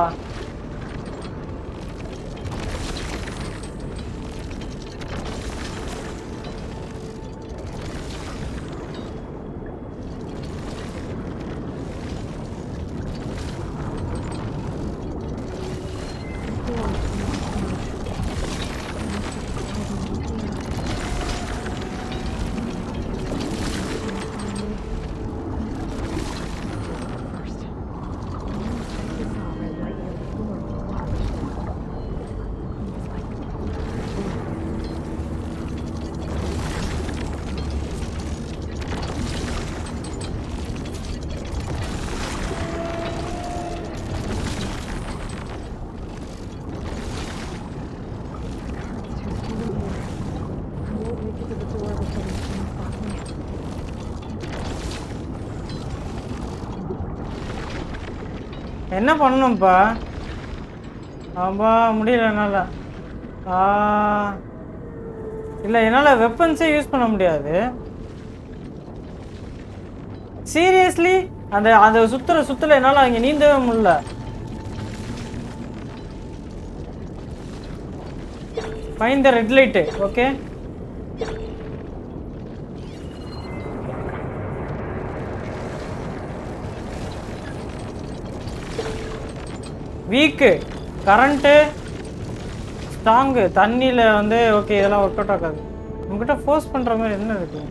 என்ன பண்ணணும்ப்பா? ஆமா முடியல என்னால. இல்லை என்னால் வெப்பன்ஸே யூஸ் பண்ண முடியாது. சீரியஸ்லி அந்த சுற்றுல என்னால் அங்கே நீந்தவே முடியல. Find the red light. Okay. Weak. Current. Strong. தண்ணில வந்து ஓகே இதெல்லாம் ஒர்க் அவுட் ஆகாது. உங்ககிட்ட ஃபோர்ஸ் பண்ற மாதிரி என்ன இருக்கு?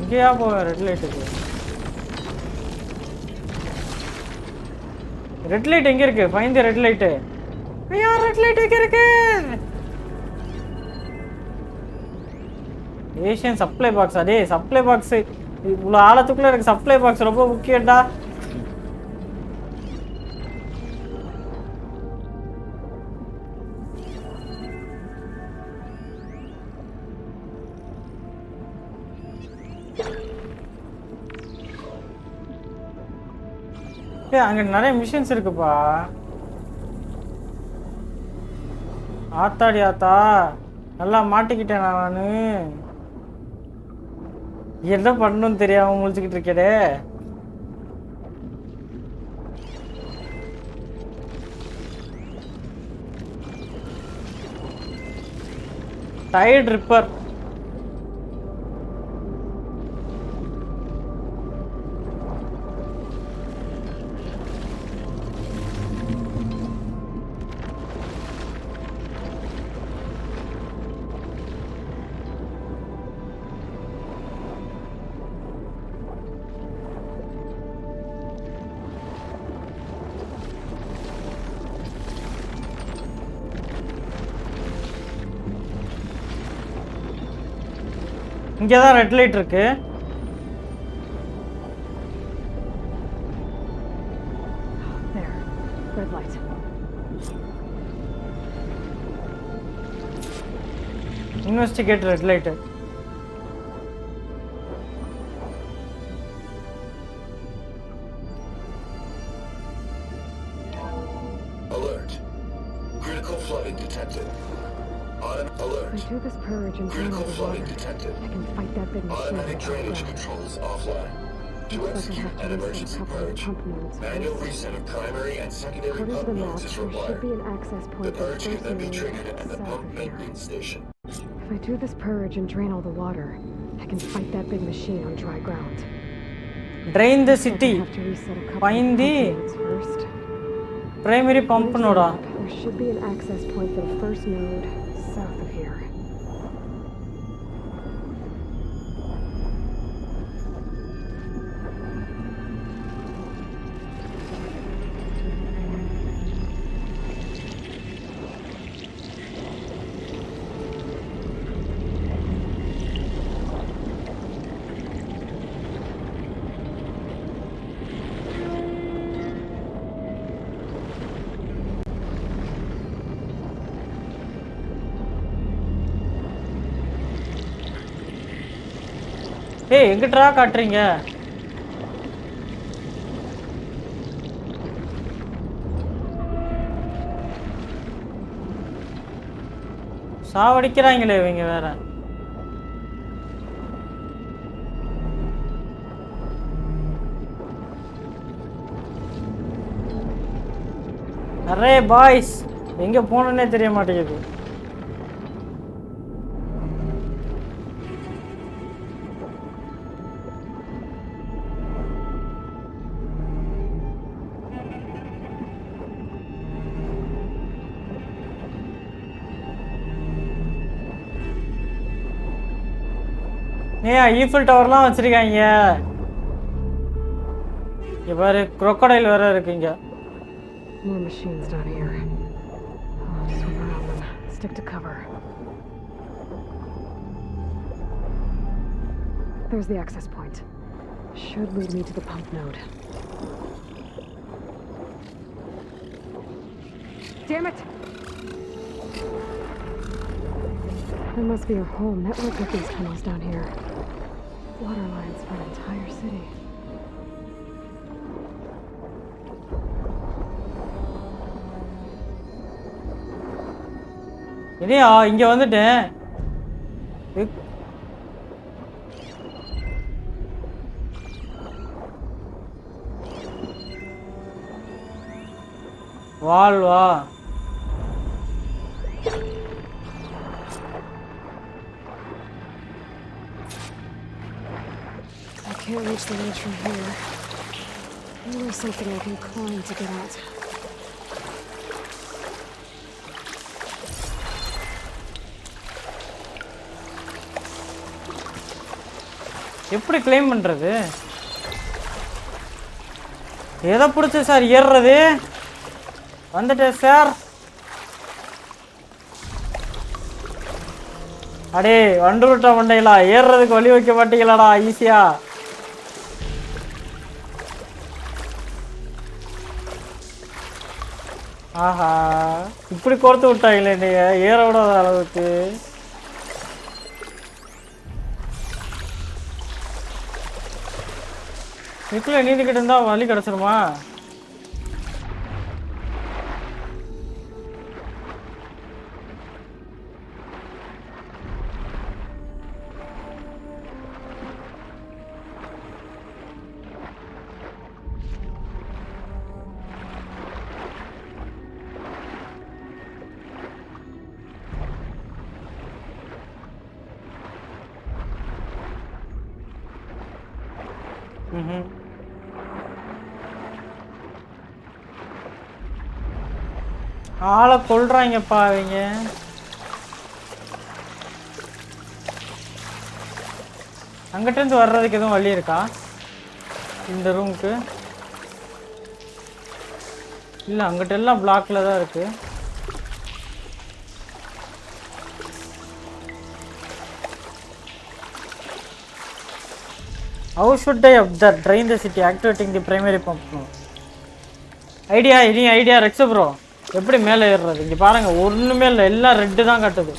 எங்கேயா போக ரெட் லைட்டுக்கு? ரெட் லைட் எங்க இருக்கு? ஃபைண்ட் தி ரெட் லைட். ஐயா ரெட் லைட் எங்க இருக்கு? Asian supply box. அடே சப்ளை பாக்ஸ் இவ்வளோ ஆழத்துக்குள்ள எனக்கு சப்ளை பாக்ஸ் ரொம்ப முக்கியம்டா. அங்க நிறைய மிஷின்ஸ் இருக்குப்பா. ஆத்தாடி ஆத்தா நல்லா மாட்டிக்கிட்டேன் நானு. என்ன பண்ணணும்னு தெரியாம முழிச்சுக்கிட்டு இருக்கேடே. Tired repair. இங்கே தான் ரெட் லைட் இருக்கு. Investigate red light. Alert. Critical flooding detected. Alert. If I do this purge and drain all the water, I can fight that big machine. Automatic drainage controls offline. To execute an emergency purge, manual reset of primary and secondary pump nodes is required. The purge can then be triggered at the pump maintenance station. If I do this purge and drain all the water, I can fight that big machine on dry ground. Drain the city. Find the primary pump node. There should be an access point for the first node south of here. ஏய் எங்கடா காட்றீங்க? சாவடிக்கிறாங்களே இவங்க வேற. Array boys எங்க போனனே தெரிய மாட்டேங்குது. Eiffel டவர்லாம் வச்சிருக்காங்க. இங்க பாரு crocodile வேற இருக்குங்க. More machines down here. I'll just swim around them. Stick to cover. There's the access point. Should lead me to the pump node. Damn it! There must be a whole network of these tunnels down here. Water lines for an entire city. இல்லையா இங்க வந்துட்டேன். வாழ்வா I can't reach the ledge from here. Maybe something I can climb to get out. எப்படி claim பண்றது? எதை பிடிச்சி sir ஏறுறது? வந்துட்டேன் சார். அடே வண்டு விட்ட மண்டைகளா, ஏறுறதுக்கு வழி வைக்க மாட்டீங்களாடா ஈஸியா? ஆஹா, இப்படி கோர்த்து விட்டாங்களே நீங்க ஏற விடாத அளவுக்கு. இதுக்குள்ள நீந்திக்கிட்டு இருந்தா வழி கிடைச்சிருமா? ஆளை கொல்றாங்கப்பா அவங்க. அங்கிட்ட இருந்து வர்றதுக்கு எதுவும் வழி இருக்கா இந்த ரூமுக்கு? இல்ல, அங்கிட்ட எல்லாம் பிளாக்ல தான் இருக்கு. How should I drain the city activating the primary pump? Idea, இனி ஐடியா ரெக்ஸ் ப்ரோ. எப்படி மேலே ஏறுறது? இங்க பாருங்க, ஒண்ணுமே இல்லை, எல்லாம் ரெட்டு தான் காட்டுது.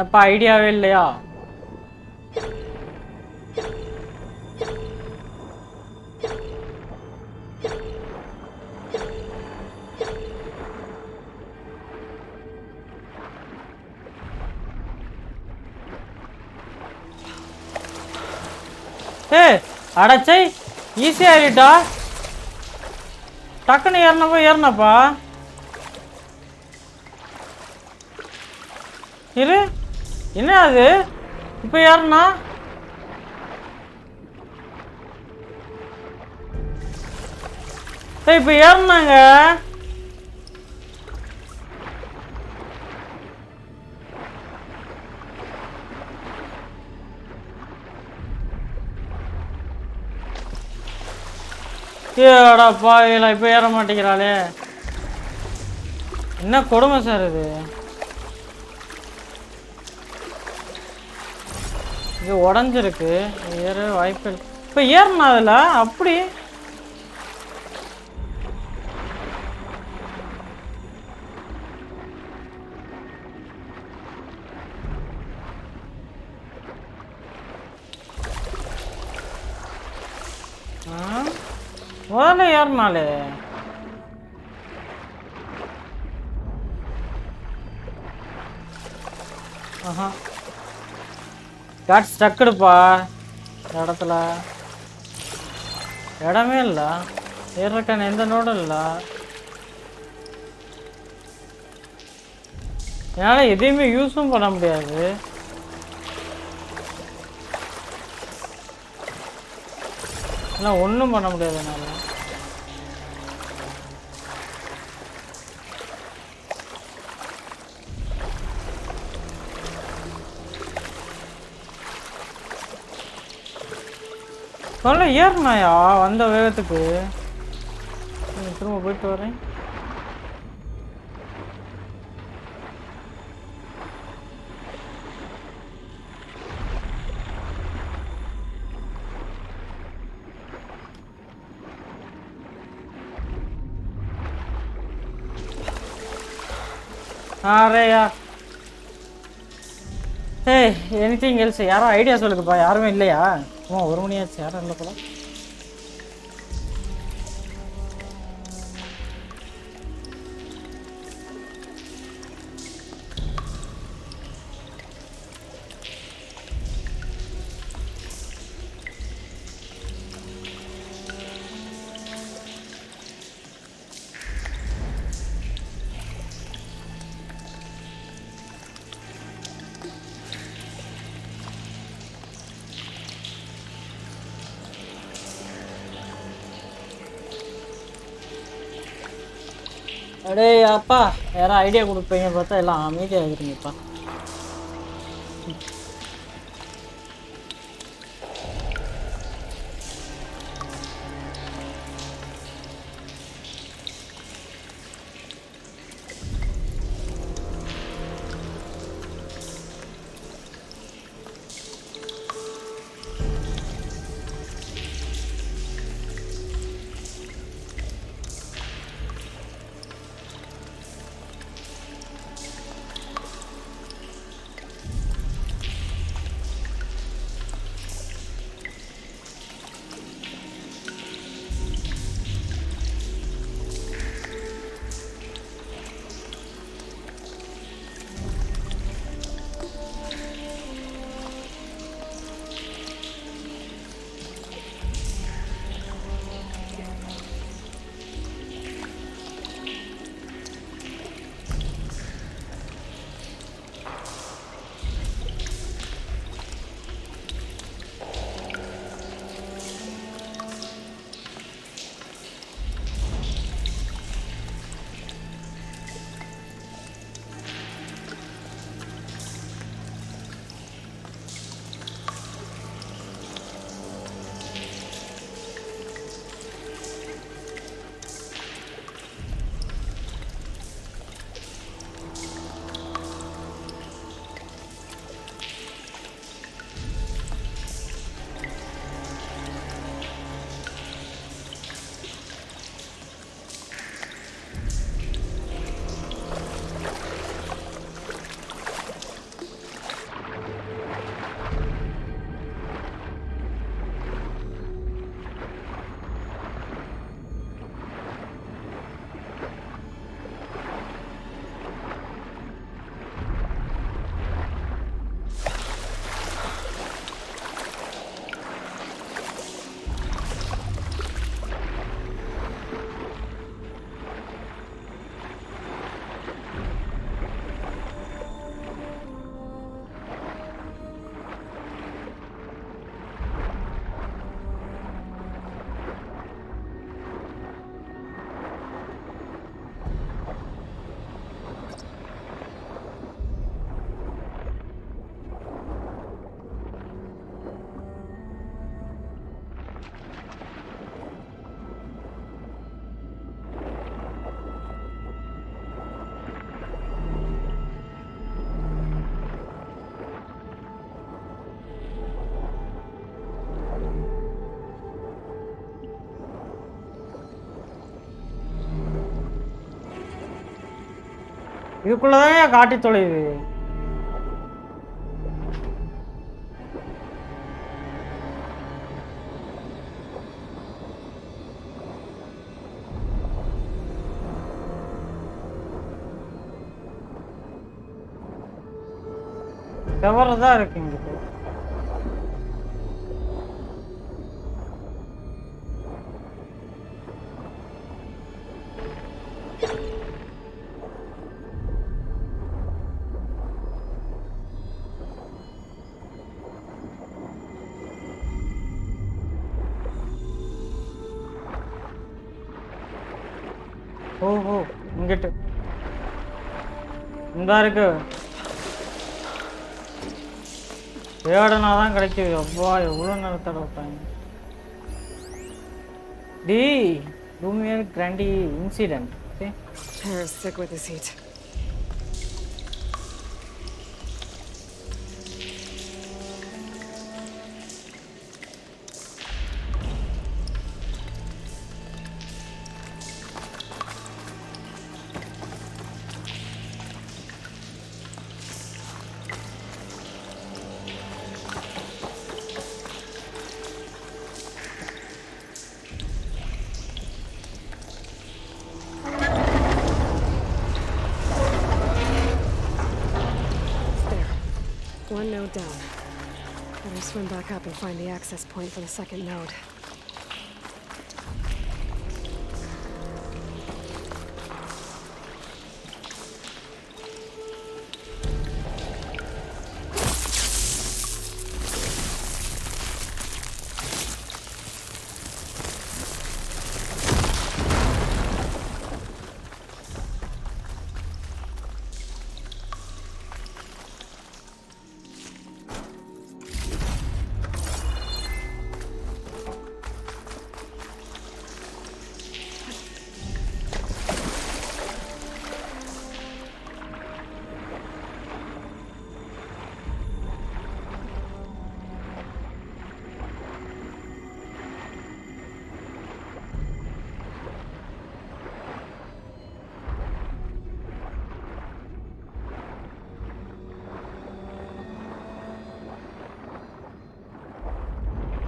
அப்பா ஐடியாவே இல்லையா? அடச்சை ஈஸியா ஆயிட்டா. டக்குன்னு ஏறினப்பா இரு. என்ன அது இப்ப ஏறனா? இப்ப ஏறினாங்க. ஏடாப்பா இவள இப்ப ஏற மாட்டேங்கிறாளே. என்ன கொடுமை சார் இது. இது உடஞ்சிருக்கு, ஏற வாய்ப்பு இல்லை. இப்ப ஏறனா அதுல அப்படி முதல்ல ஏறினாலே. ஆஹா, காட் ஸ்டக்குடுப்பா இடத்துல, இடமே இல்லை. ஏறக்கான எந்த நோடும் இல்லை. என்னால் எதையுமே யூஸும் பண்ண முடியாது. இல்லை ஒன்றும் பண்ண முடியாது என்னால். சொல்ல ஏறினாயா வந்த வேகத்துக்கு? திரும்ப போயிட்டு வரேன். அரே யார் ஏய் எனிதிங் எல்ஸ்? யாரும் ஐடியா சொல்லுங்கப்பா. யாருமே இல்லையா? ஒரு மணி ஆச்சு, யாரும் இல்லை போல. அடே அப்பா, யாரும் ஐடியா கொடுப்பீங்க பார்த்தா எல்லாம் அமைதியாக இருக்கிறீங்கப்பா. இதுக்குள்ளதான் காட்டி தொலைது. கவர்தான் இருக்கு இங்க. ஓ இங்கிட்டு இந்தா இருக்கு. தேடனாதான் கிடைக்குது. அப்பா எவ்வளோ நேரத்தோட விட்டாங்க. Lumiere Grandi incident. Okay. Hair's sick with this heat. One node down. Better swim back up and find the access point for the second node.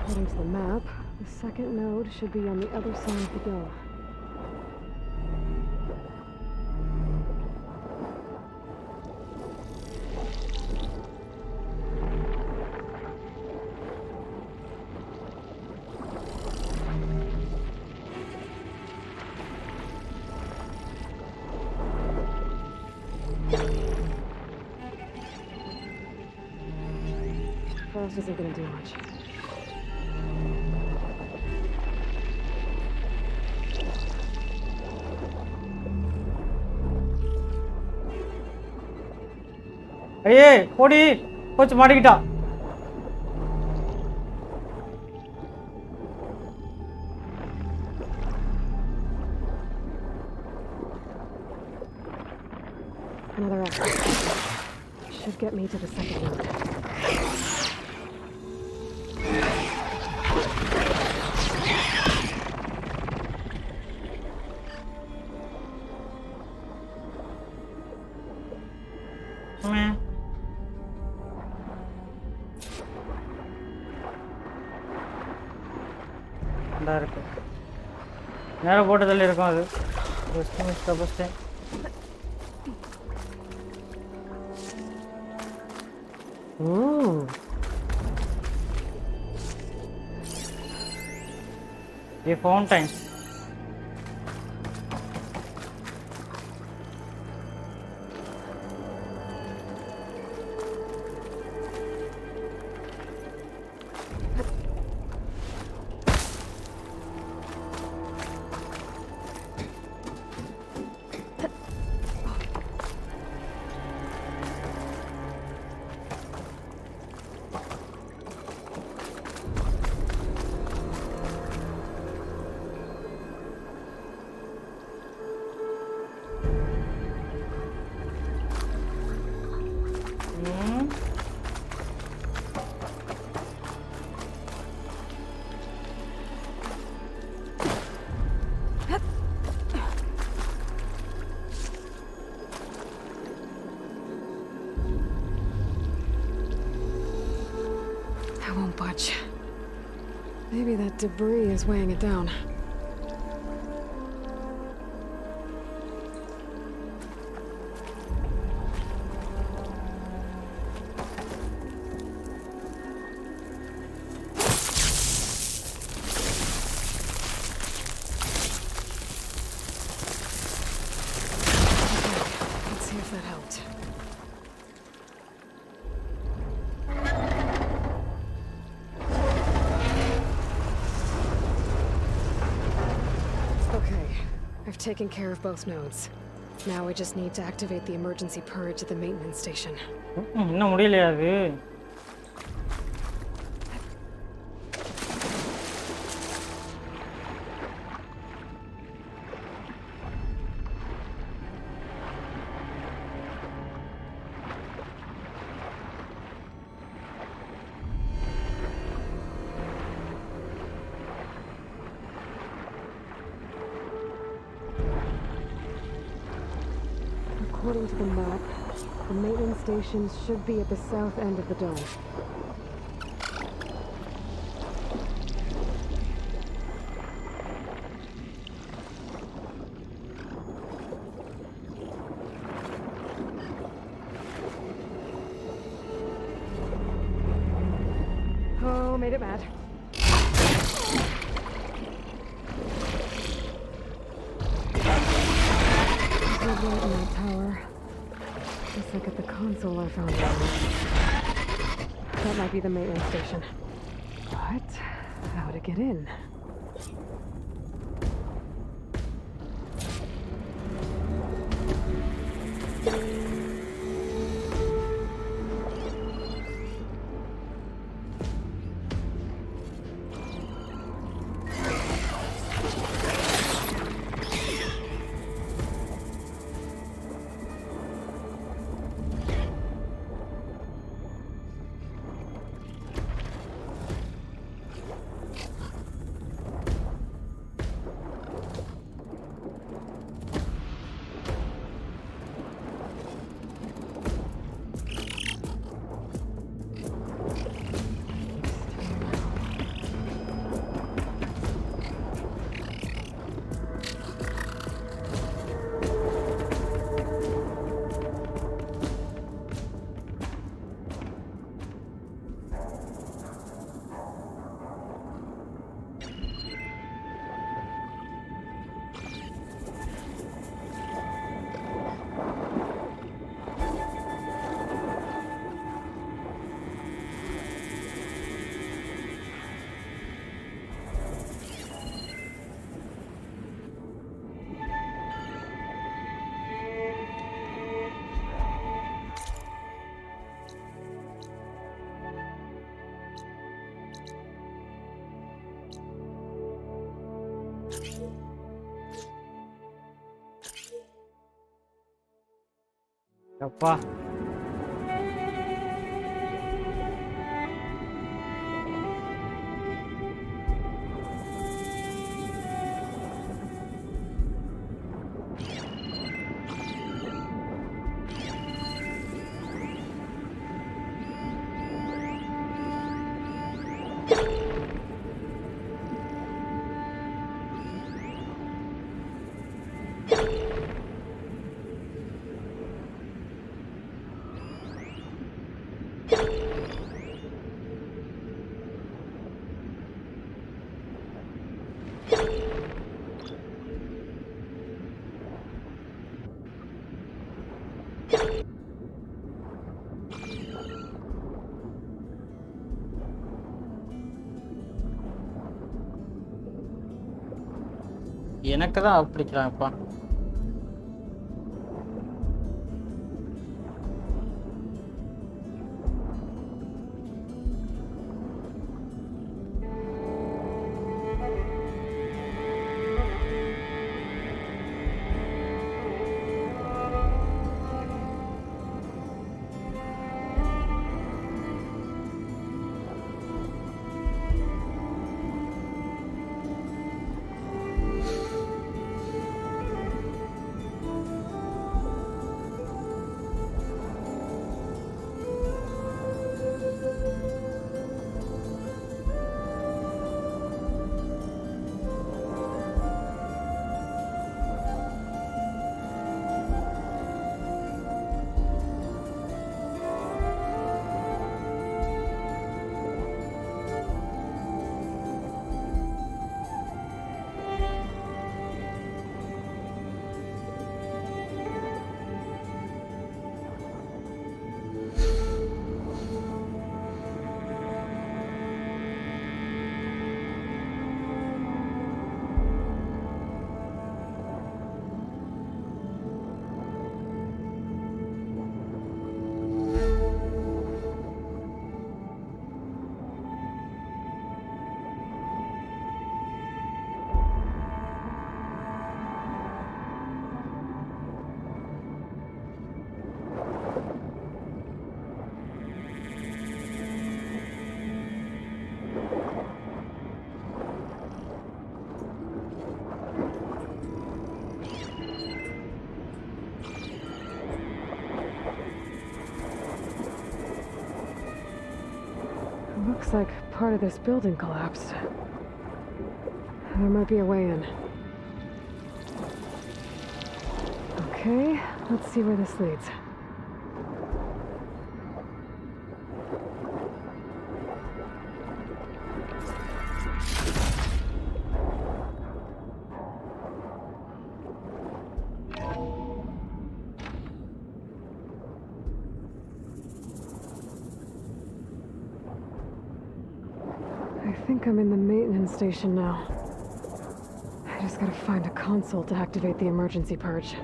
According to the map, the second node should be on the other side of the door. Frost isn't gonna do much. ஐயே போடி போச்சு மாட்டிக்கிட்டா. Another access. Should get me to the second node. இருக்கு நேரம் போட்டதில் இருக்கும். அது first ये fountain. Maybe that debris is weighing it down. Let's see if that helped. taken care of both nodes. Now I just need to activate the emergency purge at the maintenance station. இன்னும் முடியலையா அது? According to the map, the maintenance stations should be at the south end of the dome. Oh, made it mad. In that tower. Just like at the console I found. That might be the maintenance station. But how to get in? அப்பா எனக்கு தான் பிடிக்கிறான்ப்பா. Looks like part of this building collapsed. There might be a way in. Okay, let's see where this leads. I think I'm in the maintenance station now. I just gotta find a console to activate the emergency purge.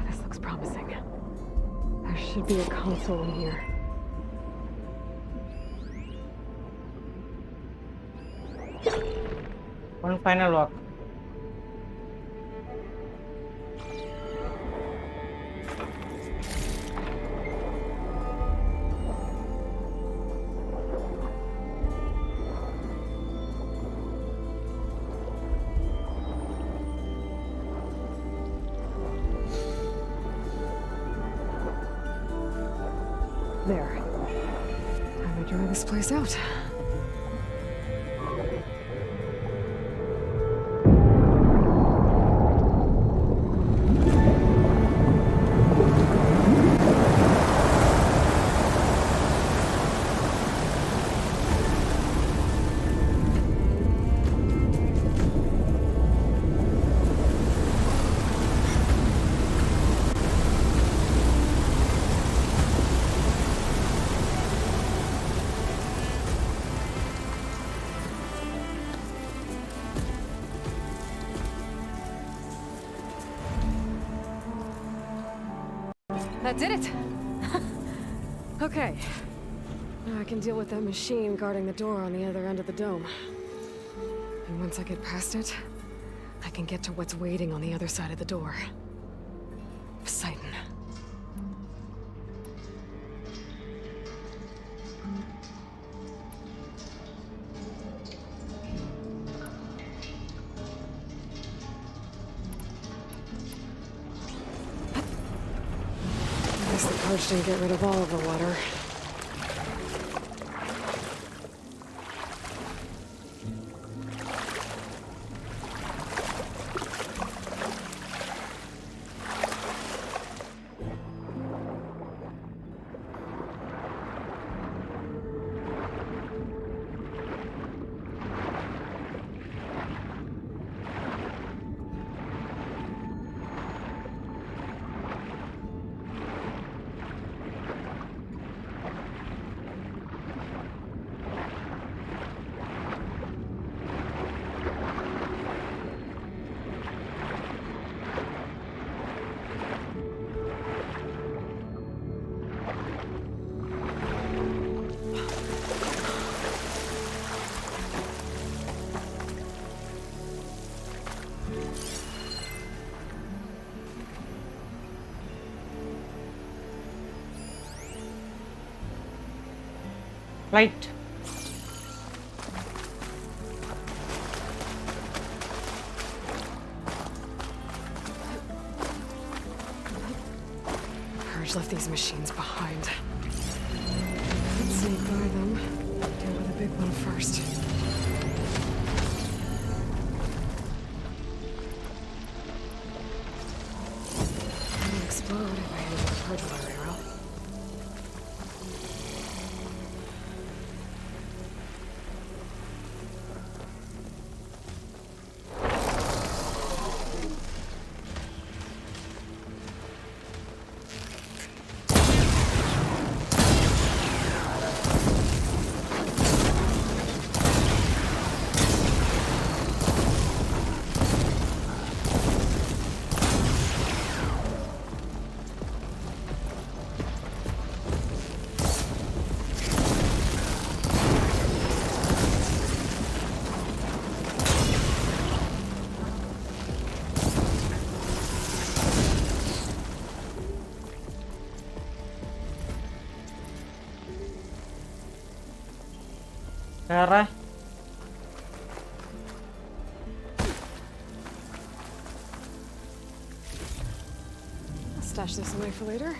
This looks promising. There should be a console in here. One final walk. There. Time to dry this place out. That did it! Okay. Now I can deal with that machine guarding the door on the other end of the dome. And once I get past it, I can get to what's waiting on the other side of the door. Poseidon. I guess the purge didn't get rid of all of the water. Right. Purge left these machines behind. Let's sneak by them. Deal with the big one first. It'll explode if I hit it with a purge water arrow. Cara. I'll stash this away for later.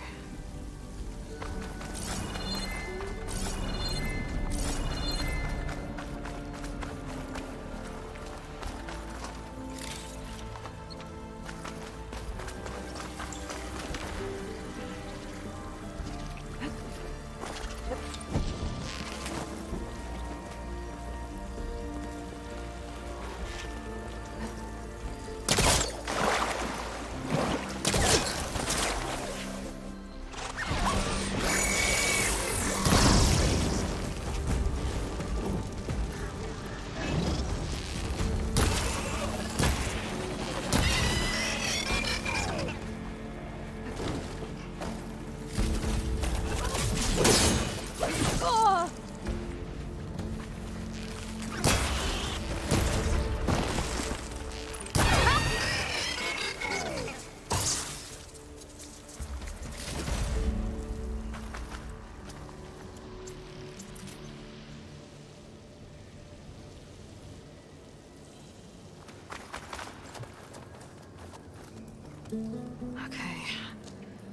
Okay.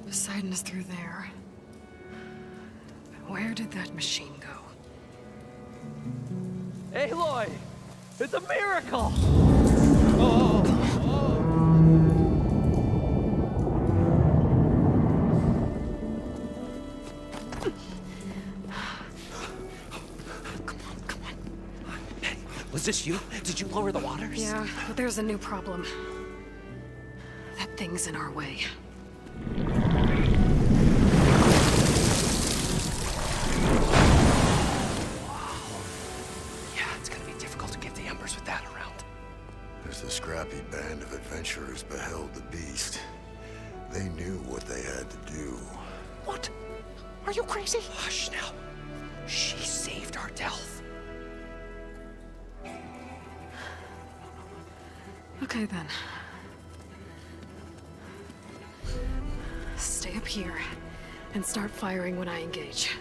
Poseidon is through there. But where did that machine go? Aloy! It's a miracle! Was this you? Did you lower the waters? Yeah, but there's a new problem. That thing's in our way. Yeah, it's gonna be difficult to get the embers with that around. As the scrappy band of adventurers beheld the beast, they knew what they had to do. What? Are you crazy? Hush now. She saved our Delph. Okay then. Stay up here and start firing when I engage.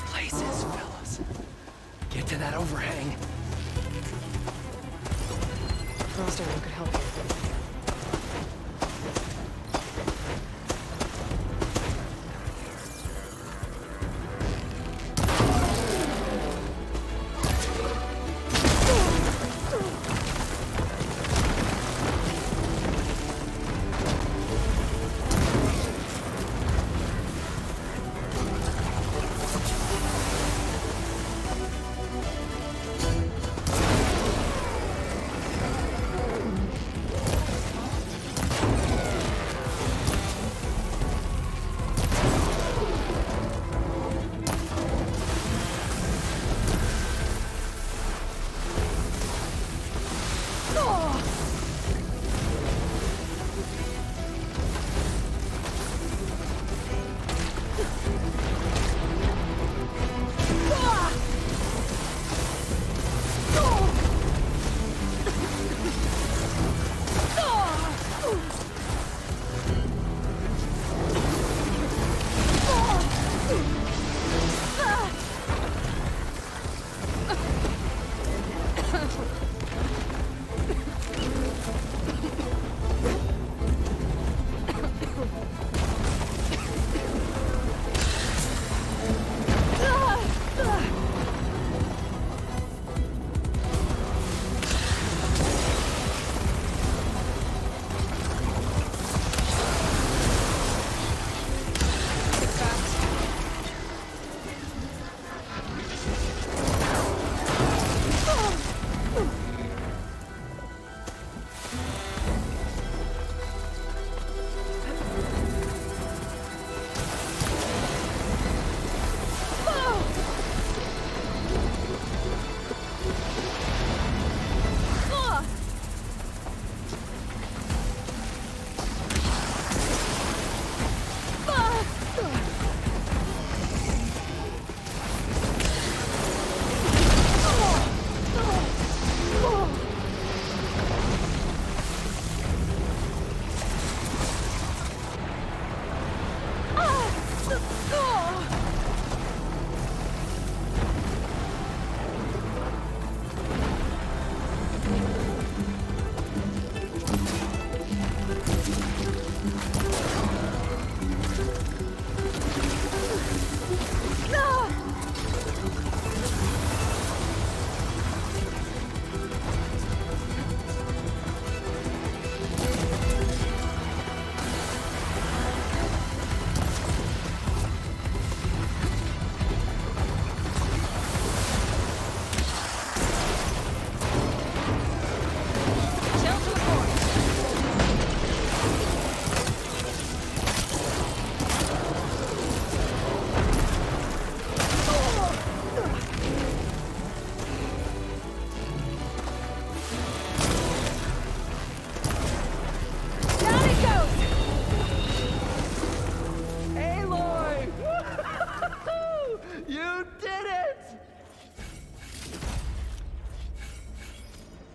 Places, fellas. Get to that overhang. Frost arrow could help you.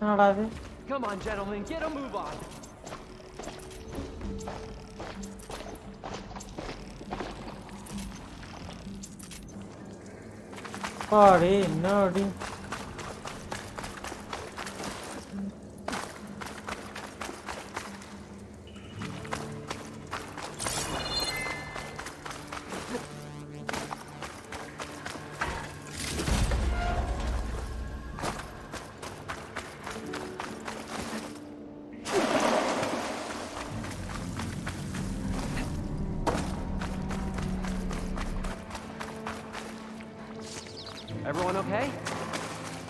என்னடா இது? Come on, gentlemen, get a move on. பாடி என்னடி? Everyone okay?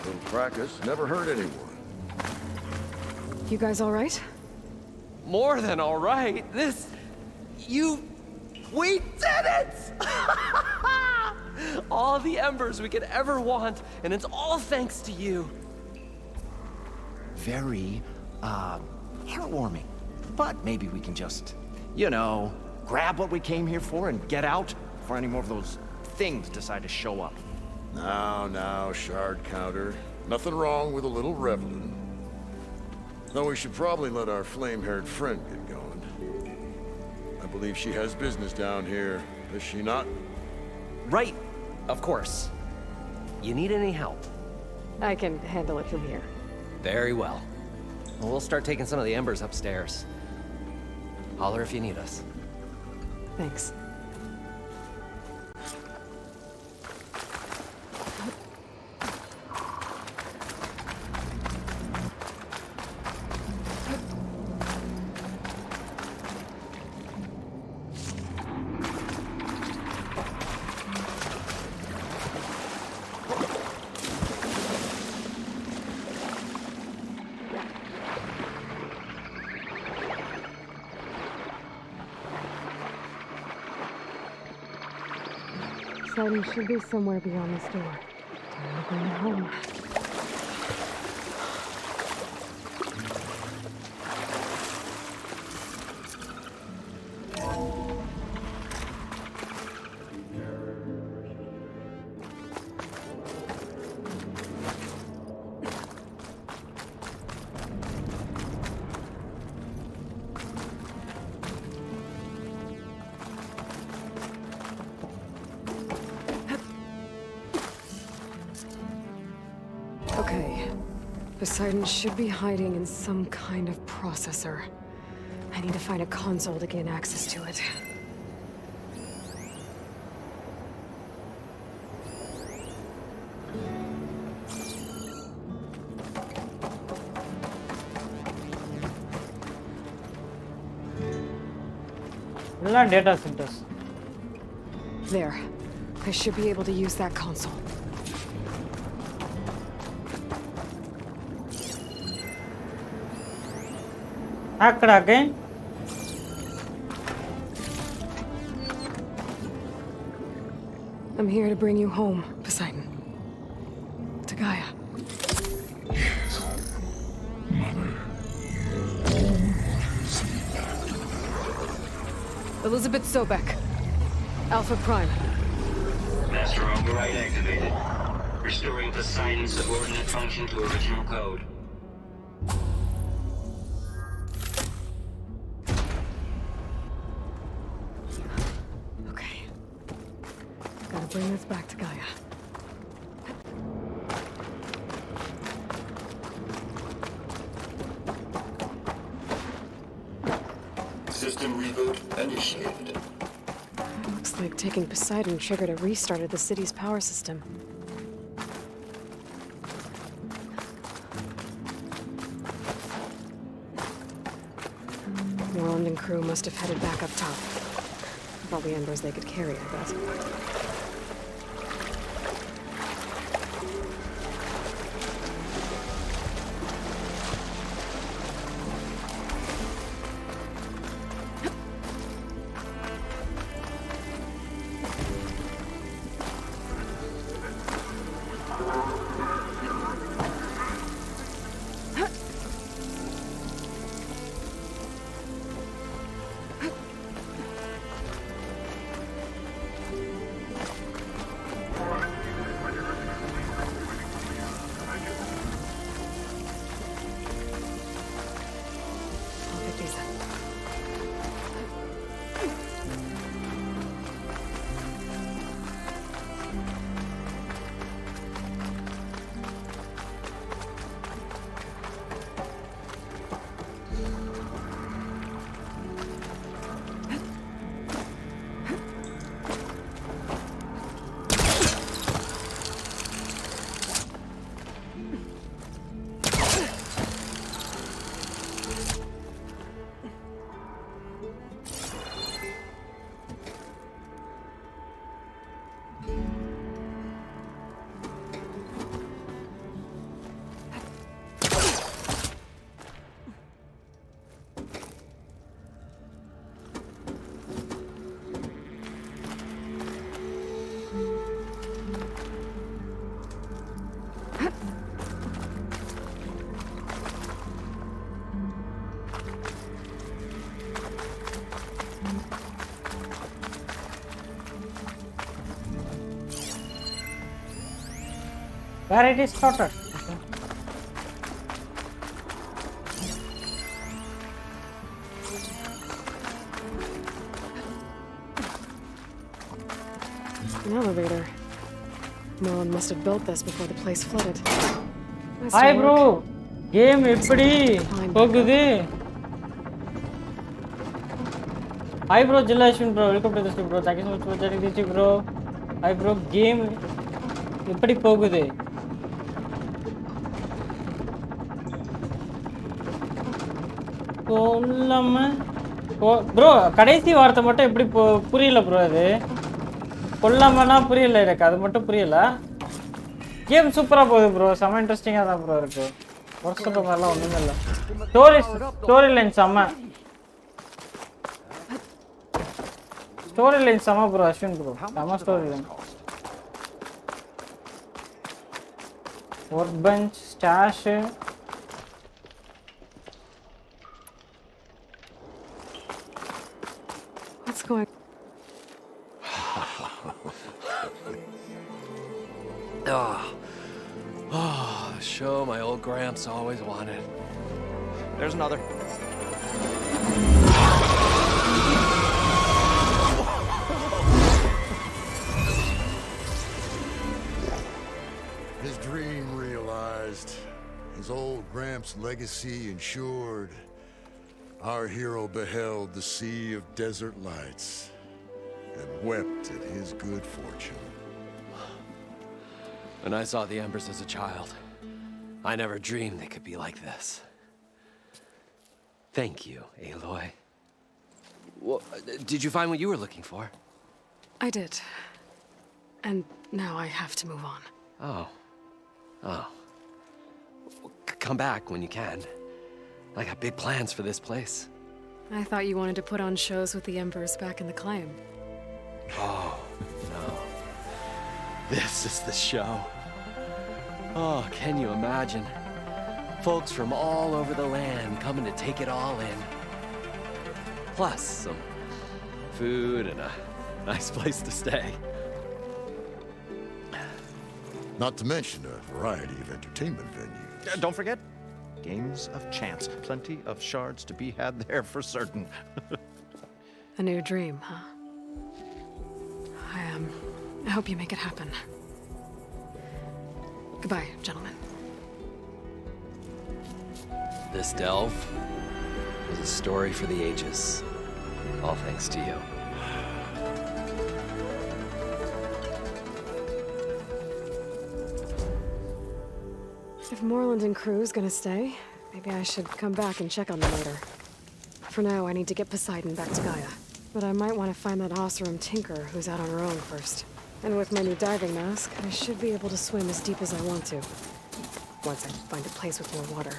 Little practice never hurt anyone. You guys all right? More than all right. We did it! All the embers we could ever want, and it's all thanks to you. Very, heartwarming. But maybe we can just, you know, grab what we came here for and get out before any more of those things decide to show up. Now, shard counter. Nothing wrong with a little reveling. Though we should probably let our flame-haired friend get going. I believe she has business down here, does she not? Right, of course. You need any help? I can handle it from here. Very well. We'll start taking some of the embers upstairs. Holler if you need us. Thanks. Poseidon should be somewhere beyond this door. Time to bring it home. Okay. Poseidon should be hiding in some kind of processor. I need to find a console to gain access to it. Data centers. There. I should be able to use that console. Hacker again. I'm here to bring you home, Poseidon. To Gaia. Elizabeth Sobek. Alpha Prime. Master override activated. Restoring Poseidon's subordinate function to original code. Okay. Gotta bring this back to Gaia. System reboot initiated. Looks like taking Poseidon triggered a restart of the city's power system. Moreland and crew must have headed back up top. With all the embers they could carry, I bet. Where it is started. Okay. An elevator. Merlin must have built this before the place flooded. Nice Hi to bro. work. Game எப்படி போகுது? Hi bro, Jillashwin bro. Welcome to the stream bro. Thank you so much for joining this bro. Hi bro, game எப்படி போகுது? கொல்லாம bro கடைசி வார்த்தை மட்டும் எப்படி புரியல ப்ரோ அது. கொல்லாமனா புரியல எனக்கு, அது மட்டும் புரியல. கேம் சூப்பரா போகுது ப்ரோ, செம இன்ட்ரெஸ்டிங்கா தான் ப்ரோ இருக்கு. ஒர்க் சொல்ற மாதிரிலாம் ஒண்ணுமே இல்லை. ஸ்டோரி லைன் செம்ம. ஸ்டோரி லைன் செம்ம ப்ரோ அஸ்வின் ப்ரோ, செம்ம story line. Work bench, stash. What's going? Oh, the show my old Gramps always wanted. There's another. His dream realized. His old Gramps' legacy ensured. Our hero beheld the sea of desert lights and wept at his good fortune. When I saw the embers as a child, I never dreamed they could be like this. Thank you, Aloy. Well, did you find what you were looking for? I did. And now I have to move on. Oh. Oh. Come back when you can. I got big plans for this place. I thought you wanted to put on shows with the Embers back in the claim. Oh, no. This is the show. Oh, can you imagine? Folks from all over the land coming to take it all in. Plus some food and a nice place to stay. Not to mention a variety of entertainment venues. Don't forget, games of chance. Plenty of shards to be had there for certain. A new dream, huh? I hope you make it happen. Goodbye, gentlemen. This delve is a story for the ages. All thanks to you. If Moreland and crew's gonna stay, maybe I should come back and check on them later. For now, I need to get Poseidon back to Gaia. But I might want to find that Oseram tinker who's out on her own first. And with my new diving mask, I should be able to swim as deep as I want to. Once I find a place with more water.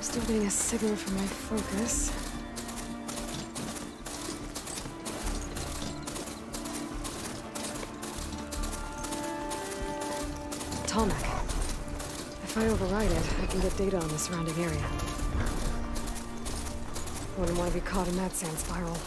Still getting a signal from my focus. Tarmac. If I override it, I can get data on the surrounding area. Wouldn't want to be caught in that sand spiral.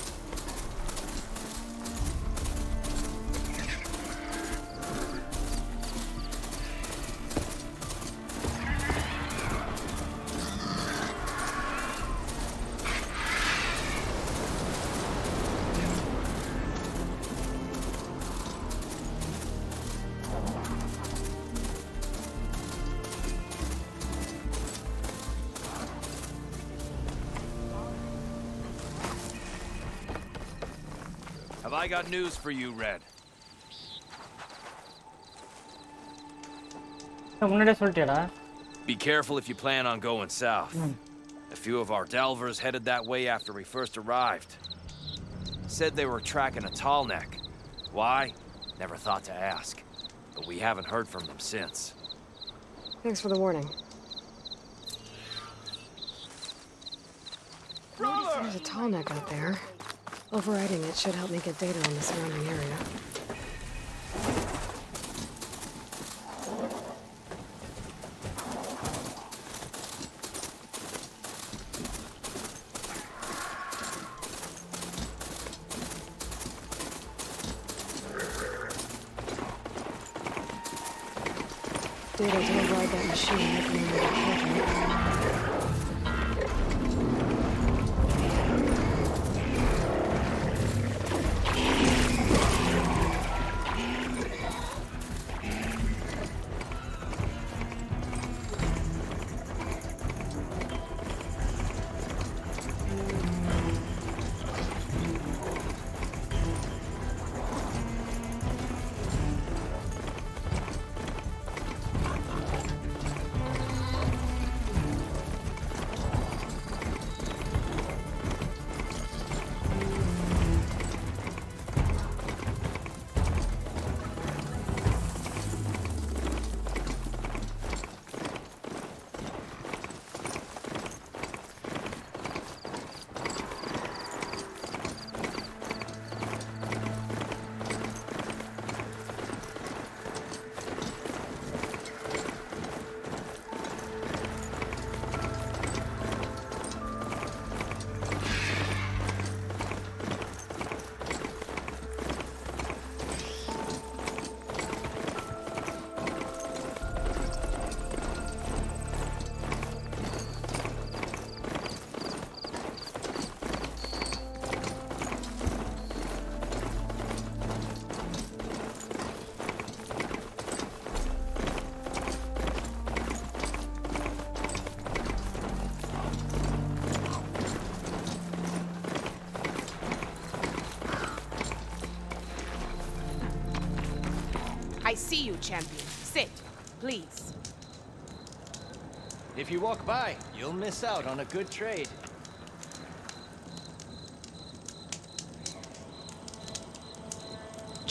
I got news for you, Red. முன்னாடியே சொல்லிட்டியாடா? Be careful if you plan on going south. A few of our delvers headed that way after we first arrived. Said they were tracking a tall neck. Why? Never thought to ask. But we haven't heard from them since. Thanks for the warning. There's a tall neck out there. Overriding it should help me get data on the surrounding area. Data to override that machine if we need to treasure. I see you, champion. Sit, please. If you walk by, you'll miss out on a good trade.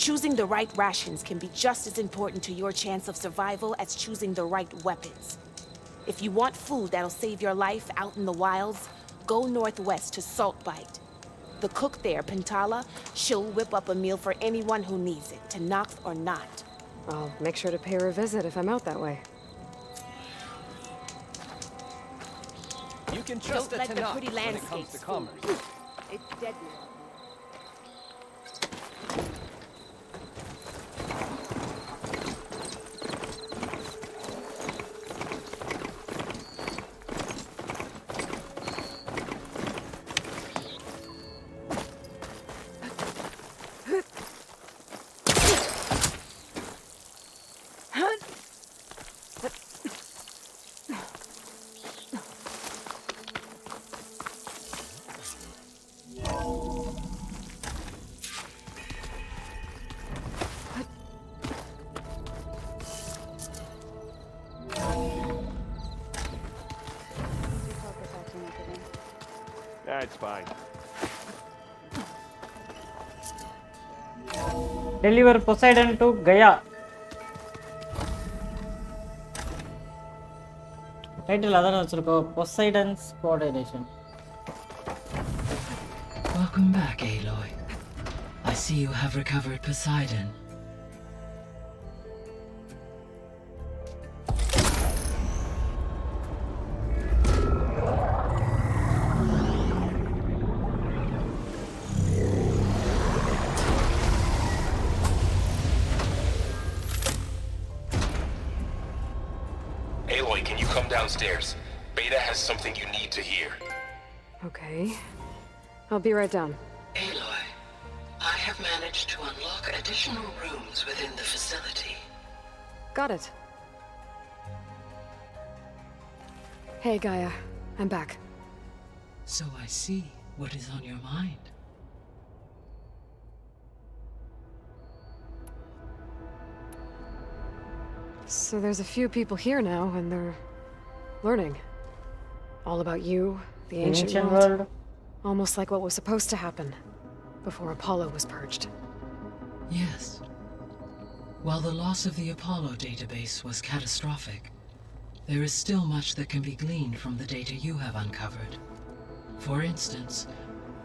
Choosing the right rations can be just as important to your chance of survival as choosing the right weapons. If you want food that'll save your life out in the wilds, go northwest to Saltbite. The cook there, Pintala, she'll whip up a meal for anyone who needs it, Tanakh or not. I'll make sure to pay her a visit if I'm out that way. You can trust Don't let the Tanakh pretty when it comes to landscapes commerce. fool you. It's deadly. That's fine. Deliver Poseidon to Gaia. Title அதான் வச்சிருக்கோம், Poseidon's coordination. Welcome back, Aloy. I see you have recovered Poseidon. Aloy, can you come downstairs? Beta has something you need to hear. Okay. I'll be right down. Aloy, I have managed to unlock additional rooms within the facility. Got it. Hey, Gaia. I'm back. So I see what is on your mind. So there's a few people here now, and they're learning. All about you, the ancient world. Almost like what was supposed to happen before Apollo was purged. Yes. While the loss of the Apollo database was catastrophic, there is still much that can be gleaned from the data you have uncovered. For instance,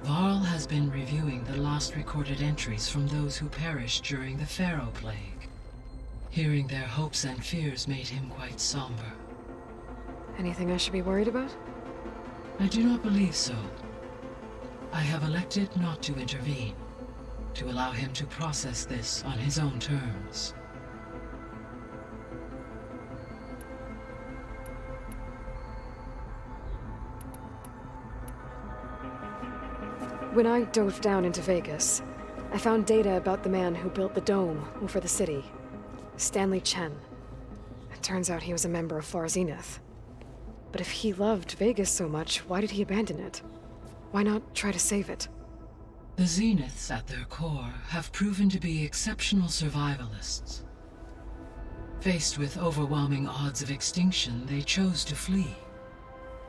Varl has been reviewing the last recorded entries from those who perished during the Pharaoh Plague. Hearing their hopes and fears made him quite somber. Anything I should be worried about? I do not believe so. I have elected not to intervene, to allow him to process this on his own terms. When I dove down into Vegas, I found data about the man who built the dome over the city, Stanley Chen. It turns out he was a member of Far Zenith. But if he loved Vegas so much, why did he abandon it? Why not try to save it? The Zeniths, at their core, have proven to be exceptional survivalists. Faced with overwhelming odds of extinction, they chose to flee.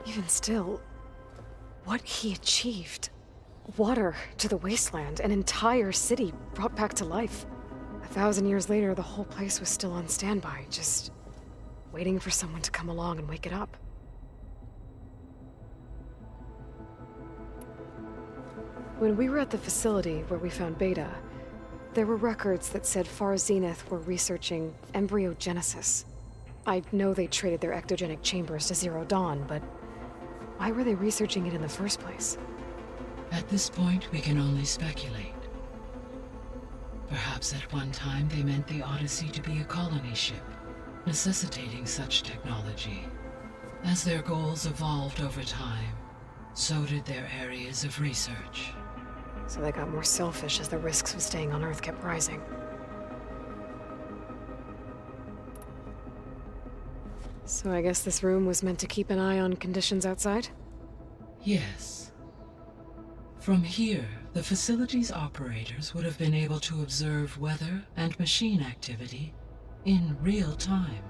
Even still, what he achieved. Water to the wasteland, an entire city brought back to life. 1,000 years later, the whole place was still on standby, just waiting for someone to come along and wake it up. When we were at the facility where we found Beta, there were records that said Far Zenith were researching embryogenesis. I know they traded their ectogenic chambers to Zero Dawn, but why were they researching it in the first place? At this point, we can only speculate. Perhaps at one time they meant the Odyssey to be a colony ship, necessitating such technology. As their goals evolved over time, so did their areas of research. So they got more selfish as the risks of staying on Earth kept rising. So I guess this room was meant to keep an eye on conditions outside? Yes. From here, the facility's operators would have been able to observe weather and machine activity in real time.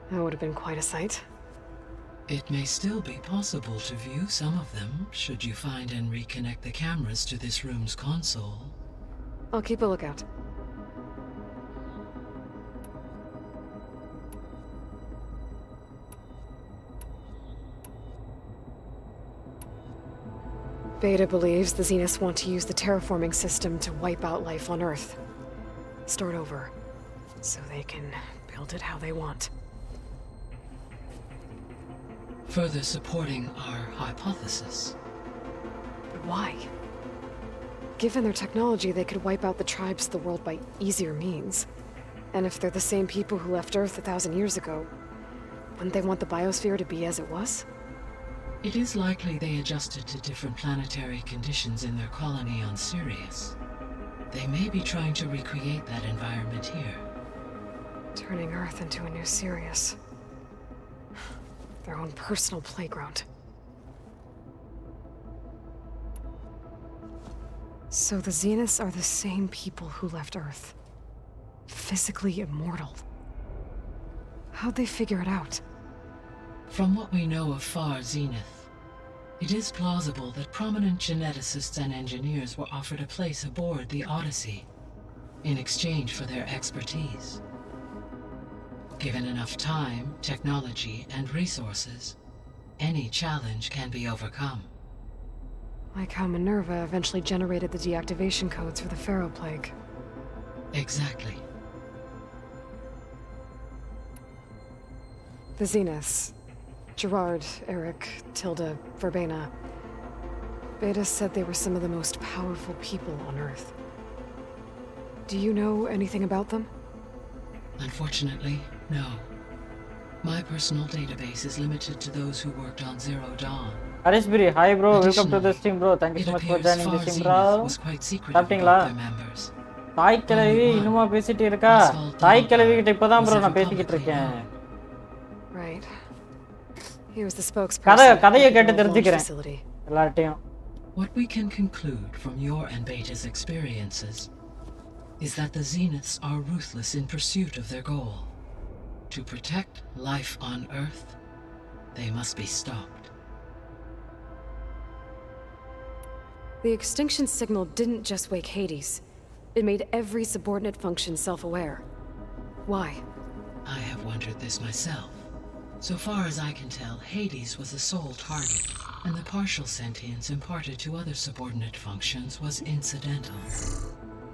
That would have been quite a sight. It may still be possible to view some of them, should you find and reconnect the cameras to this room's console. I'll keep a lookout. Beta believes the Zeniths want to use the terraforming system to wipe out life on Earth. Start over, so they can build it how they want. Further supporting our hypothesis. But why? Given their technology, they could wipe out the tribes of the world by easier means. And if they're the same people who left Earth 1,000 years ago, wouldn't they want the biosphere to be as it was? It is likely they adjusted to different planetary conditions in their colony on Sirius. They may be trying to recreate that environment here. Turning Earth into a new Sirius. Their own personal playground. So the Zeniths are the same people who left Earth. Physically immortal. How'd they figure it out? From what we know of Far Zenith, it is plausible that prominent geneticists and engineers were offered a place aboard the Odyssey in exchange for their expertise. Given enough time, technology, and resources, any challenge can be overcome. Like how Minerva eventually generated the deactivation codes for the Pharaoh Plague. Exactly. The Zeniths. Gerard, Eric, Tilda, Verbena. Beta said they were some of the most powerful people on Earth. Do you know anything about them? Unfortunately, no. My personal database is limited to those who worked on Zero Dawn. Arishbiri, hi bro, welcome to the stream bro. Thank you so much for joining the stream bro. சாப்பிட்டீங்களா? தாய் கிழவி இன்னுமா பேசிட்டு இருக்கா? தாய் கிழவி கிட்ட இப்பதான் bro நான் பேசிக்கிட்டு இருக்கேன். Right. He was the spokesperson. கதையை கேட்டு தெரிஞ்சுக்கிறேன் எல்லார்ட்டையும். What we can conclude from your and Beta's experiences is that the Zeniths are ruthless in pursuit of their goal. to protect life on Earth, they must be stopped. The extinction signal didn't just wake Hades. It made every subordinate function self-aware. Why? I have wondered this myself. So far as I can tell, Hades was the sole target, and the partial sentience imparted to other subordinate functions was incidental.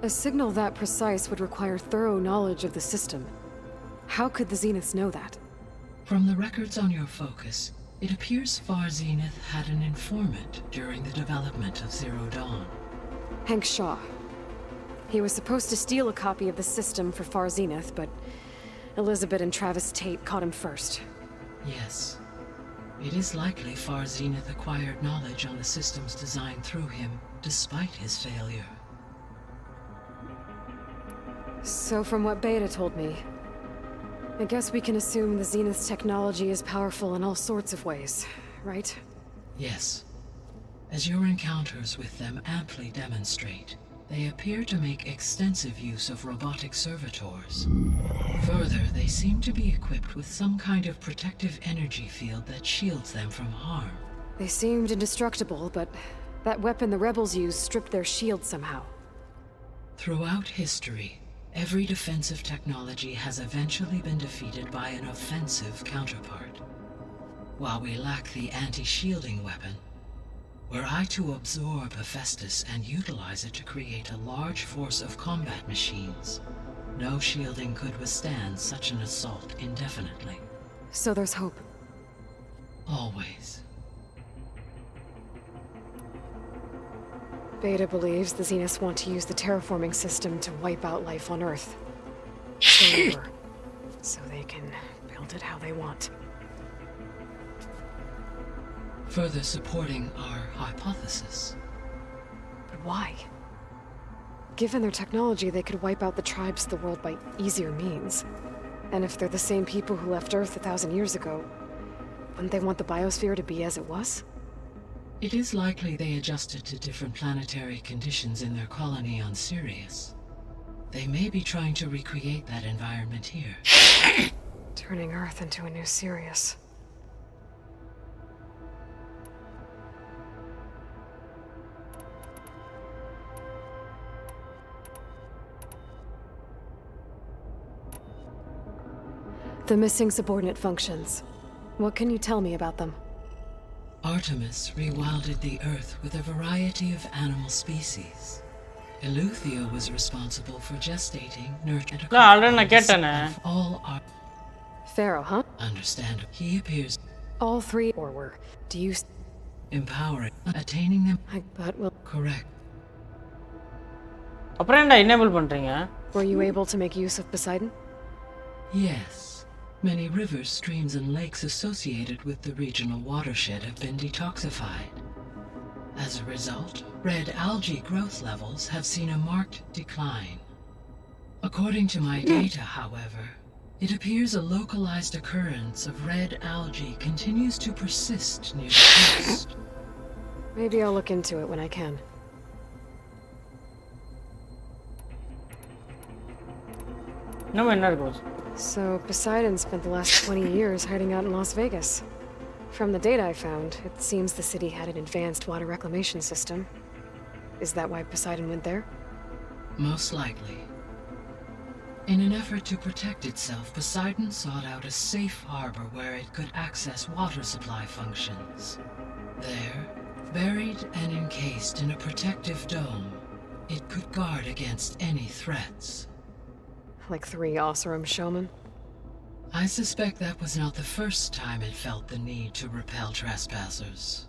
A signal that precise would require thorough knowledge of the system. How could the Zeniths know that? From the records on your focus, it appears Far Zenith had an informant during the development of Zero Dawn. Hank Shaw. He was supposed to steal a copy of the system for Far Zenith, but Elizabeth and Travis Tate caught him first. Yes. It is likely Far Zenith acquired knowledge on the system's design through him, despite his failure. So from what Beta told me, I guess we can assume the Zenith's technology is powerful in all sorts of ways, right? Yes. As your encounters with them amply demonstrate, they appear to make extensive use of robotic servitors. Further, they seem to be equipped with some kind of protective energy field that shields them from harm. They seemed indestructible, but that weapon the rebels used stripped their shield somehow. Throughout history, every defensive technology has eventually been defeated by an offensive counterpart. While we lack the anti-shielding weapon, were I to absorb Hephaestus and utilize it to create a large force of combat machines, no shielding could withstand such an assault indefinitely. So there's hope. Always. Beta believes the Zeniths want to use the terraforming system to wipe out life on Earth. Forever. So they can build it how they want. Further supporting our hypothesis. But why? Given their technology, they could wipe out the tribes of the world by easier means. And if they're the same people who left Earth 1,000 years ago, wouldn't they want the biosphere to be as it was? It is likely they adjusted to different planetary conditions in their colony on Sirius. They may be trying to recreate that environment here. Turning Earth into a new Sirius. The missing subordinate functions. What can you tell me about them? Artemis rewilded the Earth with a variety of animal species. Eleuthia was responsible for gestating, nurturing, all our... Pharaoh, huh? Understand. He appears... All three, or were... Do you... Empowering, attaining them... But will... Correct. Were you able to make use of Poseidon? Yes. Many rivers, streams, and lakes associated with the regional watershed have been detoxified. As a result, red algae growth levels have seen a marked decline. According to my data, however, it appears a localized occurrence of red algae continues to persist near the coast. Maybe I'll look into it when I can. So, Poseidon spent the last 20 years hiding out in Las Vegas. From the data I found, it seems the city had an advanced water reclamation system. Is that why Poseidon went there? Most likely. In an effort to protect itself, Poseidon sought out a safe harbor where it could access water supply functions. There, buried and encased in a protective dome, it could guard against any threats. Like 3 Oseram showmen? I suspect that was not the first time it felt the need to repel trespassers.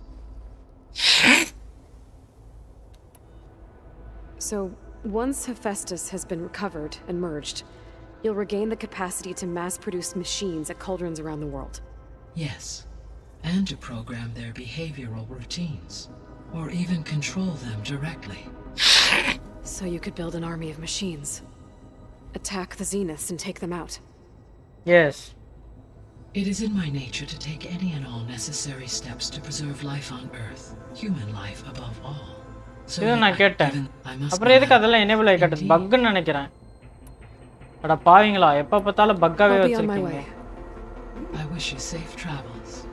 So, once Hephaestus has been recovered and merged, you'll regain the capacity to mass-produce machines at cauldrons around the world. Yes, and to program their behavioral routines, or even control them directly. So you could build an army of machines. Attack the Zeniths and take them out. Yes. It is in my nature to take any and all necessary steps to preserve life on Earth, human life above all. So நான் கேட்டேன் அப்புறம் எதுக்கு அதெல்லாம் enable ஆகி காட்டுது பக்னு நினைக்கிறேன் அட பாவீங்களா எப்ப பார்த்தாலும் பக்காவே வச்சிருக்கீங்க wish you safe travels.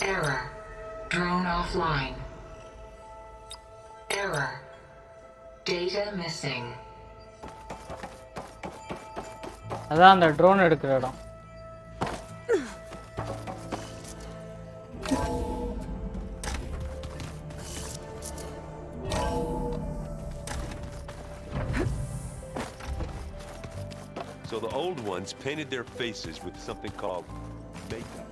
Error. Drone offline. Error. Data missing. அதான் அந்த ட்ரோன் எடுக்கிற இடம். So the old ones painted their faces with something called makeup.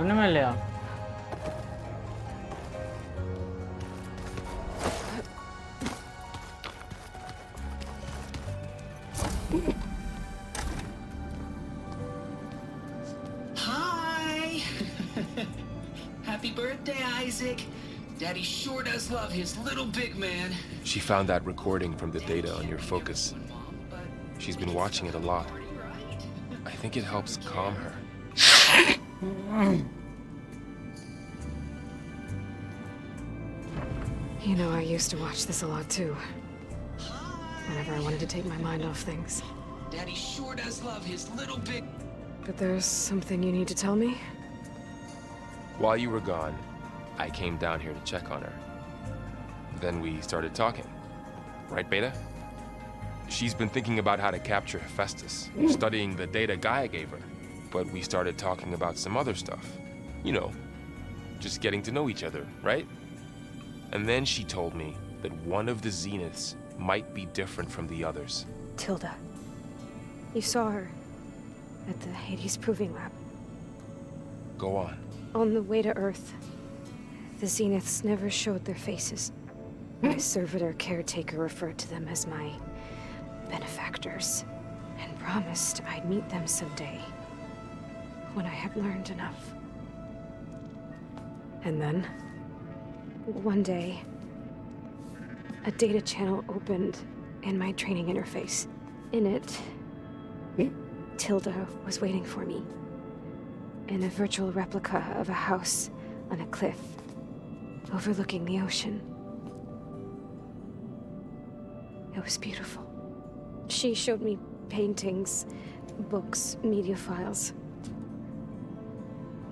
ஒண்ணுமே இல்லையா? Hi! Happy birthday, Isaac. Daddy sure does love his little big man. She found that recording from the data on your focus. She's been watching it a lot. I think it helps calm her. You know, I used to watch this a lot too. Whenever I wanted to take my mind off things. Daddy sure does love his little big... But there's something you need to tell me? While you were gone, I came down here to check on her. Then we started talking. Right, Beta? She's been thinking about how to capture Hephaestus, studying the data Gaia gave her. But we started talking about some other stuff. You know, just getting to know each other, right? And then she told me that one of the Zeniths might be different from the others. Tilda. You saw her at the Hades Proving Lab. Go on. On the way to Earth, the Zeniths never showed their faces. My servitor caretaker referred to them as my benefactors, and promised I'd meet them someday, when I had learned enough. And then, one day, a data channel opened in my training interface. In it, Tilda was waiting for me, in a virtual replica of a house on a cliff, overlooking the ocean. It was beautiful. She showed me paintings, books, media files.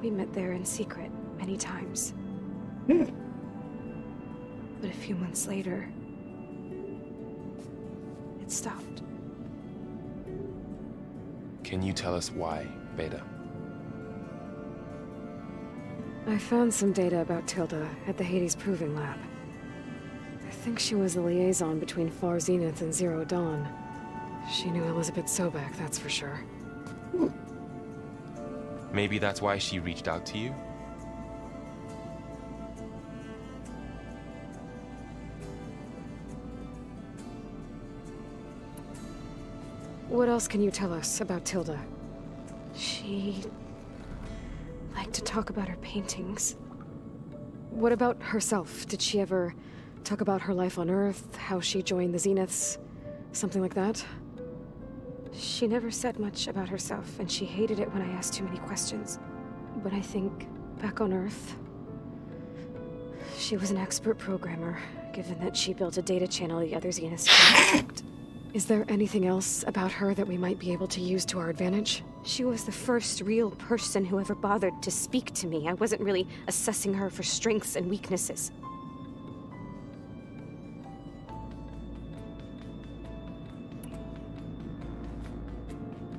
We met there in secret many times. But a few months later, it stopped. Can you tell us why, Beta? I found some data about Tilda at the Hades Proving Lab. I think she was the liaison between Far Zenith and Zero Dawn. She knew Elizabeth Sobek, that's for sure. Maybe that's why she reached out to you? What else can you tell us about Tilda? She liked to talk about her paintings. What about herself? Did she ever talk about her life on Earth, how she joined the Zeniths, something like that? She never said much about herself, and she hated it when I asked too many questions. But I think, back on Earth, she was an expert programmer, given that she built a data channel the other Zeniths couldn't. Is there anything else about her that we might be able to use to our advantage? She was the first real person who ever bothered to speak to me. I wasn't really assessing her for strengths and weaknesses.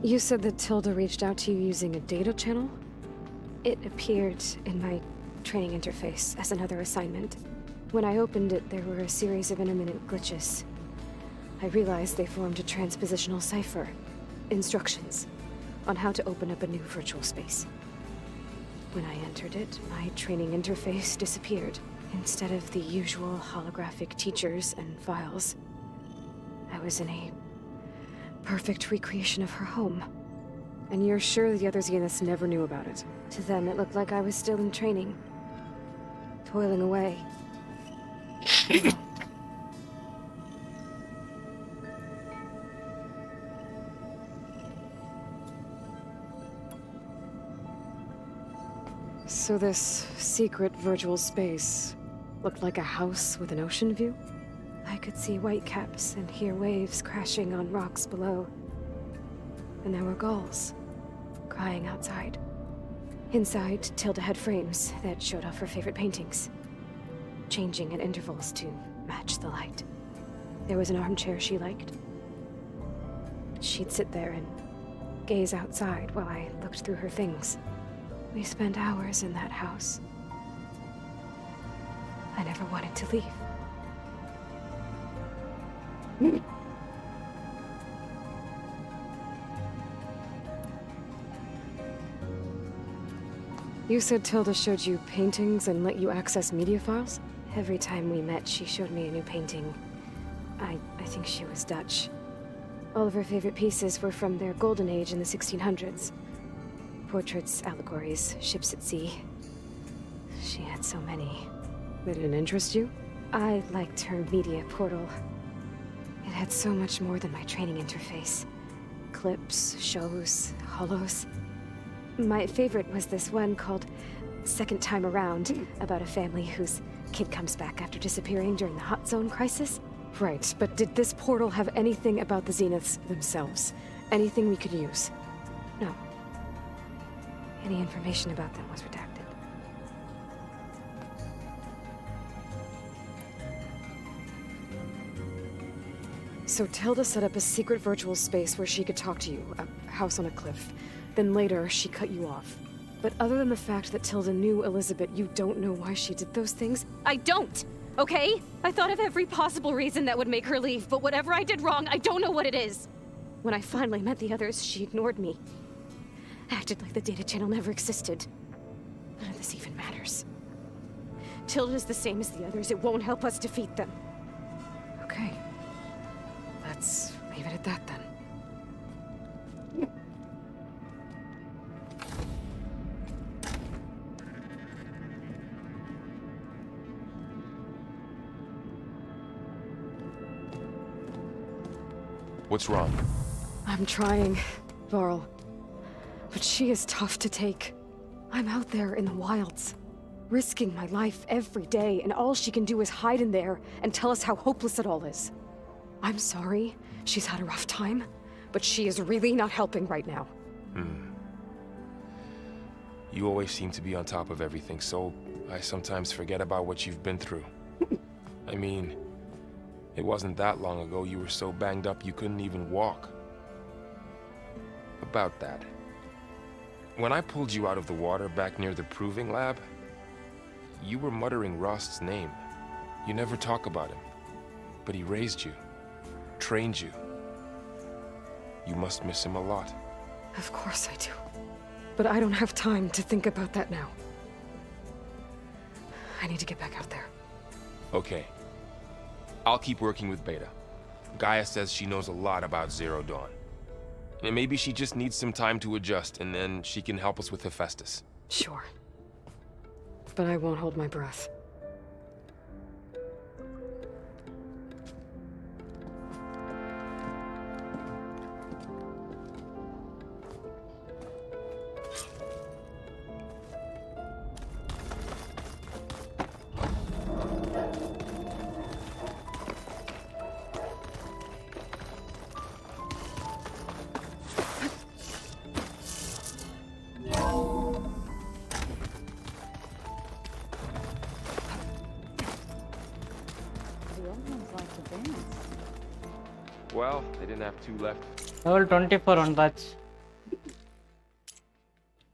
You said that Tilda reached out to you using a data channel? It appeared in my training interface as another assignment. When I opened it, there were a series of intermittent glitches. I realized they formed a transpositional cipher. Instructions on how to open up a new virtual space. When I entered it, my training interface disappeared. Instead of the usual holographic teachers and files, I was in a perfect recreation of her home. And you're sure the other Zeniths never knew about it? To them, it looked like I was still in training, toiling away. So this secret virtual space looked like a house with an ocean view? I could see whitecaps and hear waves crashing on rocks below. And there were gulls crying outside. Inside, Tilda had frames that showed off her favorite paintings, changing at intervals to match the light. There was an armchair she liked. She'd sit there and gaze outside while I looked through her things. We spent hours in that house. I never wanted to leave. You said Tilda showed you paintings and let you access media files? Every time we met, she showed me a new painting. I think she was Dutch. All of her favorite pieces were from their golden age in the 1600s. Portraits, allegories, ships at sea. She had so many. They didn't interest you? I liked her media portal. It had so much more than my training interface. Clips, shows, holos. My favorite was this one called Second Time Around, about a family whose kid comes back after disappearing during the Hot Zone crisis. Right, but did this portal have anything about the Zeniths themselves? Anything we could use? No. Any information about them was redacted. So Tilda set up a secret virtual space where she could talk to you, a house on a cliff. Then later, she cut you off. But other than the fact that Tilda knew Elizabeth, you don't know why she did those things? I don't! Okay? I thought of every possible reason that would make her leave, but whatever I did wrong, I don't know what it is. When I finally met the others, she ignored me. Acted like the data channel never existed. None of this even matters. Tilda's the same as the others. It won't help us defeat them. Okay. Let's leave it at that then. What's wrong? I'm trying, Varl. But she is tough to take. I'm out there in the wilds, risking my life every day, and all she can do is hide in there and tell us how hopeless it all is. I'm sorry, she's had a rough time, but she is really not helping right now. You always seem to be on top of everything, so I sometimes forget about what you've been through. I mean, it wasn't that long ago you were so banged up you couldn't even walk. About that. When I pulled you out of the water back near the proving lab, you were muttering Rost's name. You never talk about him. But he raised you, trained you. You must miss him a lot. Of course I do. But I don't have time to think about that now. I need to get back out there. Okay. I'll keep working with Beta. Gaia says she knows a lot about Zero Dawn. And maybe she just needs some time to adjust, and then she can help us with Hephaestus. Sure. But I won't hold my breath. Well, they didn't have two left. Level 24 வந்தாச்சு.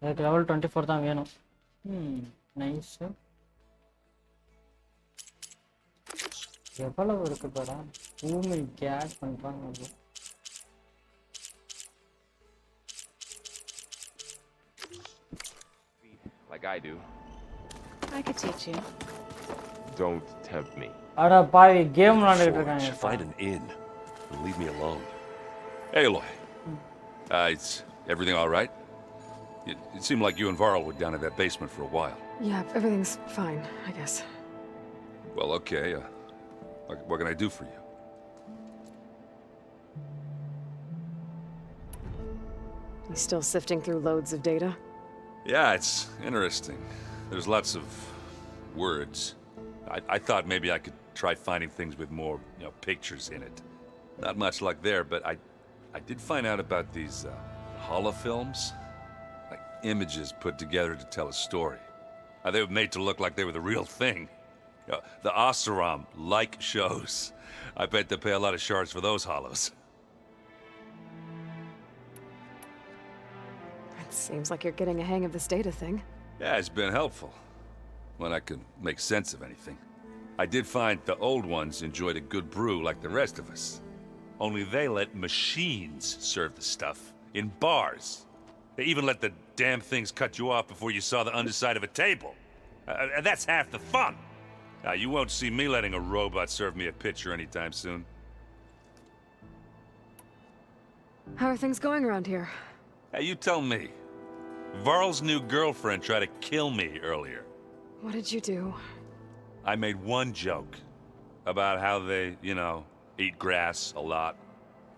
எனக்கு level 24 தான் வேணும். Nice. எவ்வளவு இருக்கு பாரு. பூமி gate பண்றாங்க அது. Like I do. I could teach you. Don't tempt me. அட பாவி கேம் விளையாண்டுட்டு இருக்காங்க. Find an inn and leave me alone. Aloy. Is everything all right? It seemed like you and Varl were down in that basement for a while. Yeah, everything's fine, I guess. Well, okay. What can I do for you? You still sifting through loads of data? Yeah, it's interesting. There's lots of words. I thought maybe I could try finding things with more, pictures in it. Not much luck there, but I did find out about these holofilms. Like images put together to tell a story. They were made to look like they were the real thing. The Oseram like shows. I bet they pay a lot of shards for those hollows. It seems like you're getting a hang of this data thing. Yeah, it's been helpful. When I could make sense of anything. I did find the old ones enjoyed a good brew like the rest of us. Only they let machines serve the stuff in bars. They even let the damn things cut you off before you saw the underside of a table. That's half the fun. You won't see me letting a robot serve me a pitcher anytime soon. How are things going around here? Hey, you tell me. Varl's new girlfriend tried to kill me earlier. What did you do? I made one joke about how they, eat grass a lot.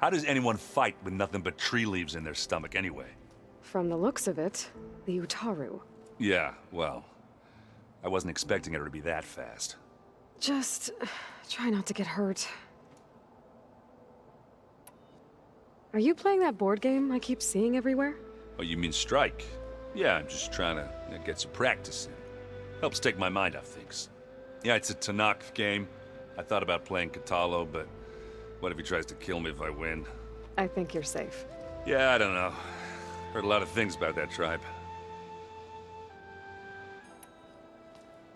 How does anyone fight with nothing but tree leaves in their stomach anyway? From the looks of it, the Utaru. Yeah, well, I wasn't expecting her to be that fast. Just try not to get hurt. Are you playing that board game I keep seeing everywhere? Oh, you mean Strike? Yeah, I'm just trying to get some practice in. Helps take my mind off things. Yeah, it's a Tanakh game. I thought about playing Katalo, but what if he tries to kill me if I win? I think you're safe. Yeah, I don't know. Heard a lot of things about that tribe.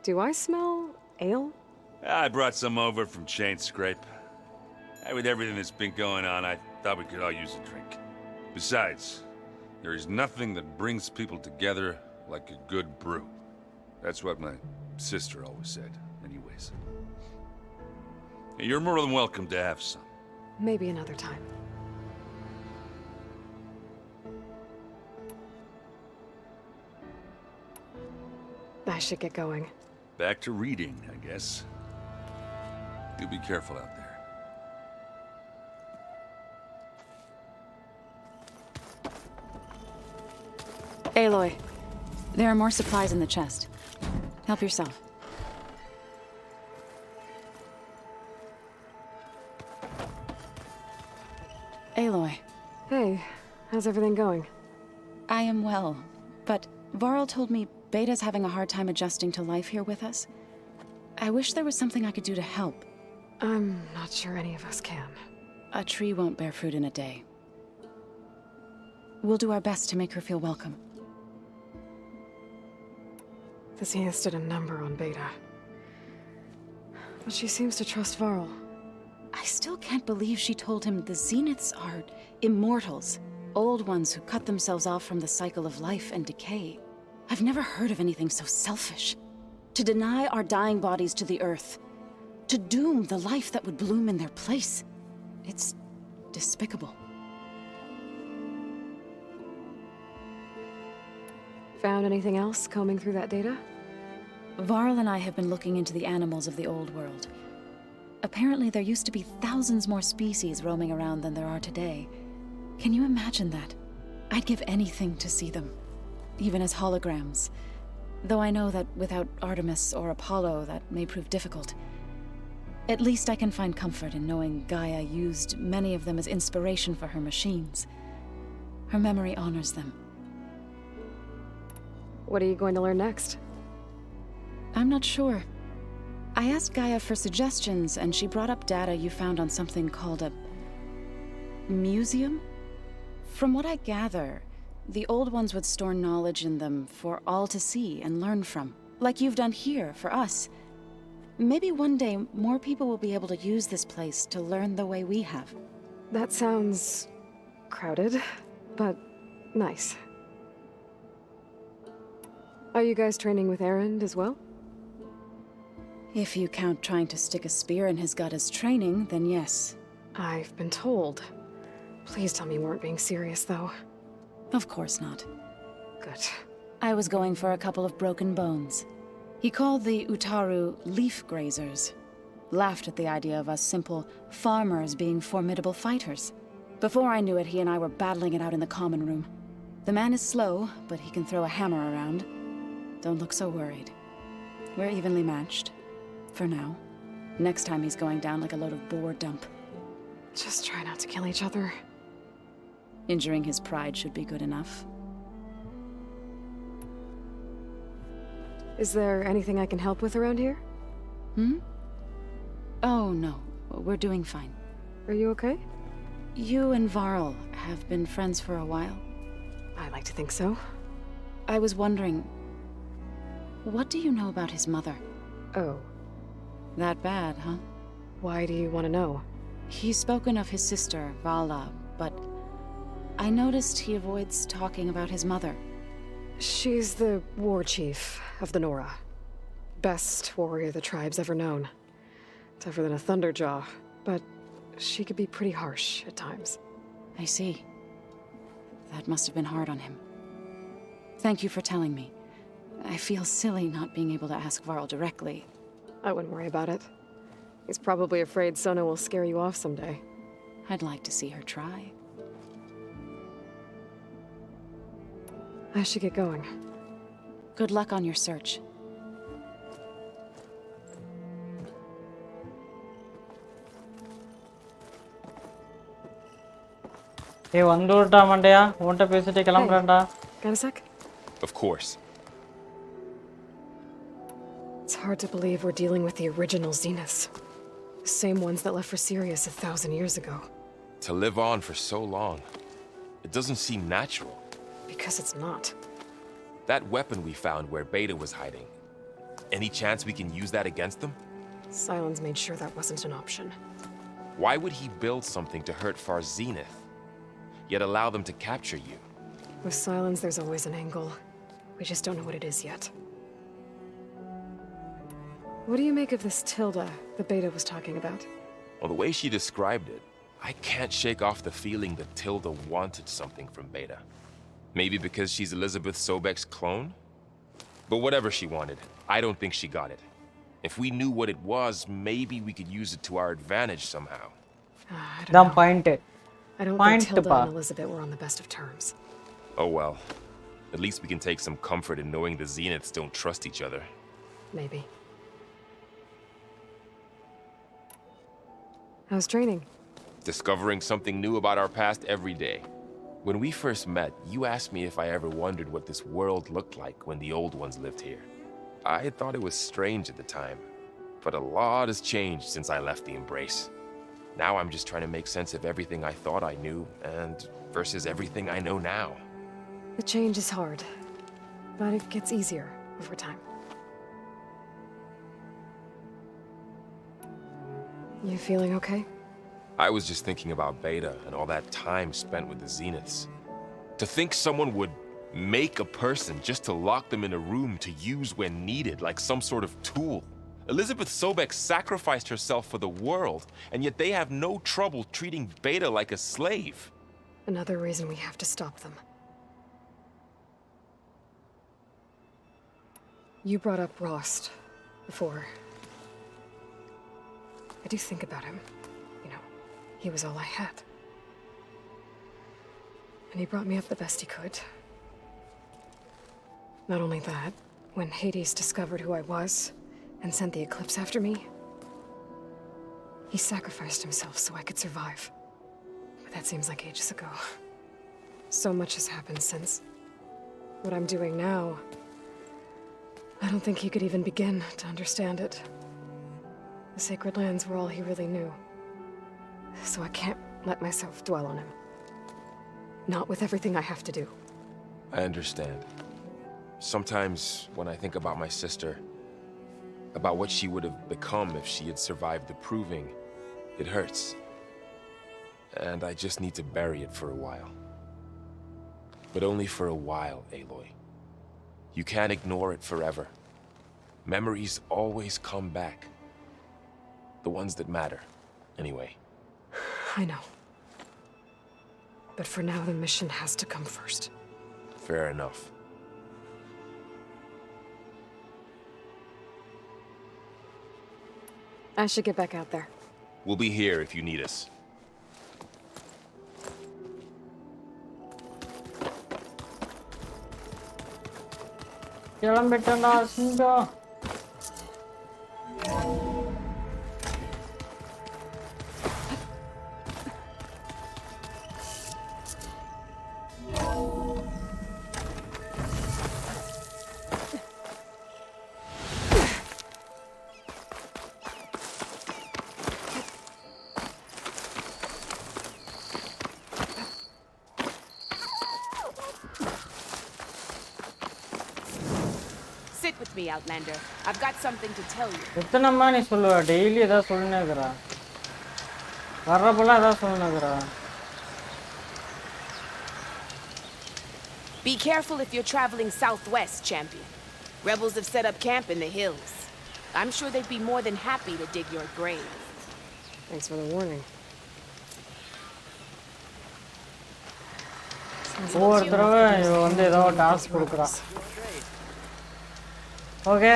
Do I smell ale? I brought some over from Chain Scrape. With everything that's been going on, I thought we could all use a drink. Besides, there is nothing that brings people together like a good brew. That's what my sister always said, anyways. You're more than welcome to have some. Maybe another time. I should get going. Back to reading, I guess. You be careful out there. Aloy, there are more supplies in the chest. Help yourself. Aloy. Hey, how's everything going? I am well, but Varl told me Beta's having a hard time adjusting to life here with us. I wish there was something I could do to help. I'm not sure any of us can. A tree won't bear fruit in a day. We'll do our best to make her feel welcome. The Zeniths did a number on Beta. But she seems to trust Varl. I still can't believe she told him the Zeniths are immortals. Old ones who cut themselves off from the cycle of life and decay. I've never heard of anything so selfish. To deny our dying bodies to the earth. To doom the life that would bloom in their place. It's despicable. Found anything else combing through that data? Varl and I have been looking into the animals of the old world. Apparently there used to be thousands more species roaming around than there are today. Can you imagine that? I'd give anything to see them, even as holograms. Though I know that without Artemis or Apollo, that may prove difficult. At least I can find comfort in knowing Gaia used many of them as inspiration for her machines. Her memory honors them. What are you going to learn next? I'm not sure. I asked Gaia for suggestions, and she brought up data you found on something called a museum? From what I gather, the old ones would store knowledge in them for all to see and learn from, like you've done here for us. Maybe one day more people will be able to use this place to learn the way we have. That sounds crowded, but nice. Are you guys training with Erend as well? If you count trying to stick a spear in his gut as training, then yes. I've been told. Please tell me you weren't being serious, though. Of course not. Good. I was going for a couple of broken bones. He called the Utaru leaf grazers. Laughed at the idea of us simple farmers being formidable fighters. Before I knew it, he and I were battling it out in the common room. The man is slow, but he can throw a hammer around. Don't look so worried. We're evenly matched. For now. Next time he's going down like a load of boar dump. Just try not to kill each other. Injuring his pride should be good enough. Is there anything I can help with around here? Oh, no. We're doing fine. Are you okay? You and Varl have been friends for a while. I like to think so. I was wondering... what do you know about his mother? Oh. That bad, huh? Why do you want to know? He's spoken of his sister, Vala, but... I noticed he avoids talking about his mother. She's the war chief of the Nora. Best warrior the tribe's ever known. Tougher than a Thunderjaw, but she could be pretty harsh at times. I see. That must have been hard on him. Thank you for telling me. I feel silly not being able to ask Varl directly. I wouldn't worry about it. He's probably afraid Sona will scare you off someday. I'd like to see her try. I should get going. Good luck on your search. Hey, வந்துடா மண்டையா உன்கிட்ட பேசிட்டு கிளம்புறேன்டா. Got a sec? Of course. It's hard to believe we're dealing with the original Zeniths. The same ones that left for Sirius 1,000 years ago. To live on for so long, it doesn't seem natural. Because it's not. That weapon we found where Beta was hiding. Any chance we can use that against them? Sylens made sure that wasn't an option. Why would he build something to hurt Far Zenith, yet allow them to capture you? With Sylens, there's always an angle. We just don't know what it is yet. What do you make of this Tilda the Beta was talking about? Well, the way she described it, I can't shake off the feeling that Tilda wanted something from Beta. Maybe because she's Elizabeth Sobek's clone? But whatever she wanted, I don't think she got it. If we knew what it was, maybe we could use it to our advantage somehow. I don't know. Point it. I don't Point think Tilda pa. and Elizabeth were on the best of terms. Oh well. At least we can take some comfort in knowing the Zeniths don't trust each other. Maybe. How's training? Discovering something new about our past every day. When we first met, you asked me if I ever wondered what this world looked like when the old ones lived here. I thought it was strange at the time, but a lot has changed since I left the Embrace. Now I'm just trying to make sense of everything I thought I knew and versus everything I know now. The change is hard, but it gets easier over time. You feeling okay? I was just thinking about Beta and all that time spent with the Zeniths. To think someone would make a person just to lock them in a room to use when needed, like some sort of tool. Elizabeth Sobek sacrificed herself for the world, and yet they have no trouble treating Beta like a slave. Another reason we have to stop them. You brought up Rost before. I do think about him. You know, he was all I had. And he brought me up the best he could. Not only that, when Hades discovered who I was and sent the Eclipse after me, he sacrificed himself so I could survive. But that seems like ages ago. So much has happened since. What I'm doing now, I don't think he could even begin to understand it. The Sacred Lands were all he really knew. So I can't let myself dwell on him. Not with everything I have to do. I understand. Sometimes when I think about my sister, about what she would have become if she had survived the Proving, it hurts. And I just need to bury it for a while. But only for a while, Aloy. You can't ignore it forever. Memories always come back. The ones that matter, anyway. I know. But for now, the mission has to come first. Fair enough. I should get back out there. We'll be here if you need us. கிளம்பிட்டேன்டா சிங்கம். Sit with me, Outlander. I've got something to tell you. எத்தனைமா நீ சொல்லுவ? Daily ஏதாவது சொல்லுனே இருக்கறா. வர்றப்பலாம் ஏதாவது சொல்லுனே இருக்கறா. Be careful if you're traveling southwest, champion. Rebels have set up camp in the hills. I'm sure they'd be more than happy to dig your grave. Thanks for the warning. ஒவ்வொரு தடவை இவன் வந்து ஏதோ task கொடுக்குறான். Okay,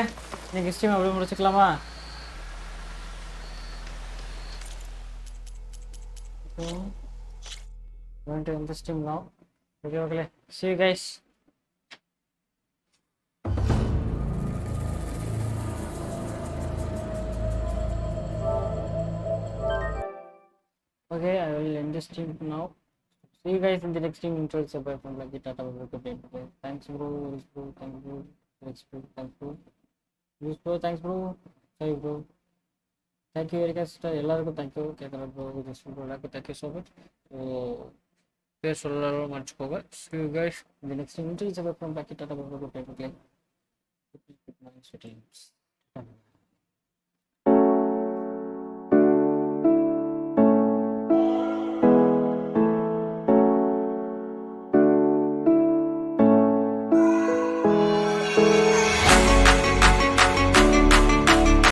இன்னைக்கு stream அப்படியே முடிச்சுக்கலாமா? Going to end the stream now. Okay. See you guys. Okay, I will end the stream now. See you guys in the next stream. Enjoy the from like it. Thanks bro. Thank you. Thanks bro. Thanks bro. Sorry bro. Thank you Erika sister. எல்லாருக்கும் thank you. கேக்குற bro. Just bro. Thank you so much. So பேர் சொல்லலாம் மன்னிச்சுக்கோங்க. See you guys in the next stream. Enjoy the from like it.